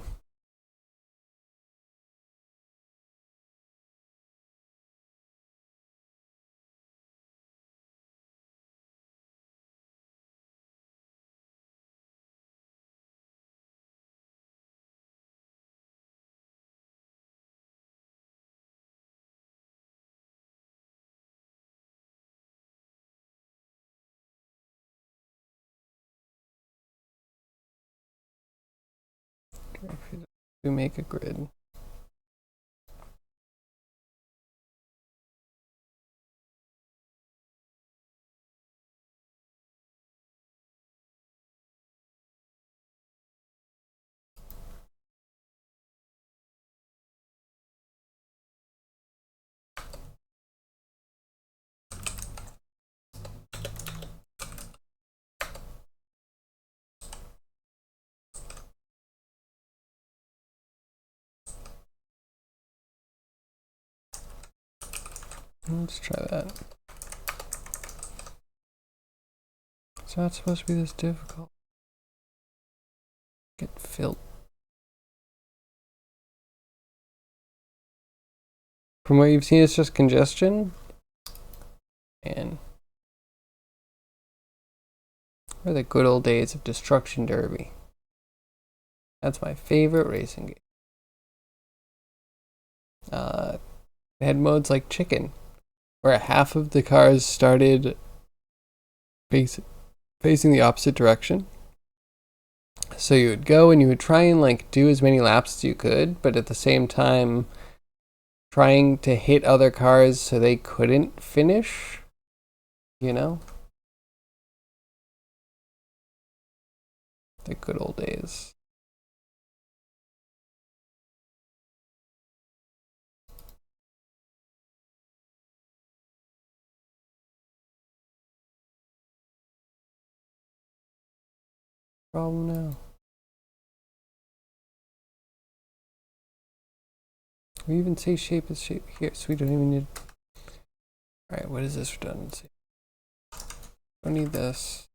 We make a grid. Let's try that. It's not supposed to be this difficult. Get filled. From what you've seen, it's just congestion. And or the good old days of Destruction Derby. That's my favorite racing game. They had modes like Chicken, where half of the cars started facing the opposite direction. So you would go and you would try and like do as many laps as you could, but at the same time trying to hit other cars so they couldn't finish, you know? The good old days. Problem now. We even say shape is shape here, so we don't even need. Alright, what is this redundancy? Don't need this.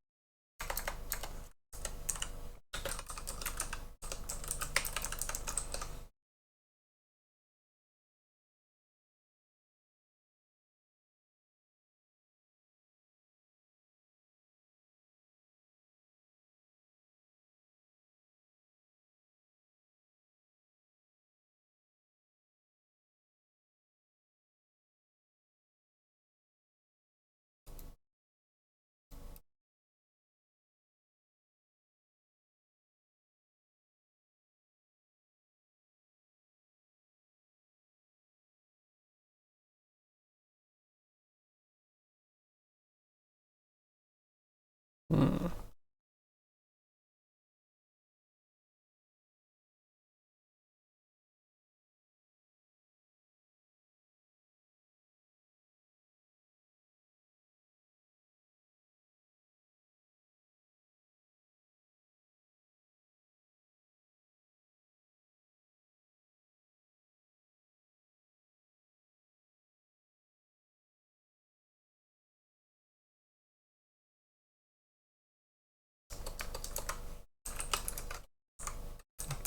Hmm.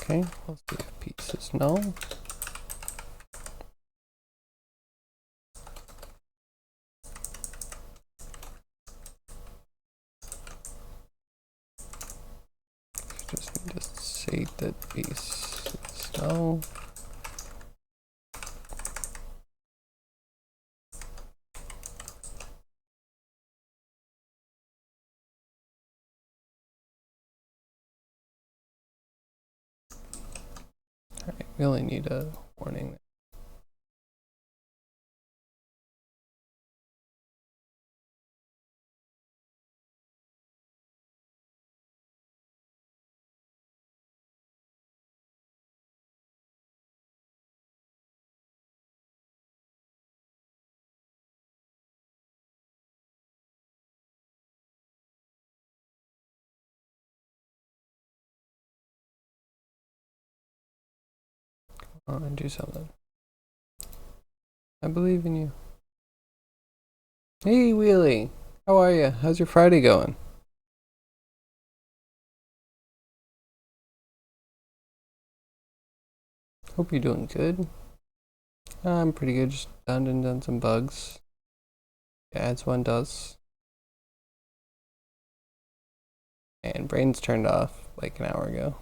Okay, let's see if pieces no. Just need to say that piece is no. We only need a warning. And do something. I believe in you. Hey, Wheelie. How are you? How's your Friday going? Hope you're doing good. I'm pretty good. Just found and done some bugs. Yeah, as one does. And brain's turned off like an hour ago.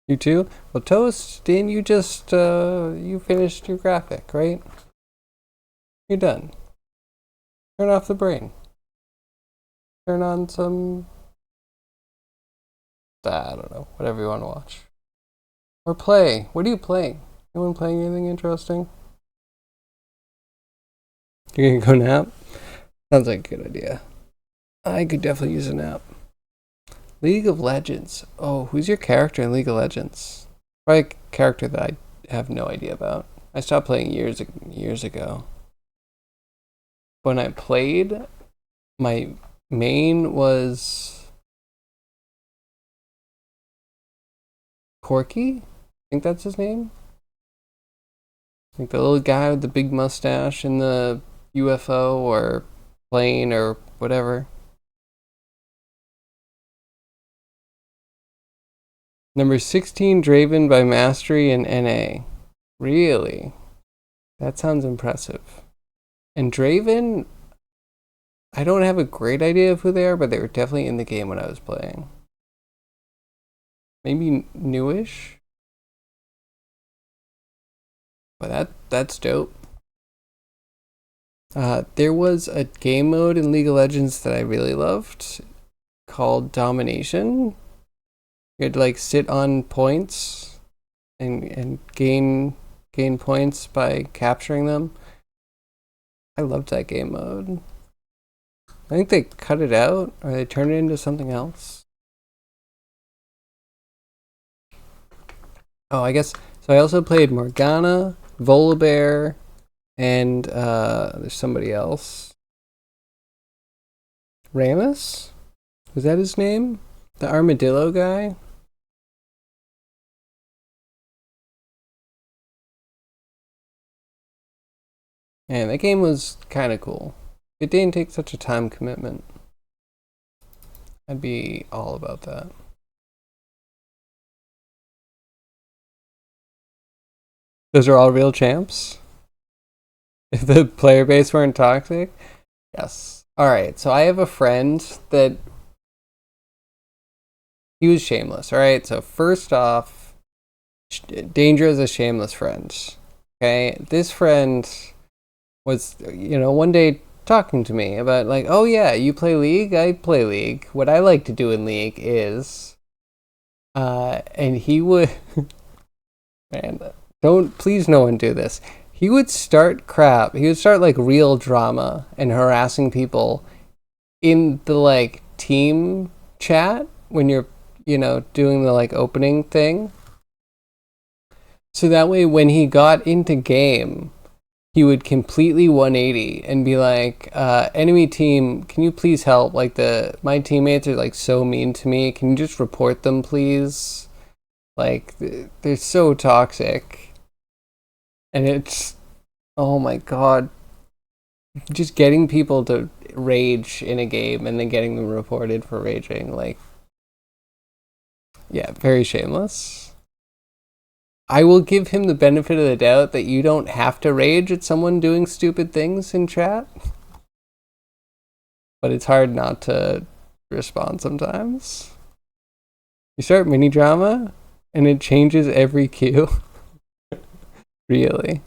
You too? Well, Toast, didn't you just, you finished your graphic, right? You're done. Turn off the brain. Turn on some, I don't know, whatever you want to watch. Or play. What are you playing? Anyone playing anything interesting? You're gonna go nap? Sounds like a good idea. I could definitely use a nap. League of Legends. Oh, who's your character in League of Legends? Probably a character that I have no idea about. I stopped playing years ago. When I played, my main was Corky. I think that's his name. Like the little guy with the big mustache in the UFO or plane or whatever. Number 16, Draven by Mastery and NA. Really? That sounds impressive. And Draven, I don't have a great idea of who they are, but they were definitely in the game when I was playing. Maybe newish? But that's dope. There was a game mode in League of Legends that I really loved called Domination. You had to like sit on points and gain points by capturing them. I loved that game mode. I think they cut it out or they turned it into something else. Oh, I guess so. I also played Morgana, Volibear, and there's somebody else. Ramus? Was that his name? The armadillo guy? Man, that game was kind of cool. It didn't take such a time commitment. I'd be all about that. Those are all real champs? If the player base weren't toxic? Yes. Alright, so I have a friend that he was shameless, alright? So first off, Danger is a shameless friend. Okay? This friend was, one day talking to me about like, oh yeah, you play League? I play League. What I like to do in League is and he would man, please no one do this. He would start crap. He would start like real drama and harassing people in the like team chat when you're, doing the like opening thing. So that way when he got into game, he would completely 180 and be like, enemy team, can you please help? Like my teammates are like so mean to me. Can you just report them, please? Like they're so toxic. And it's, oh my god, just getting people to rage in a game and then getting them reported for raging, like, yeah, very shameless. I will give him the benefit of the doubt that you don't have to rage at someone doing stupid things in chat. But it's hard not to respond sometimes. You start mini drama and it changes every queue. Really.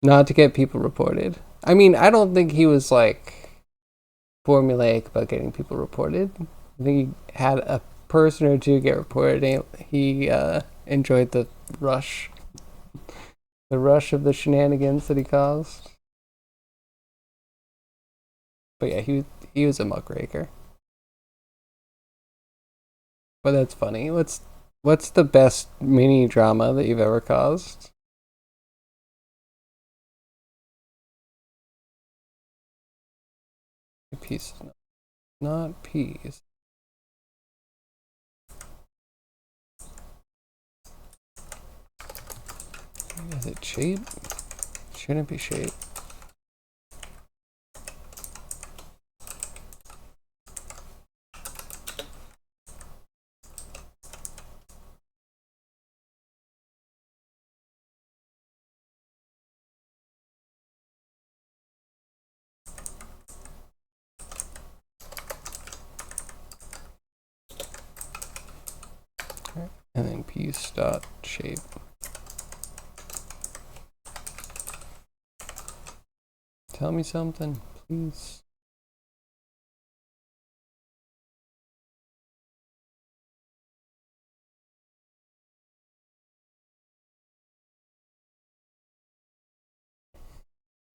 Not to get people reported. I mean, I don't think he was like formulaic about getting people reported. I think he had a person or two get reported. And he enjoyed the rush of the shenanigans that he caused. But yeah, he was a muckraker. But that's funny. What's the best mini drama that you've ever caused? Peace, not peas. Is it shape? Shouldn't be shape. And then piece dot shape. Tell me something, please.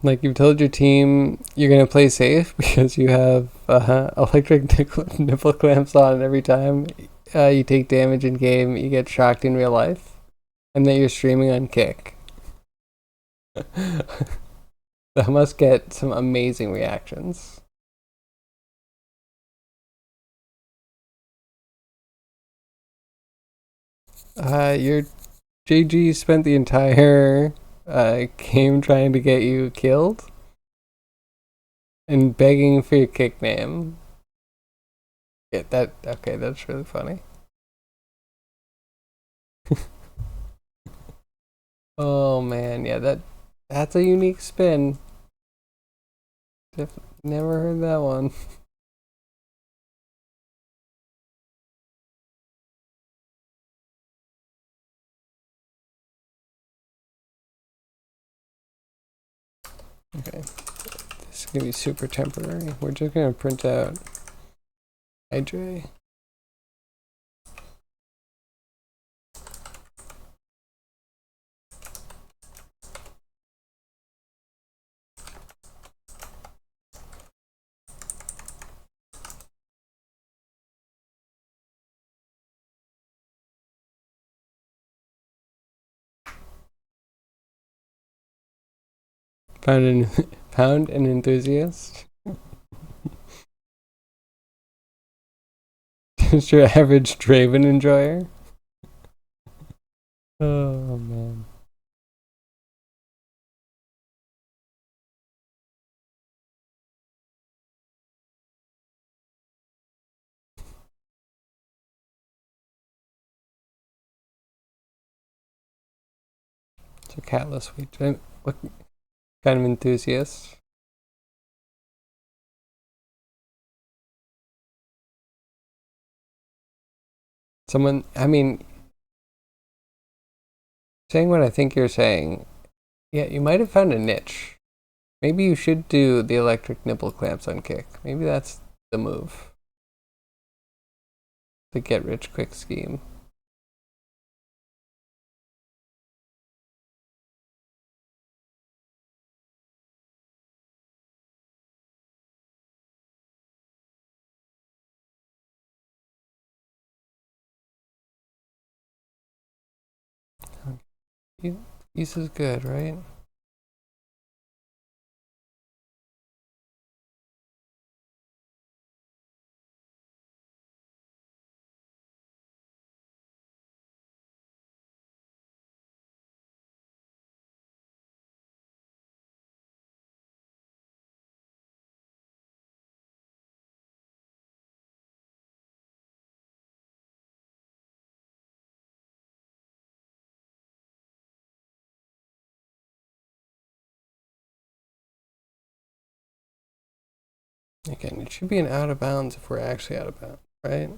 Like you've told your team you're gonna play safe because you have electric nipple clamps on every time you take damage in game, you get shocked in real life, and that you're streaming on Kick. That must get some amazing reactions. Your JG spent the entire game trying to get you killed and begging for your Kick name. Yeah, okay, that's really funny. Oh man, yeah, that's a unique spin. Never heard that one. Okay, this is gonna be super temporary. We're just gonna print out Hydra. Found an enthusiast. Just your average Draven enjoyer. Oh man. So Catless, what kind of enthusiast? Someone, I mean, saying what I think you're saying, yeah, you might have found a niche. Maybe you should do the electric nipple clamps on Kick. Maybe that's the move. The get rich quick scheme. This is good, right? Again, it should be an out of bounds if we're actually out of bounds, right?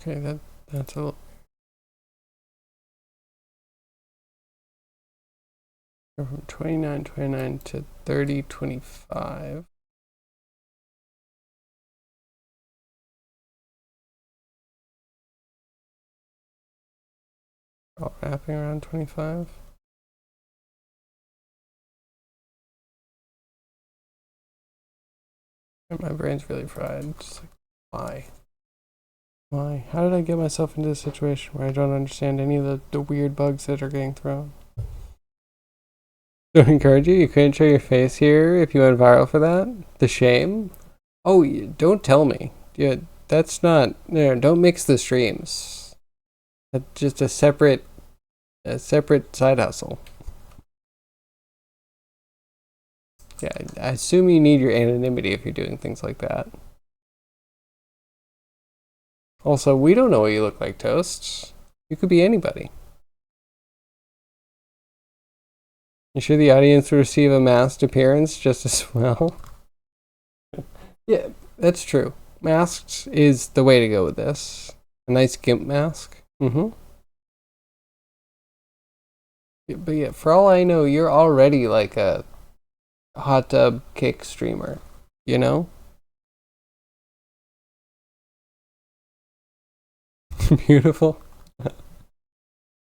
Okay, that's a from 29.29 to 30.25. All wrapping around 25. And my brain's really fried. Just like, why? Why? How did I get myself into this situation where I don't understand any of the weird bugs that are getting thrown? Don't encourage you. You couldn't show your face here if you went viral for that. The shame. Oh, don't tell me. Yeah, that's not. No, don't mix the streams. That's just a separate side hustle. Yeah, I assume you need your anonymity if you're doing things like that. Also, we don't know what you look like, Toast. You could be anybody. You sure the audience will receive a masked appearance just as well? Yeah, that's true. Masked is the way to go with this. A nice gimp mask. Mm-hmm. But yeah, for all I know, you're already like a hot tub kick streamer, you know? Beautiful.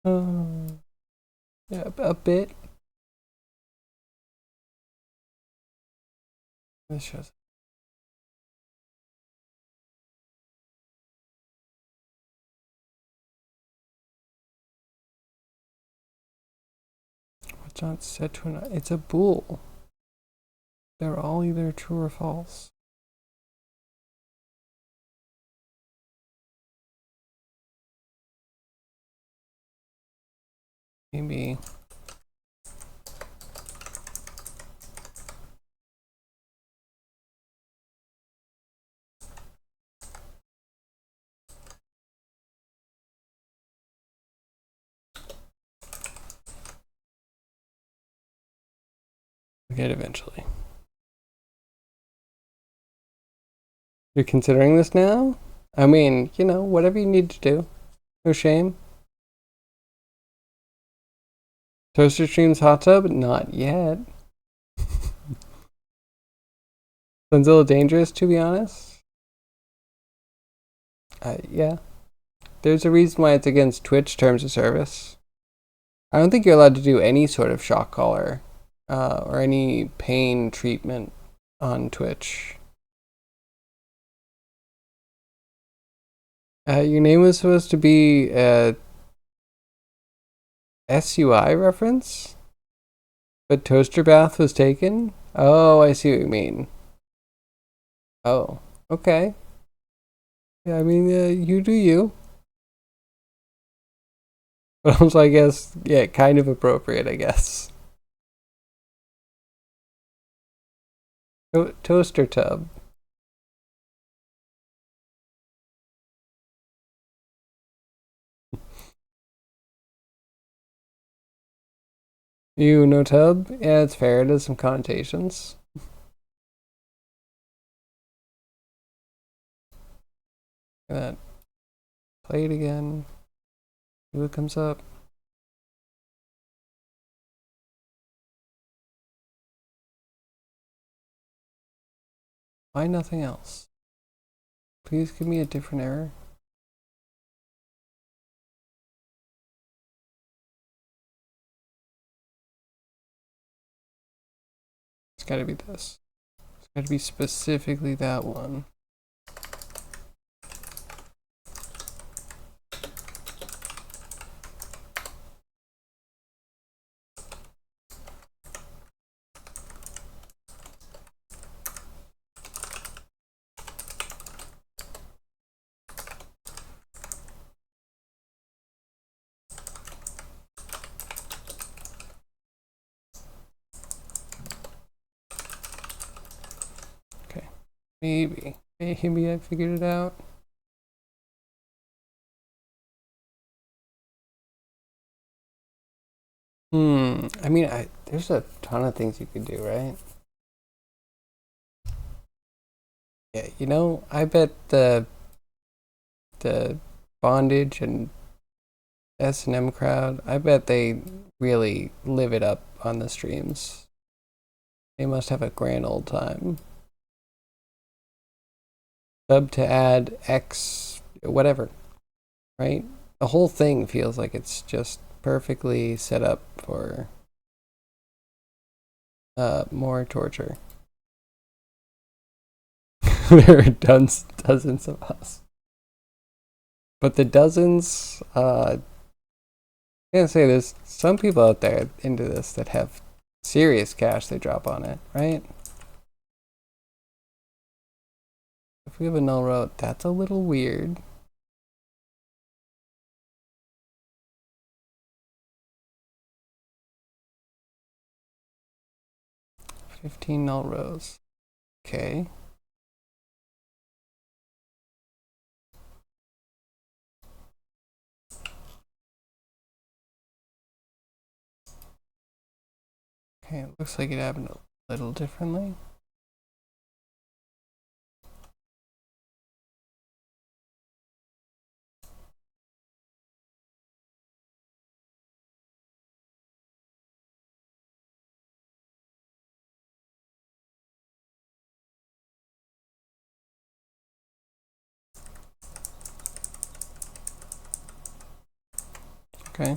Yeah, a bit. This shows. What's not set to an. It's a bool. They're all either true or false. Maybe. We'll get it eventually. You're considering this now? I mean, you know, whatever you need to do. No shame. Toaster streams hot tub? Not yet. Sounds a little dangerous, to be honest. Yeah. There's a reason why it's against Twitch terms of service. I don't think you're allowed to do any sort of shock collar or any pain treatment on Twitch. Your name was supposed to be a SUI reference? But Toaster Bath was taken? Oh, I see what you mean. Oh, okay. Yeah, I mean, you do you. But also, I guess, yeah, kind of appropriate, I guess. Toaster tub. You no tub? Yeah, it's fair. It has some connotations. That. Play it again. See what comes up. Why nothing else? Please give me a different error. It's gotta be this. It's gotta be specifically that one. Okay. Maybe I figured it out. I mean, there's a ton of things you could do, right? Yeah, you know, I bet the Bondage and S&M crowd. I bet they really live it up on the streams. They must have a grand old time. Sub to add X, whatever, right? The whole thing feels like it's just perfectly set up for more torture. There are dozens of us. But the dozens, I gotta say, there's some people out there into this that have serious cash they drop on it, right? If we have a null road, that's a little weird. $15 null rows. Okay. Okay, it looks like it happened a little differently. Okay.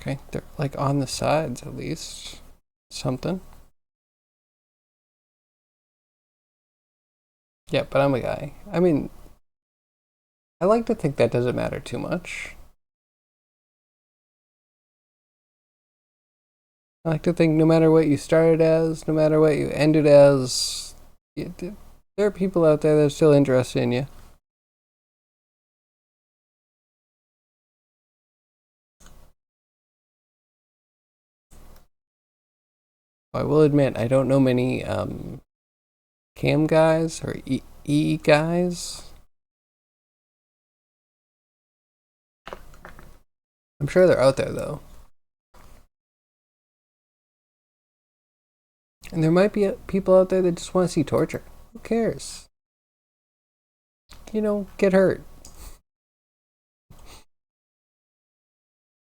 Okay, they're like on the sides at least. Something. Yeah, but I'm a guy. I mean, I like to think that doesn't matter too much. I like to think no matter what you started as, no matter what you ended as, there are people out there that are still interested in you. I will admit, I don't know many cam guys or E guys. I'm sure they're out there though. And there might be people out there that just want to see torture. Who cares? You know, get hurt.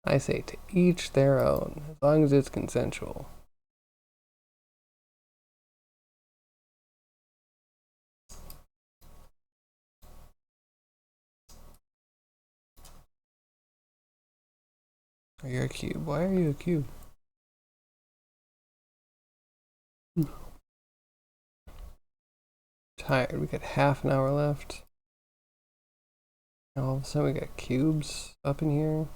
I say to each their own, as long as it's consensual. You're a cube. Why are you a cube? Tired. We got half an hour left. All of a sudden we got cubes up in here.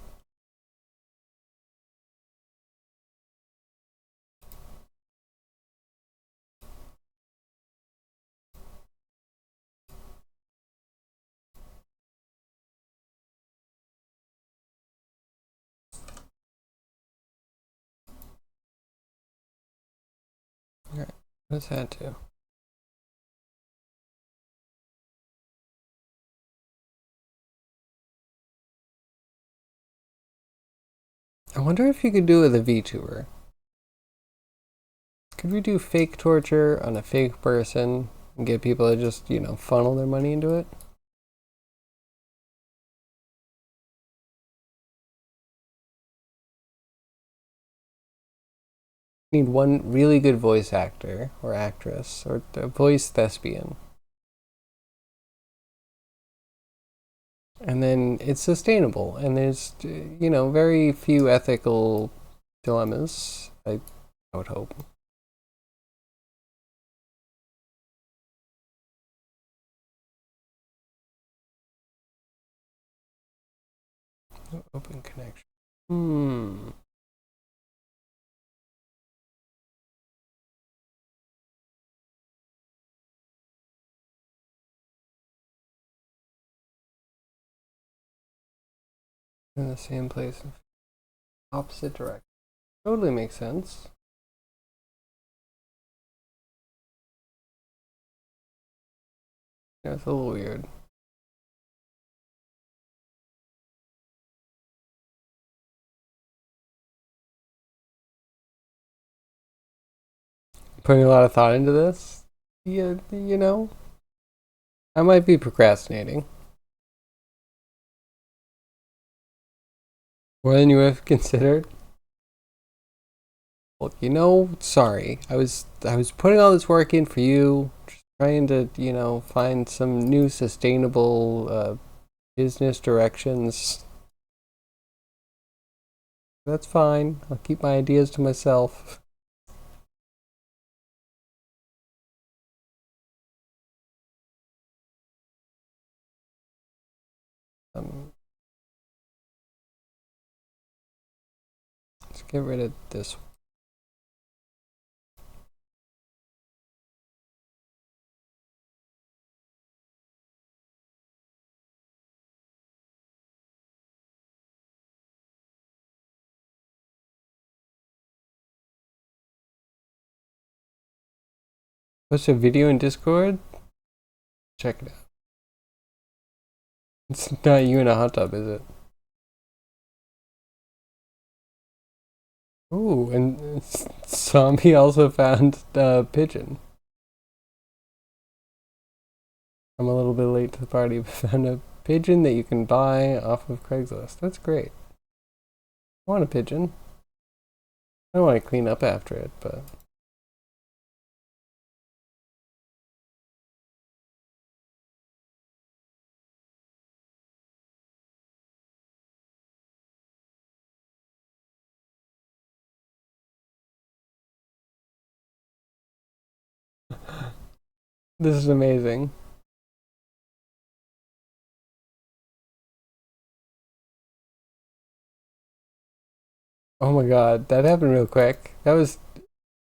Alright, what's that do? I wonder if you could do it with a VTuber. Could we do fake torture on a fake person and get people to just, you know, funnel their money into it? Need one really good voice actor or actress or a voice thespian. And then it's sustainable and there's, you know, very few ethical dilemmas, I would hope. Open connection. In the same place, opposite direction. Totally makes sense. Yeah, it's a little weird. putting a lot of thought into this. I might be procrastinating more than you have considered. Well, sorry. I was putting all this work in for you, just trying to, find some new sustainable business directions. That's fine. I'll keep my ideas to myself. Um, let's get rid of this. What's a video in Discord? Check it out. It's not you in a hot tub, is it? Ooh, and Zombie also found a pigeon. I'm a little bit late to the party, but found a pigeon that you can buy off of Craigslist. That's great. I want a pigeon. I don't want to clean up after it, but this is amazing. Oh my god, that happened real quick. That was,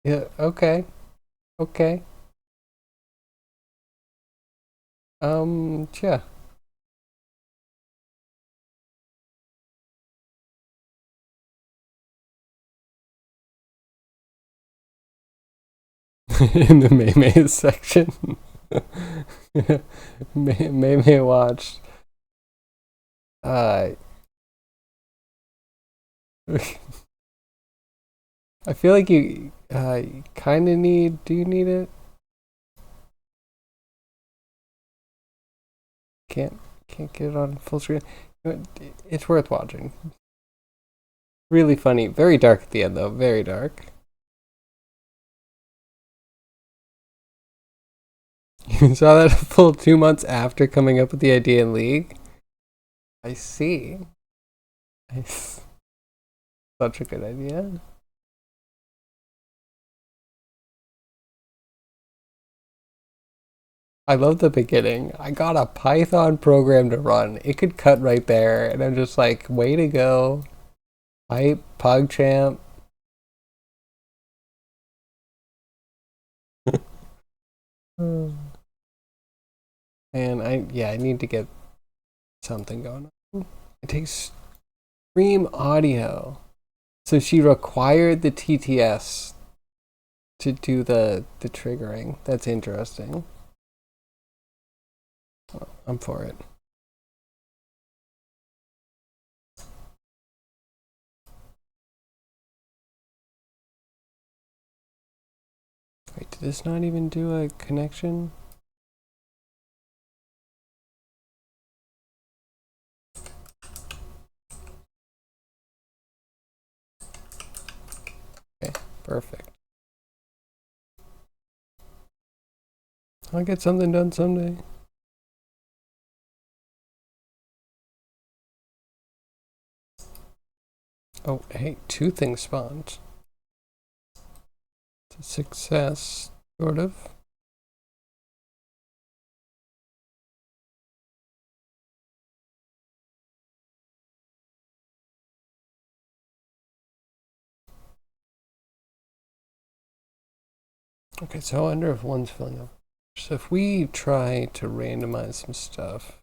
yeah, okay, okay. Yeah. In the May section. May watched. Uh, I feel like you kind of need. Do you need it? Can't can't get it on full screen. It's worth watching. Really funny. Very dark at the end though. Very dark. You saw that a full 2 months after coming up with the idea in League. I see. Nice. Such a good idea. I love the beginning. I got a Python program to run. It could cut right there, and I'm just like, way to go. Hype, PogChamp. And I need to get something going on. It takes stream audio. So she required the TTS to do the triggering. That's interesting. Well, I'm for it. Wait, did this not even do a connection? Okay, perfect. I'll get something done someday. Oh, hey, two things spawned. It's a success, sort of. Okay, so I wonder if one's filling up. So if we try to randomize some stuff,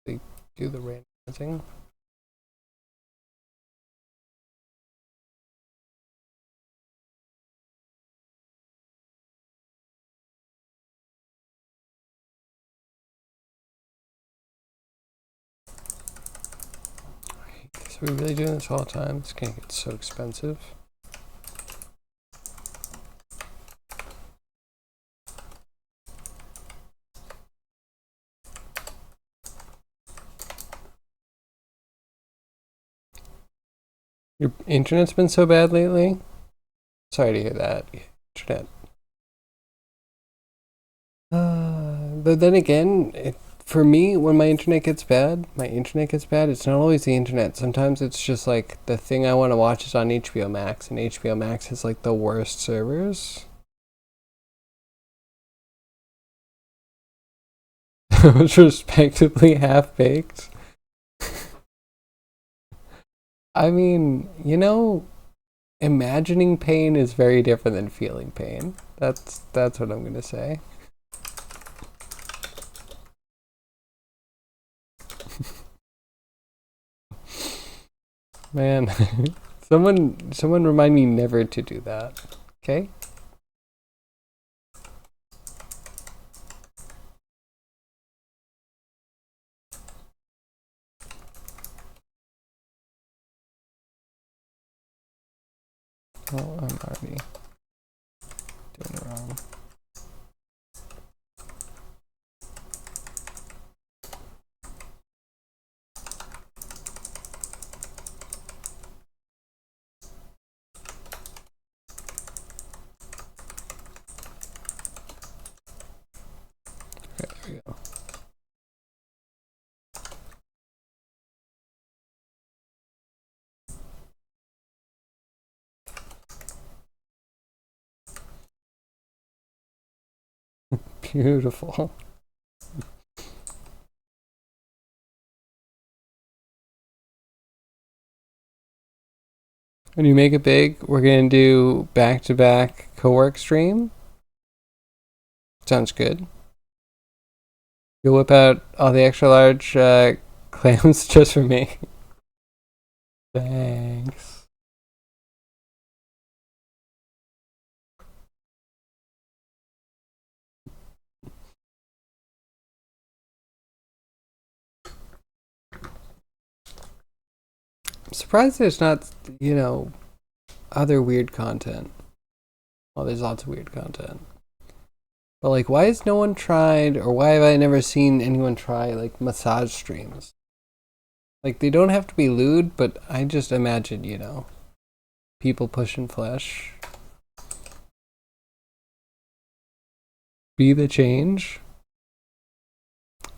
they do the randomizing. I hate this Jeez, are we really doing this all the time? This can't get so expensive. Your internet's been so bad lately? Sorry to hear that. Internet. But then again, for me, when my internet gets bad, it's not always the internet. Sometimes it's just like the thing I want to watch is on HBO Max, and HBO Max has like the worst servers. Which respectively half-baked. I mean, imagining pain is very different than feeling pain. That's what I'm gonna say. Man, someone remind me never to do that. Okay? Oh, I'm already doing it wrong. Okay, there we go. Beautiful. When you make it big, we're gonna do back-to-back co-work stream. Sounds good. You'll whip out all the extra large clams just for me. Thanks. I'm surprised there's not, other weird content. Well, there's lots of weird content. But like, why has no one tried, or why have I never seen anyone try like massage streams? Like, they don't have to be lewd, but I just imagine, people pushing flesh. Be the change?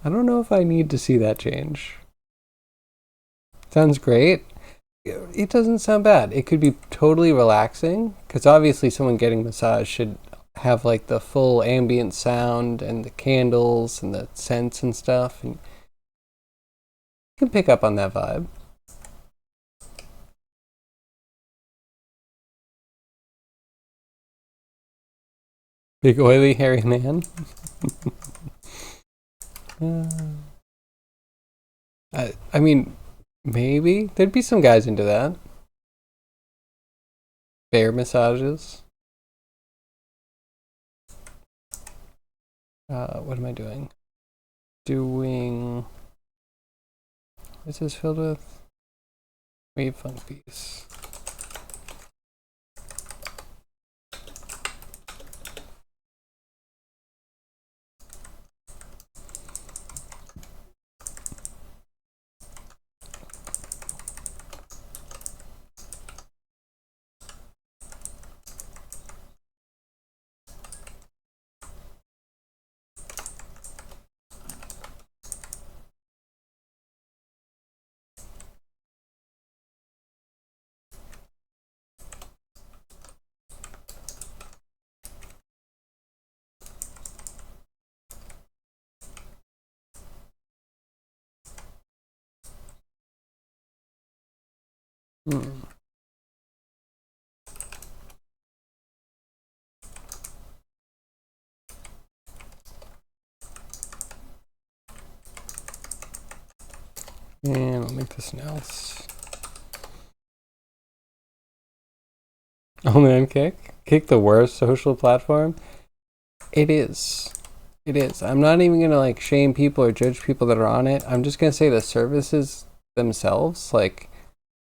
I don't know if I need to see that change. Sounds great. It doesn't sound bad. It could be totally relaxing, because obviously someone getting massage should have like the full ambient sound and the candles and the scents and stuff, and you can pick up on that vibe. Big oily hairy man. I mean, maybe there'd be some guys into that. Bear massages. What am I doing? What's this filled with? Wave funk piece. Hmm. And I'll make this an else. Oh man, Kick the worst social platform? It is. It is. I'm not even gonna like shame people or judge people that are on it. I'm just gonna say the services themselves, like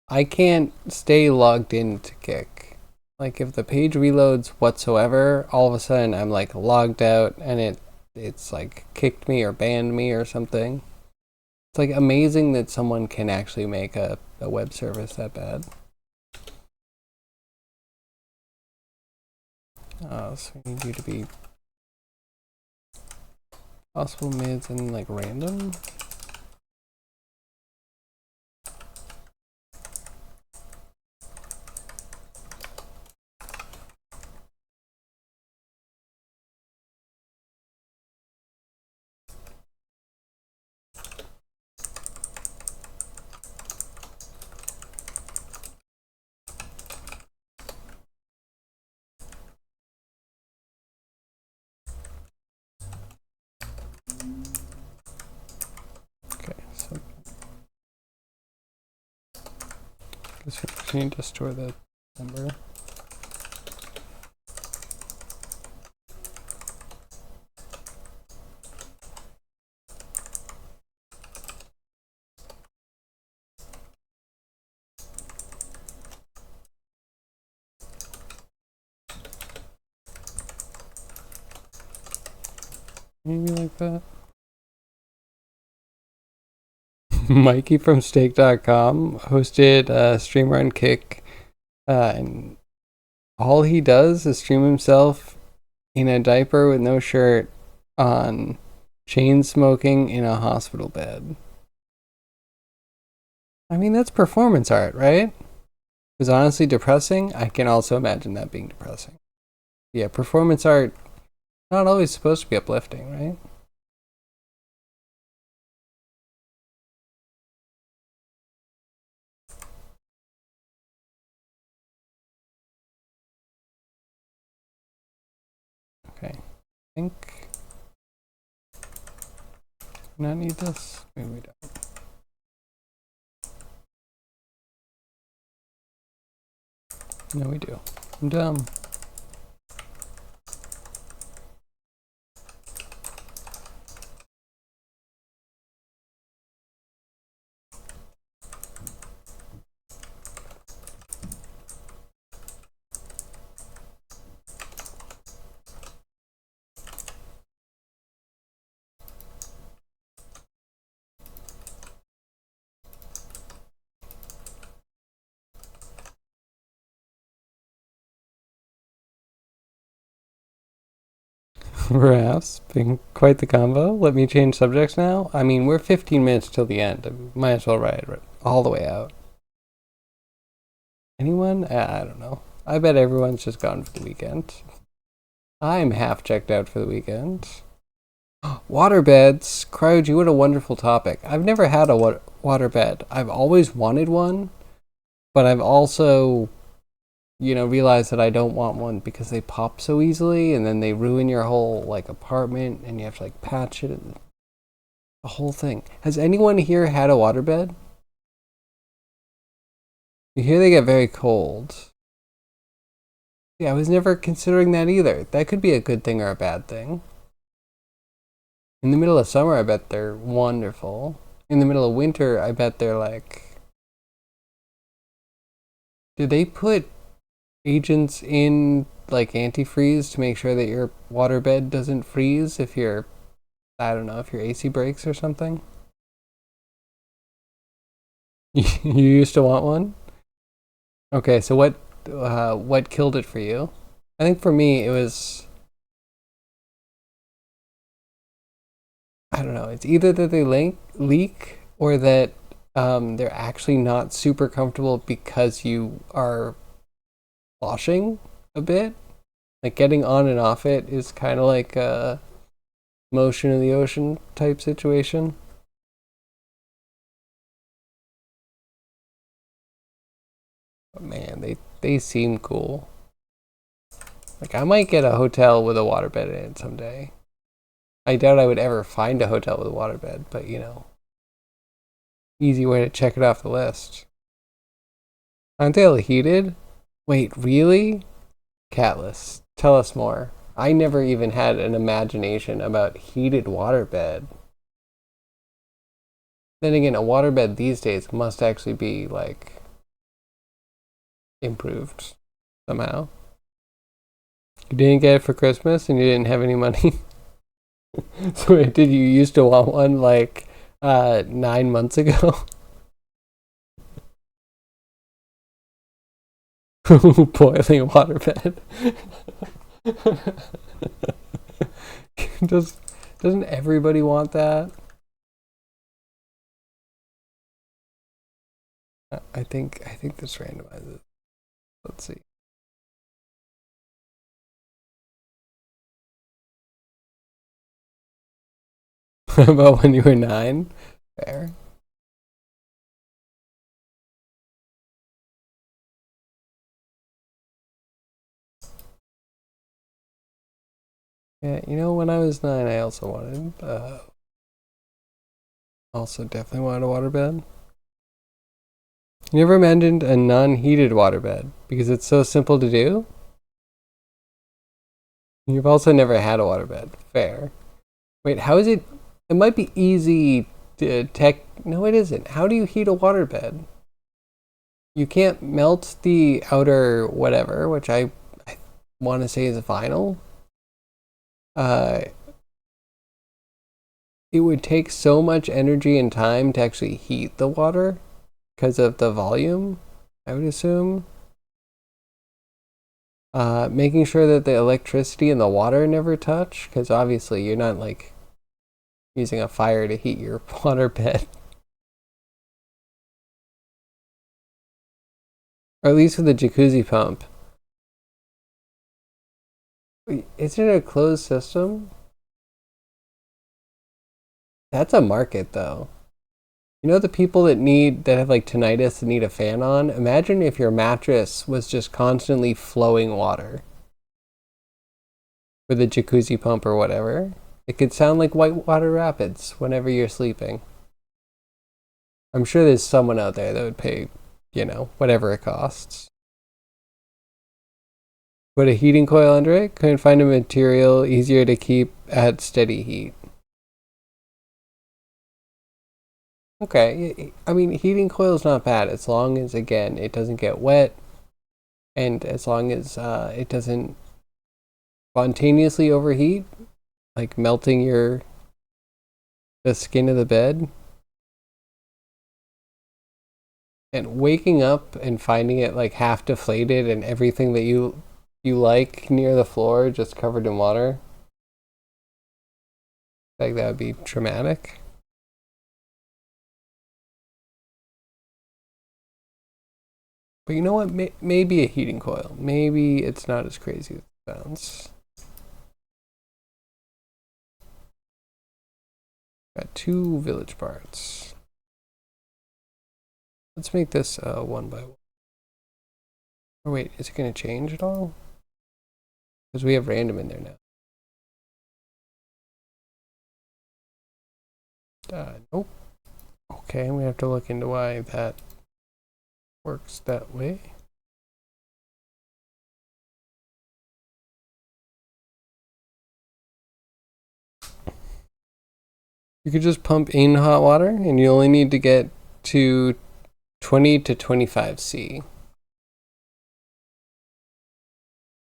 I can't stay logged into Kick. Like if the page reloads whatsoever, all of a sudden I'm like logged out and it's like kicked me or banned me or something. It's like amazing that someone can actually make a web service that bad. So we need you to be possible mids and like random. Okay, so I guess we need to store the number. Maybe like that. Mikey from Stake.com hosted a streamer on Kick, and all he does is stream himself in a diaper with no shirt on, chain smoking in a hospital bed. I mean, that's performance art, right? It's honestly depressing. I can also imagine that being depressing. Yeah, performance art, not always supposed to be uplifting, right? Okay, I think do not need this. Maybe we don't. No, we do. I'm dumb. Perhaps being quite the combo. Let me change subjects now. I mean, we're 15 minutes till the end. I might as well ride it all the way out. Anyone? I don't know. I bet everyone's just gone for the weekend. I'm half checked out for the weekend. Waterbeds. Cryogy, what a wonderful topic. I've never had a waterbed. I've always wanted one, but I've also realize that I don't want one because they pop so easily and then they ruin your whole like apartment and you have to like patch it and the whole thing. Has anyone here had a waterbed? You hear they get very cold. Yeah, I was never considering that either. That could be a good thing or a bad thing. In the middle of summer, I bet they're wonderful. In the middle of winter, I bet they're like. Do they put agents in like antifreeze to make sure that your waterbed doesn't freeze if I don't know, if your AC breaks or something? You used to want one? Okay, so what killed it for you? I think for me it was, I don't know, it's either that they leak or that they're actually not super comfortable because you are sloshing a bit. Like getting on and off it is kind of like a motion of the ocean type situation. But man, they seem cool. Like I might get a hotel with a waterbed in it someday. I doubt I would ever find a hotel with a waterbed, but easy way to check it off the list. Aren't they all heated? Wait, really? Catless, tell us more. I never even had an imagination about heated waterbed. Then again, a waterbed these days must actually be like improved somehow. You didn't get it for Christmas and you didn't have any money? So wait, did you used to want one like 9 months ago? Boiling waterbed. Does doesn't everybody want that? I think this randomizes. Let's see. About when you were 9? Fair. Yeah, you know, when I was 9, I also wanted, also definitely wanted a waterbed. You never mentioned a non-heated waterbed because it's so simple to do. You've also never had a waterbed. Fair. Wait, how is it? It might be easy to tech. No, it isn't. How do you heat a waterbed? You can't melt the outer whatever, which I want to say is a vinyl. Uh, it would take so much energy and time to actually heat the water because of the volume, I would assume. Making sure that the electricity and the water never touch, because obviously you're not like using a fire to heat your water bed. Or at least with the jacuzzi pump. Isn't it a closed system? That's a market though. You know the people that have like tinnitus and need a fan on? Imagine if your mattress was just constantly flowing water with a jacuzzi pump or whatever. It could sound like whitewater rapids whenever you're sleeping. I'm sure there's someone out there that would pay, whatever it costs. Put a heating coil under it. Couldn't find a material easier to keep at steady heat. Okay, I mean, heating coil is not bad as long as, again, it doesn't get wet and as long as it doesn't spontaneously overheat, like melting the skin of the bed. And waking up and finding it like half deflated and everything that you like near the floor just covered in water. Like that would be traumatic. But you know what? Maybe a heating coil. Maybe it's not as crazy as it sounds. Got 2 village parts. Let's make this 1 by 1. Oh wait, is it going to change at all? Because we have random in there now. Nope. Okay, we have to look into why that works that way. You could just pump in hot water and you only need to get to 20 to 25 C.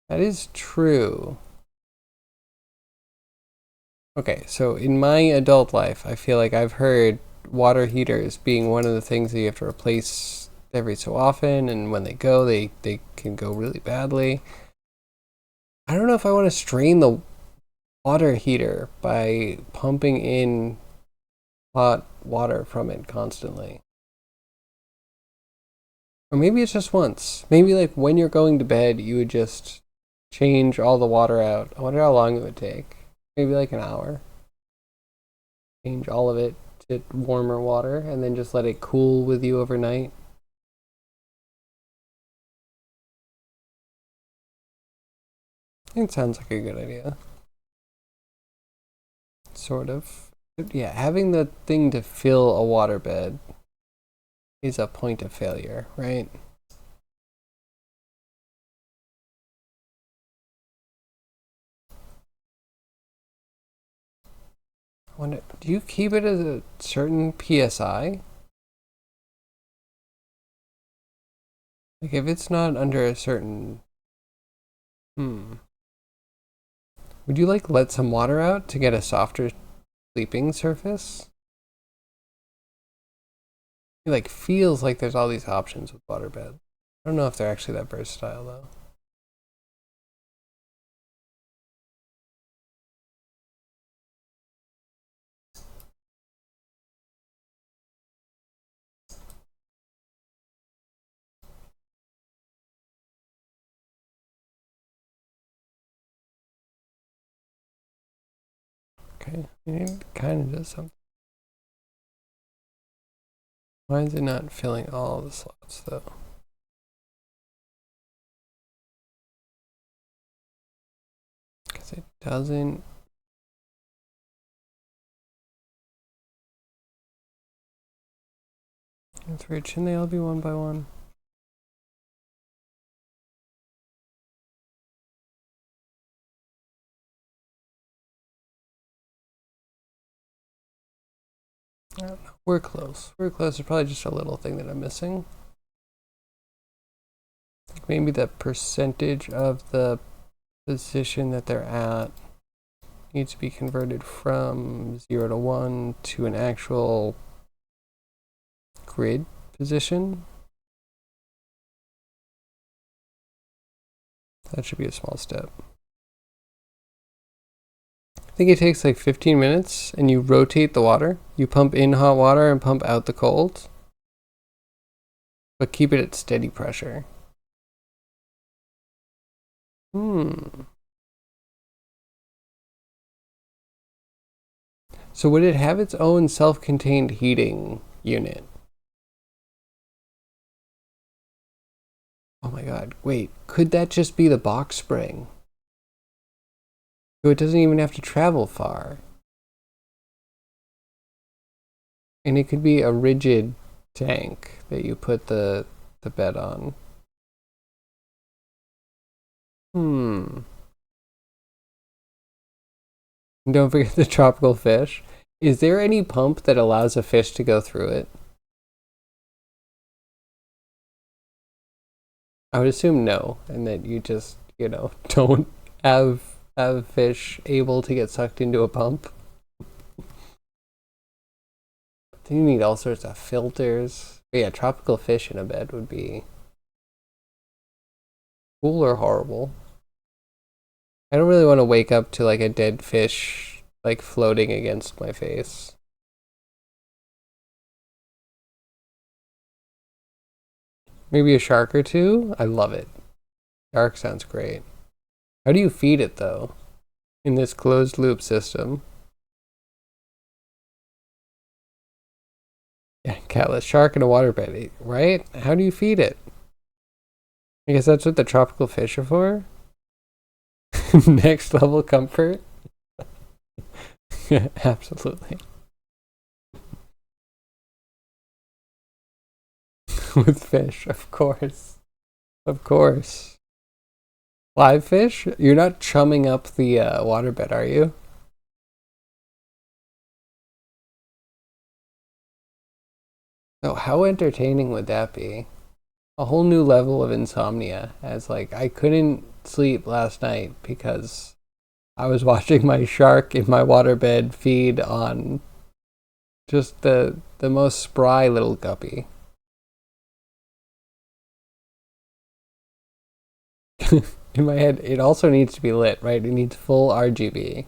That is true. Okay, so in my adult life, I feel like I've heard water heaters being one of the things that you have to replace every so often, and when they go, they can go really badly. I don't know if I want to strain the water heater by pumping in hot water from it constantly. Or maybe it's just once. Maybe like when you're going to bed, you would just change all the water out. I wonder how long it would take. Maybe like an hour. Change all of it to warmer water and then just let it cool with you overnight. I think it sounds like a good idea. Sort of. But yeah, having the thing to fill a waterbed is a point of failure, right? I wonder, do you keep it as a certain PSI? Like if it's not under a certain, would you like let some water out to get a softer sleeping surface? It like feels like there's all these options with waterbed. I don't know if they're actually that versatile though. Okay, it kind of does something. Why is it not filling all the slots though? Because it doesn't. It's weird. Shouldn't they all be one by one? I don't know. We're close. We're close. There's probably just a little thing that I'm missing. Maybe the percentage of the position that they're at needs to be converted from 0 to 1 to an actual grid position. That should be a small step. I think it takes like 15 minutes and you rotate the water. You pump in hot water and pump out the cold. But keep it at steady pressure. So would it have its own self-contained heating unit? Oh my god, wait, could that just be the box spring? So it doesn't even have to travel far. And it could be a rigid tank that you put the bed on. And don't forget the tropical fish. Is there any pump that allows a fish to go through it? I would assume no, and that you just, don't have fish able to get sucked into a pump. Then you need all sorts of filters. But yeah, tropical fish in a bed would be cool or horrible. I don't really want to wake up to like a dead fish like floating against my face. Maybe a shark or two? I love it. Shark sounds great. How do you feed it though? In this closed loop system? Yeah, catless shark in a waterbed, right? How do you feed it? I guess that's what the tropical fish are for. Next level comfort. Absolutely. With fish, of course. Of course. Live fish? You're not chumming up the waterbed, are you? Oh, how entertaining would that be? A whole new level of insomnia. As like, I couldn't sleep last night because I was watching my shark in my waterbed feed on just the most spry little guppy. In my head, it also needs to be lit, right? It needs full RGB.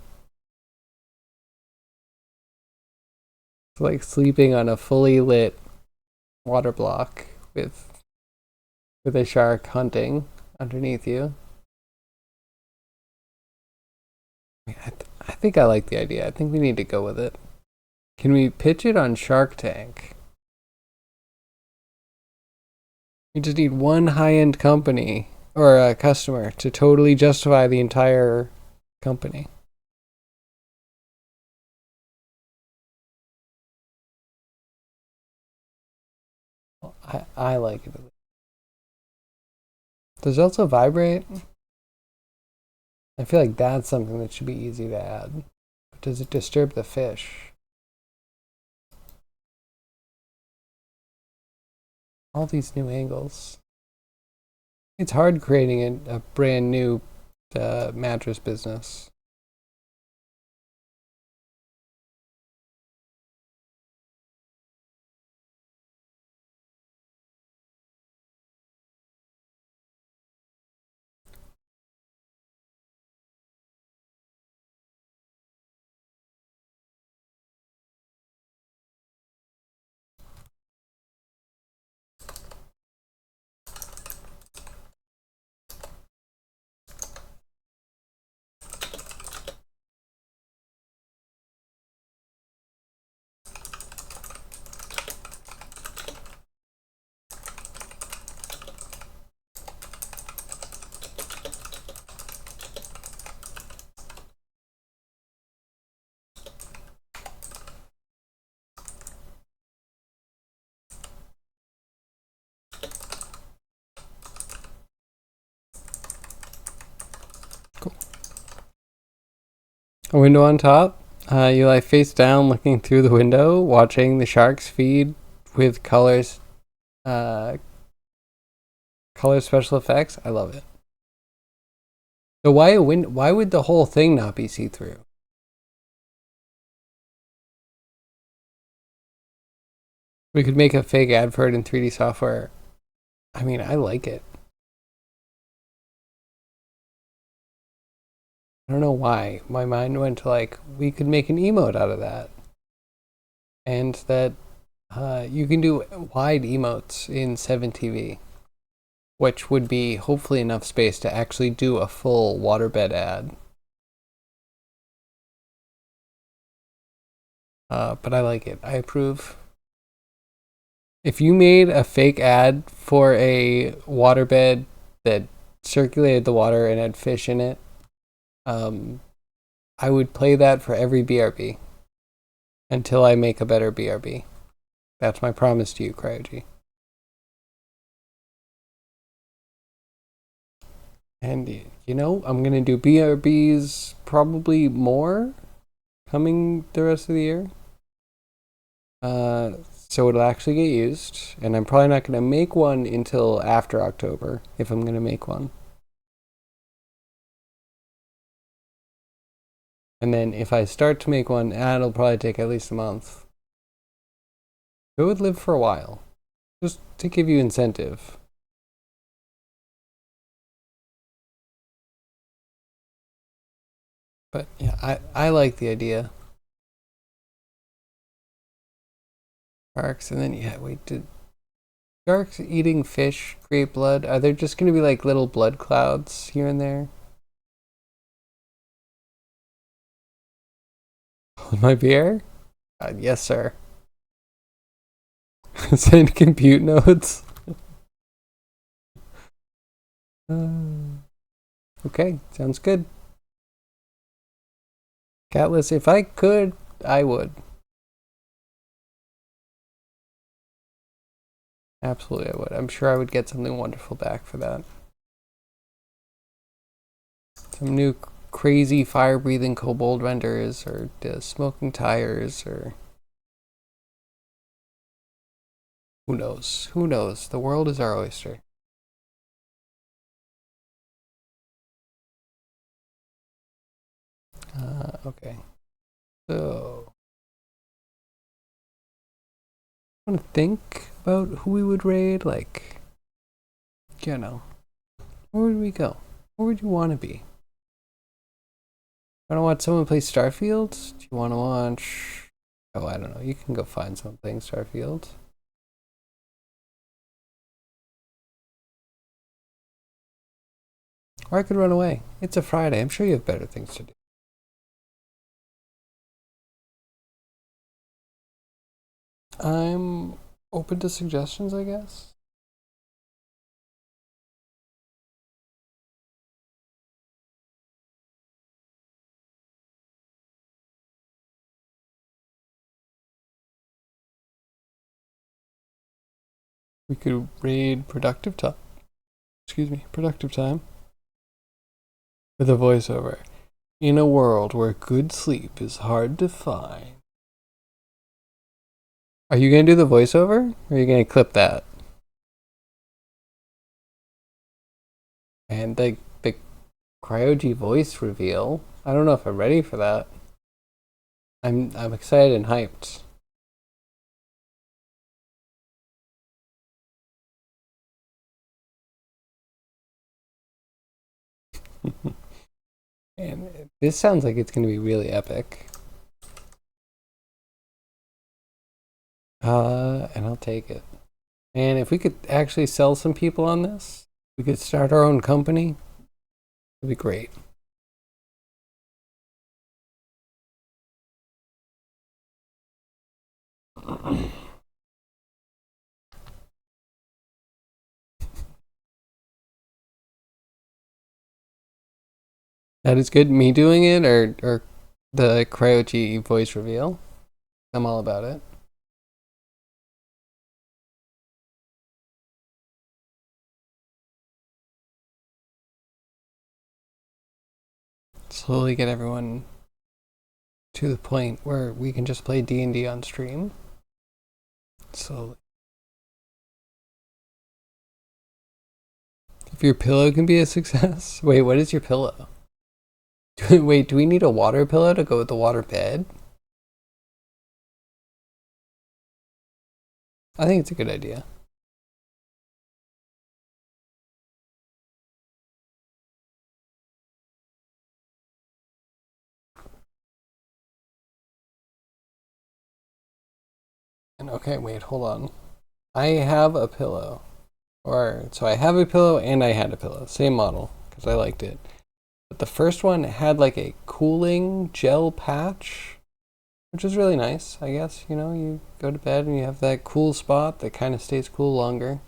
It's like sleeping on a fully lit water block with a shark hunting underneath you. I think I like the idea. I think we need to go with it. Can we pitch it on Shark Tank? We just need one high-end company or a customer to totally justify the entire company. I like it. Does it also vibrate? I feel like that's something that should be easy to add. Does it disturb the fish? All these new angles. It's hard creating a brand new mattress business. Cool. A window on top. You lie face down, looking through the window, watching the sharks feed with uh, color special effects. I love it. So why would the whole thing not be see through? We could make a fake ad for it in 3D software. I mean, I like it. I don't know why. My mind went to like, we could make an emote out of that. And that you can do wide emotes in 7TV, which would be hopefully enough space to actually do a full waterbed ad. But I like it. I approve. If you made a fake ad for a waterbed that circulated the water and had fish in it, I would play that for every BRB until I make a better BRB. That's my promise to you, Cryogy. And you know, I'm gonna do BRBs probably more coming the rest of the year. So it'll actually get used, and I'm probably not gonna make one until after October if I'm gonna make one. And then if I start to make one, it'll probably take at least a month. It would live for a while, just to give you incentive. But yeah, I like the idea. Sharks, and then yeah, wait, did sharks eating fish create blood? Are there just gonna be like little blood clouds here and there? On my beer? Yes, sir. Send compute nodes. Okay, sounds good. Catless, if I could, I would. Absolutely, I would. I'm sure I would get something wonderful back for that. Some new crazy fire breathing kobold renders, or smoking tires, or who knows? Who knows? The world is our oyster. Okay. So, I want to think about who we would raid. Like, you know, where would we go? Where would you want to be? I don't want someone to play Starfield. Do you want to watch? Oh, I don't know. You can go find someone playing Starfield. Or I could run away. It's a Friday. I'm sure you have better things to do. I'm open to suggestions, I guess. We could raid productive time. Excuse me, productive time. With a voiceover. In a world where good sleep is hard to find. Are you gonna do the voiceover? Or are you gonna clip that? And the Cryogy voice reveal. I don't know if I'm ready for that. I'm excited and hyped. And this sounds like it's going to be really epic. And I'll take it. And if we could actually sell some people on this, we could start our own company. It'd be great. That is good. Me doing it or the Cryogy voice reveal. I'm all about it. Slowly get everyone to the point where we can just play D&D on stream. Slowly. If your pillow can be a success. Wait, what is your pillow? Wait, do we need a water pillow to go with the water bed? I think it's a good idea. And okay, wait, hold on. I have a pillow. So I have a pillow and I had a pillow. Same model, because I liked it. But the first one had like a cooling gel patch, which is really nice, I guess. You know, you go to bed and you have that cool spot that kind of stays cool longer.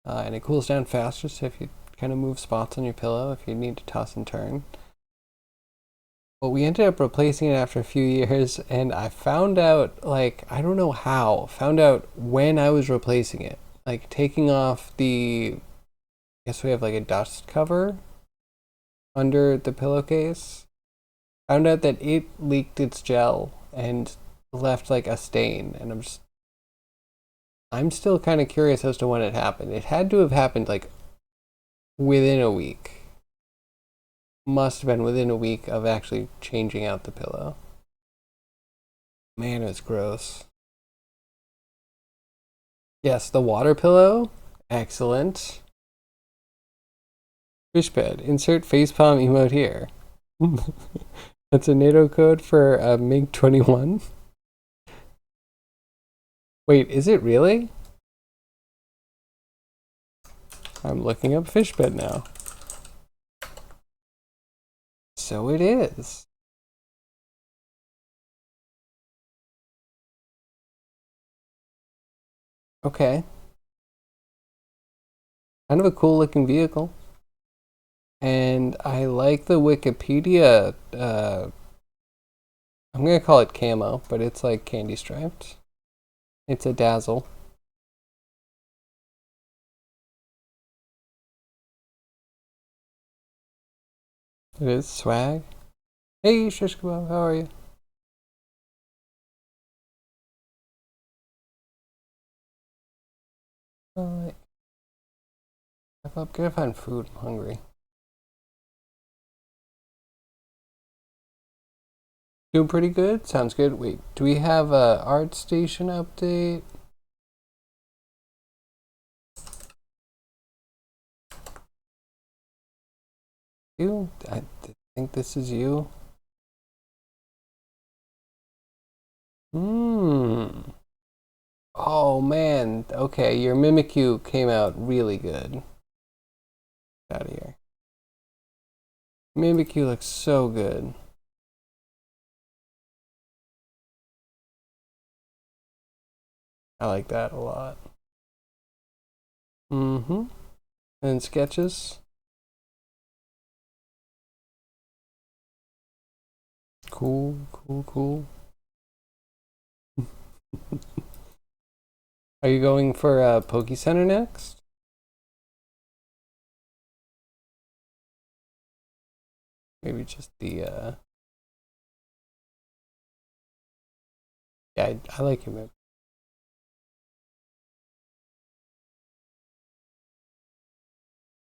And it cools down faster, so if you kind of move spots on your pillow, if you need to toss and turn. But we ended up replacing it after a few years, and I found out, like, I don't know how, found out when I was replacing it. Like, taking off I guess we have like a dust cover under the pillowcase. Found out that it leaked its gel and left like a stain, and I'm still kind of curious as to when it happened. It had to have happened like within a week. Must have been within a week of actually changing out the pillow. Man, it's gross. Yes, the water pillow. Excellent. Fish bed. Insert facepalm emote here. That's a NATO code for MiG-21. Wait, is it really? I'm looking up fish bed now. So it is. Okay. Kind of a cool looking vehicle. And I like the Wikipedia. I'm going to call it camo, but it's like candy striped. It's a dazzle. It is swag. Hey, Shishkabo, how are you? Alright. I'm gonna find food. I'm hungry. Doing pretty good? Sounds good. Wait, do we have a art station update? You? I think this is you. Hmm. Oh man. Okay, your Mimikyu came out really good. Get out of here. Mimikyu looks so good. I like that a lot. Mm-hmm. And sketches. Cool, cool, cool. Are you going for Poke Center next? Maybe just the yeah, I like him.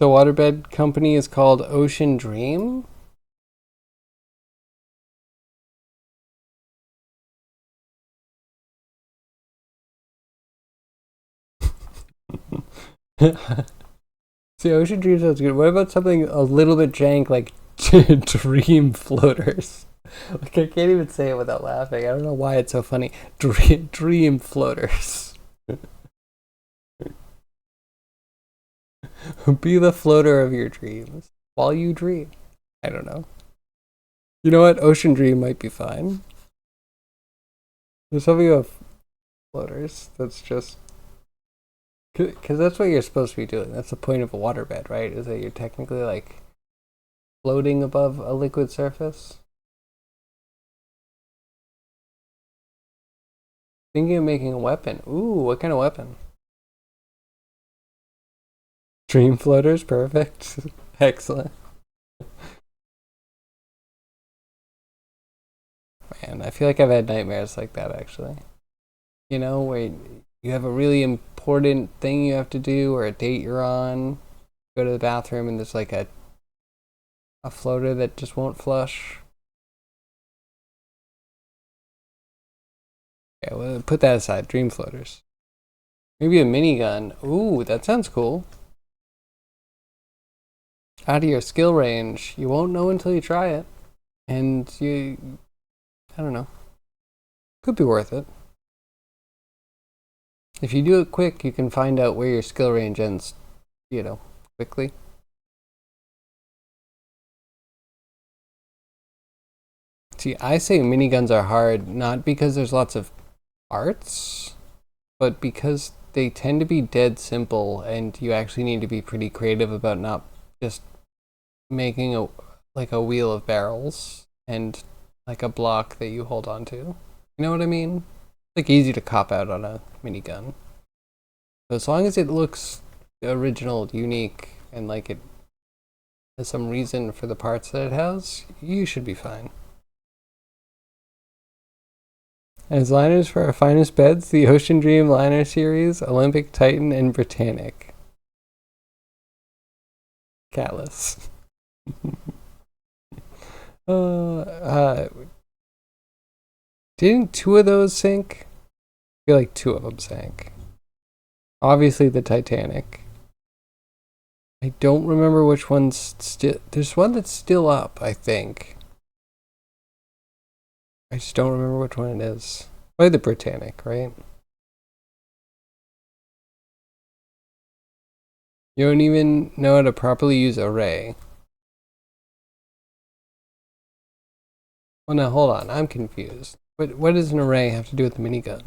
The waterbed company is called Ocean Dream. See, Ocean Dream sounds good. What about something a little bit jank like Dream Floaters? Like I can't even say it without laughing. I don't know why it's so funny. Dream Floaters. Be the floater of your dreams while you dream. I don't know. You know what? Ocean Dream might be fine. There's something about floaters that's just because that's what you're supposed to be doing. That's the point of a waterbed, right? Is that you're technically like floating above a liquid surface. Thinking of making a weapon. Ooh, what kind of weapon? Dream floaters, perfect. Excellent. Man, I feel like I've had nightmares like that actually. You know, where you have a really important thing you have to do or a date you're on, go to the bathroom and there's like a floater that just won't flush. Yeah, well, put that aside. Dream floaters. Maybe a minigun. Ooh, that sounds cool. Out of your skill range. You won't know until you try it. And I don't know. Could be worth it. If you do it quick, you can find out where your skill range ends, quickly. See, I say miniguns are hard not because there's lots of parts, but because they tend to be dead simple and you actually need to be pretty creative about not just making a wheel of barrels and like a block that you hold on to. You know what I mean? Like easy to cop out on a minigun. So as long as it looks original, unique, and like it has some reason for the parts that it has, you should be fine. As liners for our finest beds, the Ocean Dream liner series, Olympic Titan, and Britannic. Callus. uh, didn't two of those sink? I feel like two of them sank. Obviously the Titanic. I don't remember which one's still. There's one that's still up, I think. I just don't remember which one it is. Probably the Britannic, right? You don't even know how to properly use array. Well, now hold on. I'm confused. What does an array have to do with the minigun?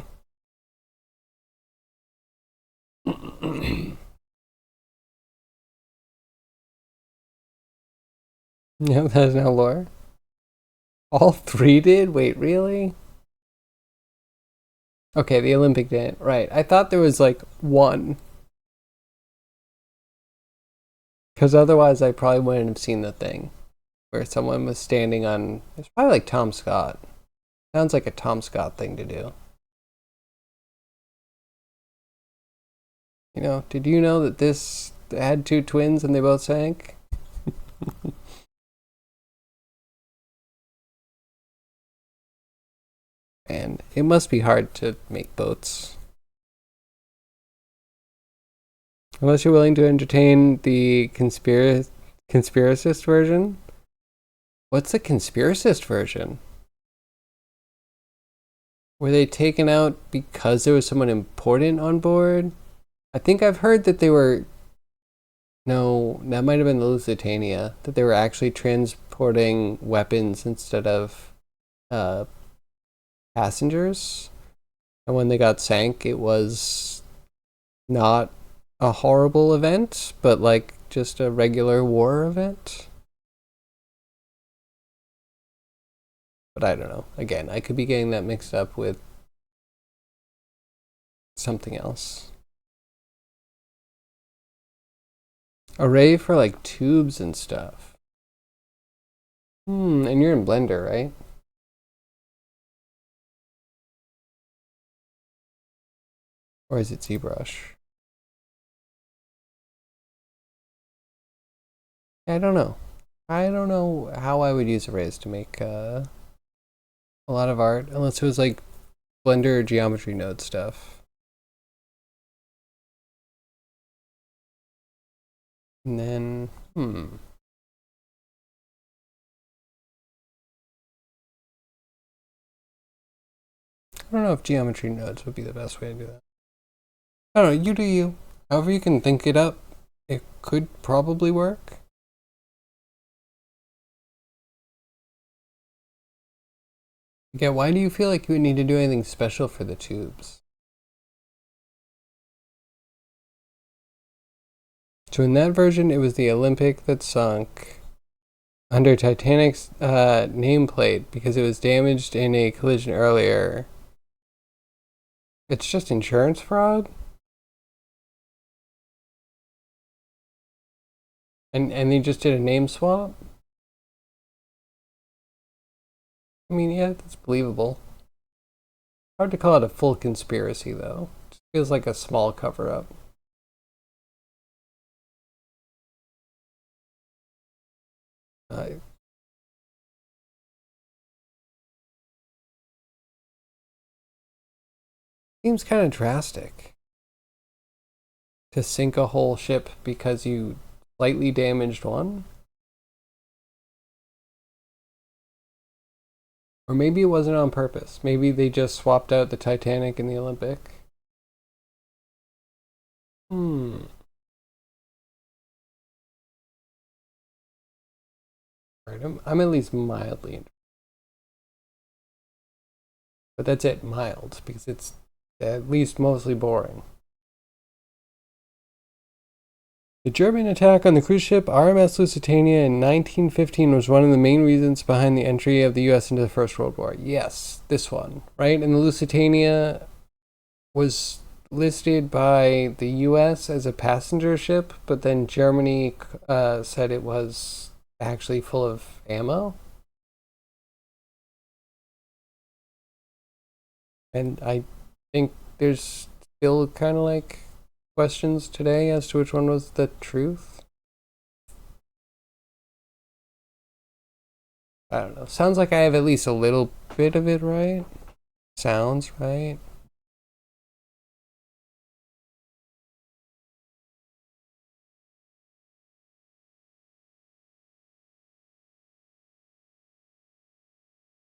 Yeah, that is now lore. All three did? Wait, really? Okay, the Olympic didn't. Right. I thought there was like one. Because otherwise, I probably wouldn't have seen the thing where someone was standing on. It's probably like Tom Scott. Sounds like a Tom Scott thing to do. Did you know that this had two twins and they both sank? And it must be hard to make boats. Unless you're willing to entertain the conspiracist version. What's the conspiracist version? Were they taken out because there was someone important on board? I think I've heard that they were. No, that might have been the Lusitania. That they were actually transporting weapons instead of uh, passengers. And when they got sank, it was not a horrible event, but like just a regular war event. But I don't know. Again, I could be getting that mixed up with something else. Array for like tubes and stuff. And you're in Blender, right? Or is it ZBrush? I don't know. I don't know how I would use arrays to make a lot of art, unless it was like Blender or geometry node stuff. And then, I don't know if geometry nodes would be the best way to do that. I don't know, you do you. However you can think it up, it could probably work. Yeah, why do you feel like you would need to do anything special for the tubes? So in that version, it was the Olympic that sunk under Titanic's nameplate because it was damaged in a collision earlier. It's just insurance fraud? And they just did a name swap? I mean, yeah, that's believable. Hard to call it a full conspiracy, though. It feels like a small cover up. Seems kind of drastic to sink a whole ship because you slightly damaged one. Or maybe it wasn't on purpose. Maybe they just swapped out the Titanic and the Olympic. Hmm. Right, I'm at least mildly interested. But that's it, mild, because it's at least mostly boring. The German attack on the cruise ship RMS Lusitania in 1915 was one of the main reasons behind the entry of the US into the First World War. Yes, this one, right? And the Lusitania was listed by the US as a passenger ship, but then Germany said it was actually full of ammo. And I think there's still kind of like questions today as to which one was the truth. I don't know. Sounds like I have at least a little bit of it right. Sounds right.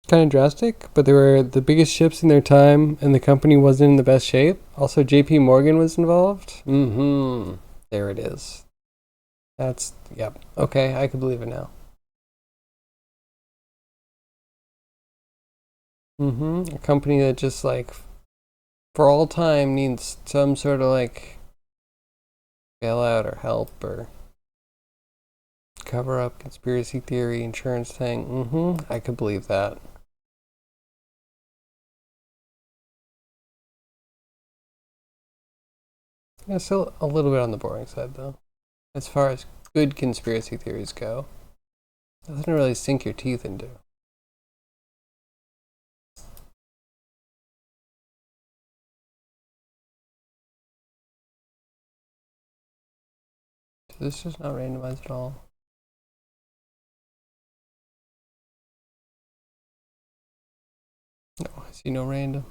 Kind of drastic, but they were the biggest ships in their time, and the company wasn't in the best shape. Also, J.P. Morgan was involved. Mm-hmm. There it is. That's yep. Okay, I can believe it now. Mm-hmm. A company that just like for all time needs some sort of like bailout or help or cover up conspiracy theory insurance thing. Mm-hmm. I could believe that. Yeah, still a little bit on the boring side though. As far as good conspiracy theories go, doesn't really sink your teeth into. This is not randomized at all. No, I see no random.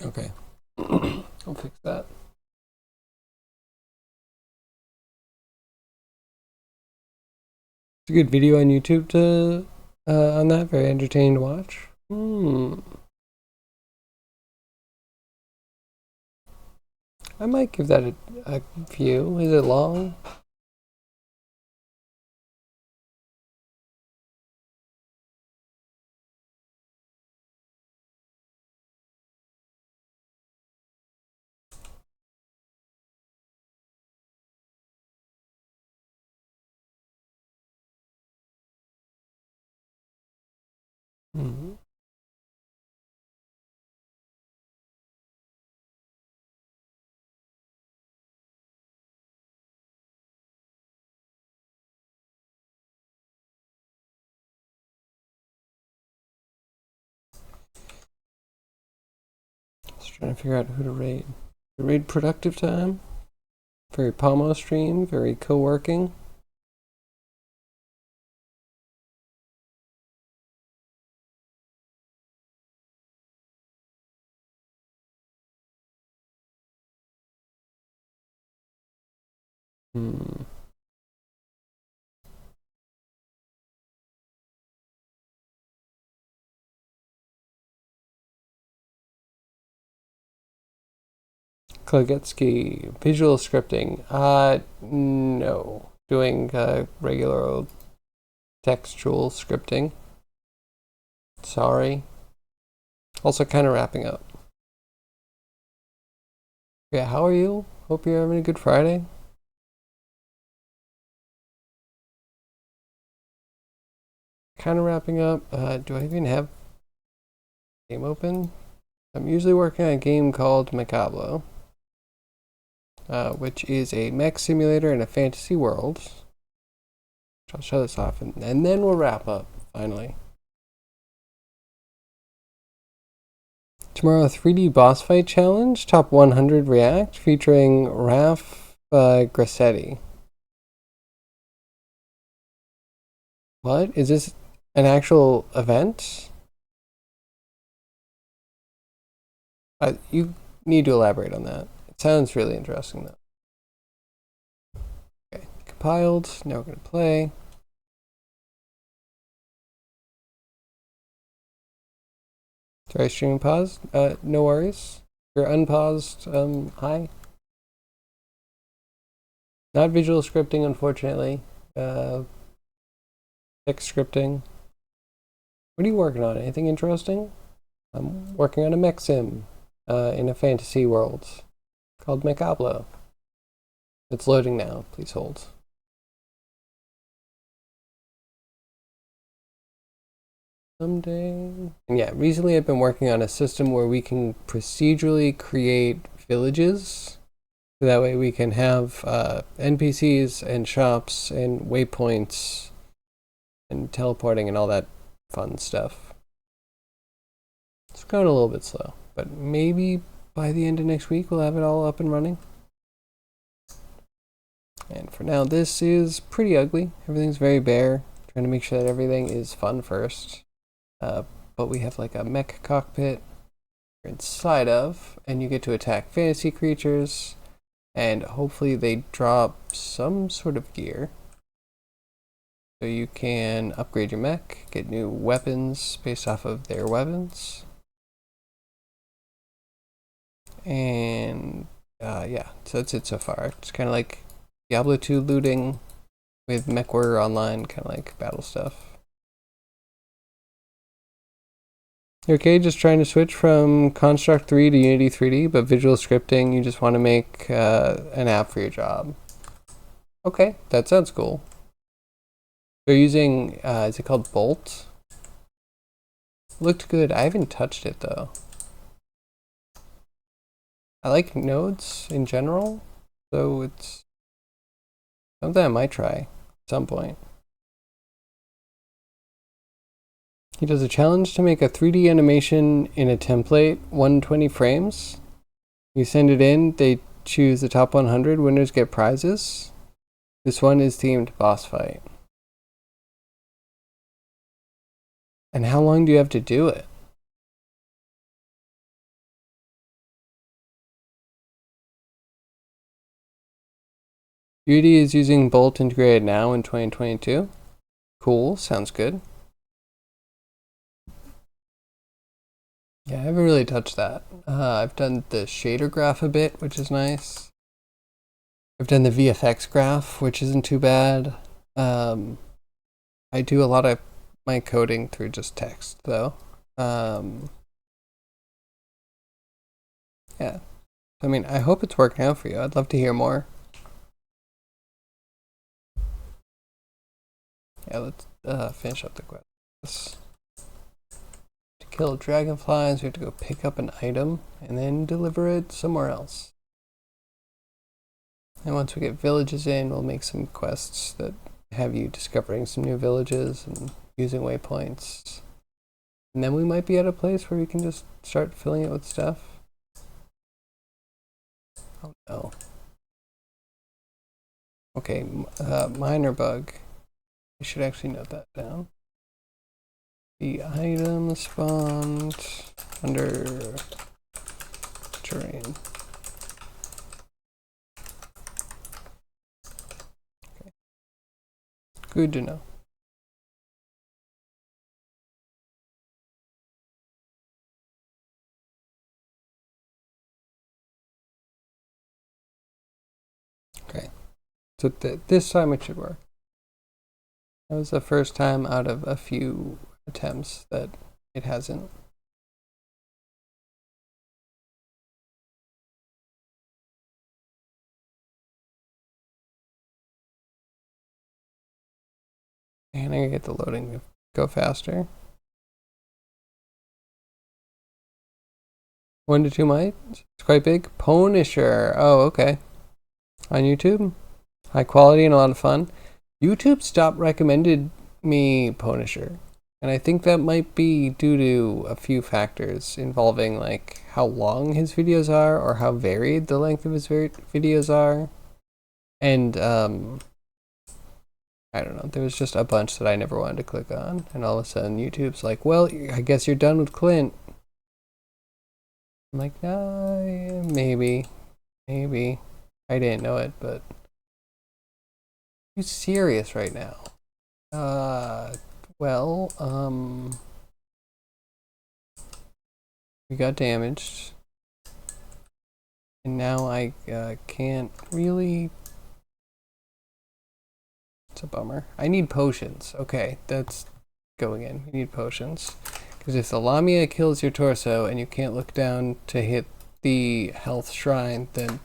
Okay. I'll fix that. It's a good video on YouTube to on that. Very entertaining to watch. I might give that a view. Is it long? Mm-hmm. Just trying to figure out who to raid. Raid productive time. Very Pomo stream. Very co-working. Klagetsky, visual scripting. No. Doing regular old textual scripting. Sorry. Also kind of wrapping up. Yeah, how are you? Hope you're having a good Friday. Kind of wrapping up. Do I even have game open? I'm usually working on a game called Macablo, which is a mech simulator in a fantasy world. I'll show this off, and then we'll wrap up, finally. Tomorrow, 3D boss fight challenge, top 100 React, featuring Raf Grassetti. What? Is this an actual event? You need to elaborate on that. It sounds really interesting, though. Okay, compiled. Now we're going to play. Sorry, streaming paused. No worries. You're unpaused. Hi. Not visual scripting, unfortunately. Text scripting. What are you working on? Anything interesting? I'm working on a mech sim in a fantasy world called Macablo. It's loading now. Please hold. Someday. And yeah, recently I've been working on a system where we can procedurally create villages. So that way we can have NPCs and shops and waypoints and teleporting and all that fun stuff. It's going a little bit slow, but maybe by the end of next week we'll have it all up and running. And for now, this is pretty ugly. Everything's very bare. Trying to make sure that everything is fun first. But we have like a mech cockpit you're inside of, and you get to attack fantasy creatures, and hopefully they drop some sort of gear. So you can upgrade your mech, get new weapons based off of their weapons. And yeah, so that's it so far. It's kind of like Diablo 2 looting with MechWarrior Online, kind of like battle stuff. Okay, just trying to switch from Construct 3 to Unity 3D, but visual scripting, you just want to make an app for your job. Okay, that sounds cool. They're using, is it called Bolt? Looked good. I haven't touched it though. I like nodes in general, so it's something I might try at some point. He does a challenge to make a 3D animation in a template, 120 frames. You send it in, they choose the top 100, winners get prizes. This one is themed boss fight. And how long do you have to do it? Unity is using Bolt integrated now in 2022. Cool, sounds good. Yeah, I haven't really touched that. I've done the shader graph a bit, which is nice. I've done the VFX graph, which isn't too bad. I do a lot of my coding through just text, though. Yeah. I mean, I hope it's working out for you. I'd love to hear more. Yeah, let's finish up the quest. To kill dragonflies, we have to go pick up an item and then deliver it somewhere else. And once we get villages in, we'll make some quests that have you discovering some new villages and using waypoints. And then we might be at a place where we can just start filling it with stuff. Oh no. Okay, minor bug. I should actually note that down. The item spawned under terrain. Okay. Good to know. Okay, so this time it should work. That was the first time out of a few attempts that it hasn't. And I gotta get the loading to go faster. 1 to 2 might? It's quite big. Punisher. Oh, okay. On YouTube. High quality and a lot of fun. YouTube stopped recommended me Punisher. And I think that might be due to a few factors involving like how long his videos are or how varied the length of his videos are. And I don't know, there was just a bunch that I never wanted to click on. And all of a sudden YouTube's like, well, I guess you're done with Clint. I'm like, nah, maybe. I didn't know it, but you serious right now? Well, we got damaged. And now I can't really. It's a bummer. I need potions. Okay, that's going in. We need potions. Because if the Lamia kills your torso and you can't look down to hit the health shrine, then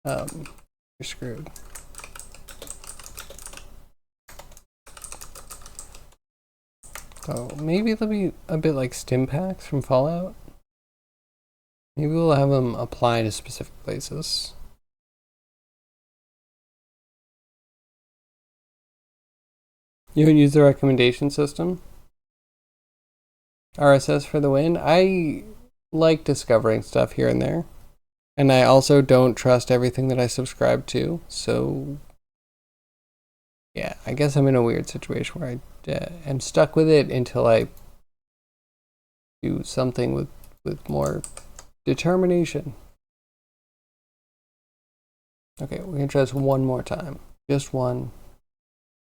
you're screwed. So maybe they'll be a bit like stim packs from Fallout. Maybe we'll have them apply to specific places. You would use the recommendation system? RSS for the win? I like discovering stuff here and there. And I also don't trust everything that I subscribe to. So, yeah, I guess I'm in a weird situation where I am stuck with it until I do something with more determination. Okay, we're going to try this one more time. Just one.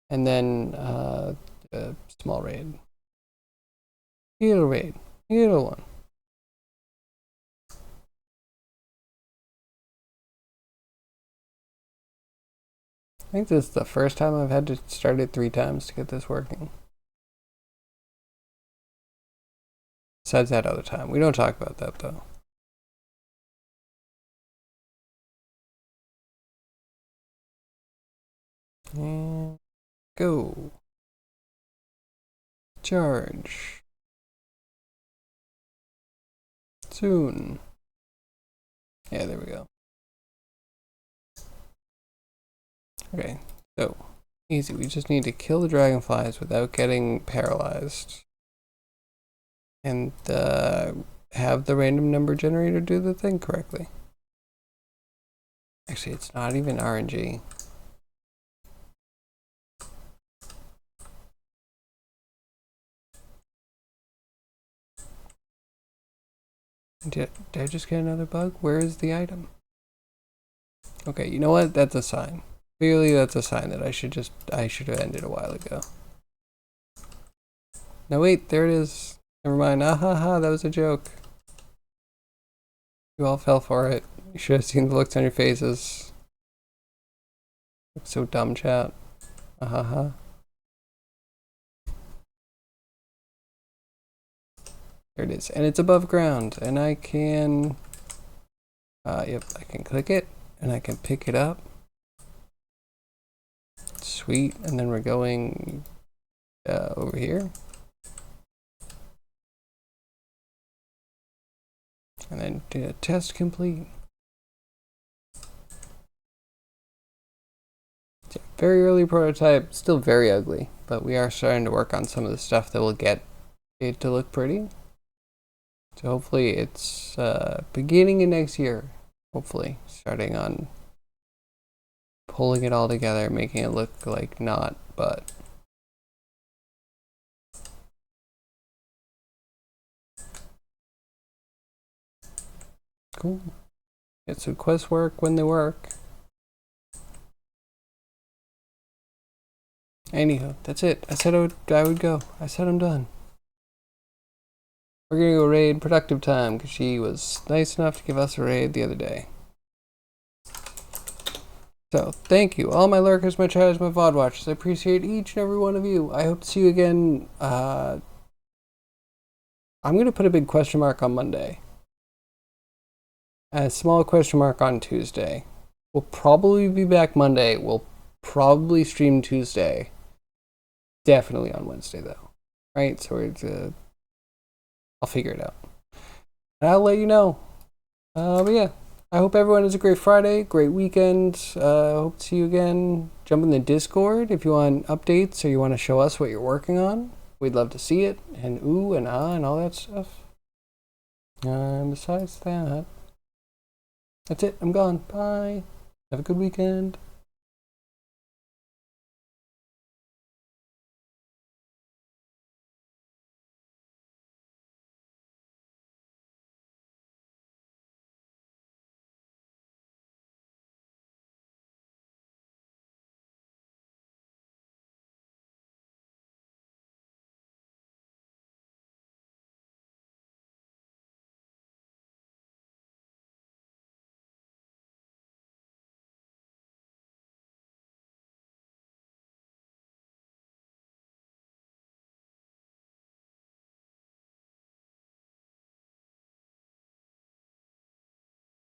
And then a small raid. Little raid. Little one. I think this is the first time I've had to start it 3 times to get this working. Besides that other time. We don't talk about that though. And go. Charge. Soon. Yeah, there we go. Okay, so easy. We just need to kill the dragonflies without getting paralyzed. And have the random number generator do the thing correctly. Actually, it's not even RNG. Did I just get another bug? Where is the item? Okay, you know what? That's a sign. Clearly that's a sign that I should have ended a while ago. No, wait, there it is. Never mind. Ah ha ha, that was a joke. You all fell for it. You should have seen the looks on your faces. Looks so dumb, chat. Ah ha ha. There it is. And it's above ground. And I can... yep, I can click it. And I can pick it up. Sweet. And then we're going over here. And then test complete. Very early prototype, still very ugly, but we are starting to work on some of the stuff that will get it to look pretty. So hopefully it's beginning of next year. hopefully, starting on pulling it all together, making it look like not, but cool. Get some quest work when they work. Anyhow, that's it. I said I would go. I said I'm done. We're gonna go raid Productive Time because she was nice enough to give us a raid the other day. So, thank you, all my lurkers, my chatters, my VOD watchers. I appreciate each and every one of you. I hope to see you again. I'm gonna put a big question mark on Monday. A small question mark on Tuesday. We'll probably be back Monday. We'll probably stream Tuesday. Definitely on Wednesday though. Right? So I'll figure it out. And I'll let you know. But yeah, I hope everyone has a great Friday, great weekend. Hope to see you again. Jump in the Discord if you want updates or you want to show us what you're working on. We'd love to see it. And ooh and ah and all that stuff. And besides that, that's it. I'm gone. Bye. Have a good weekend.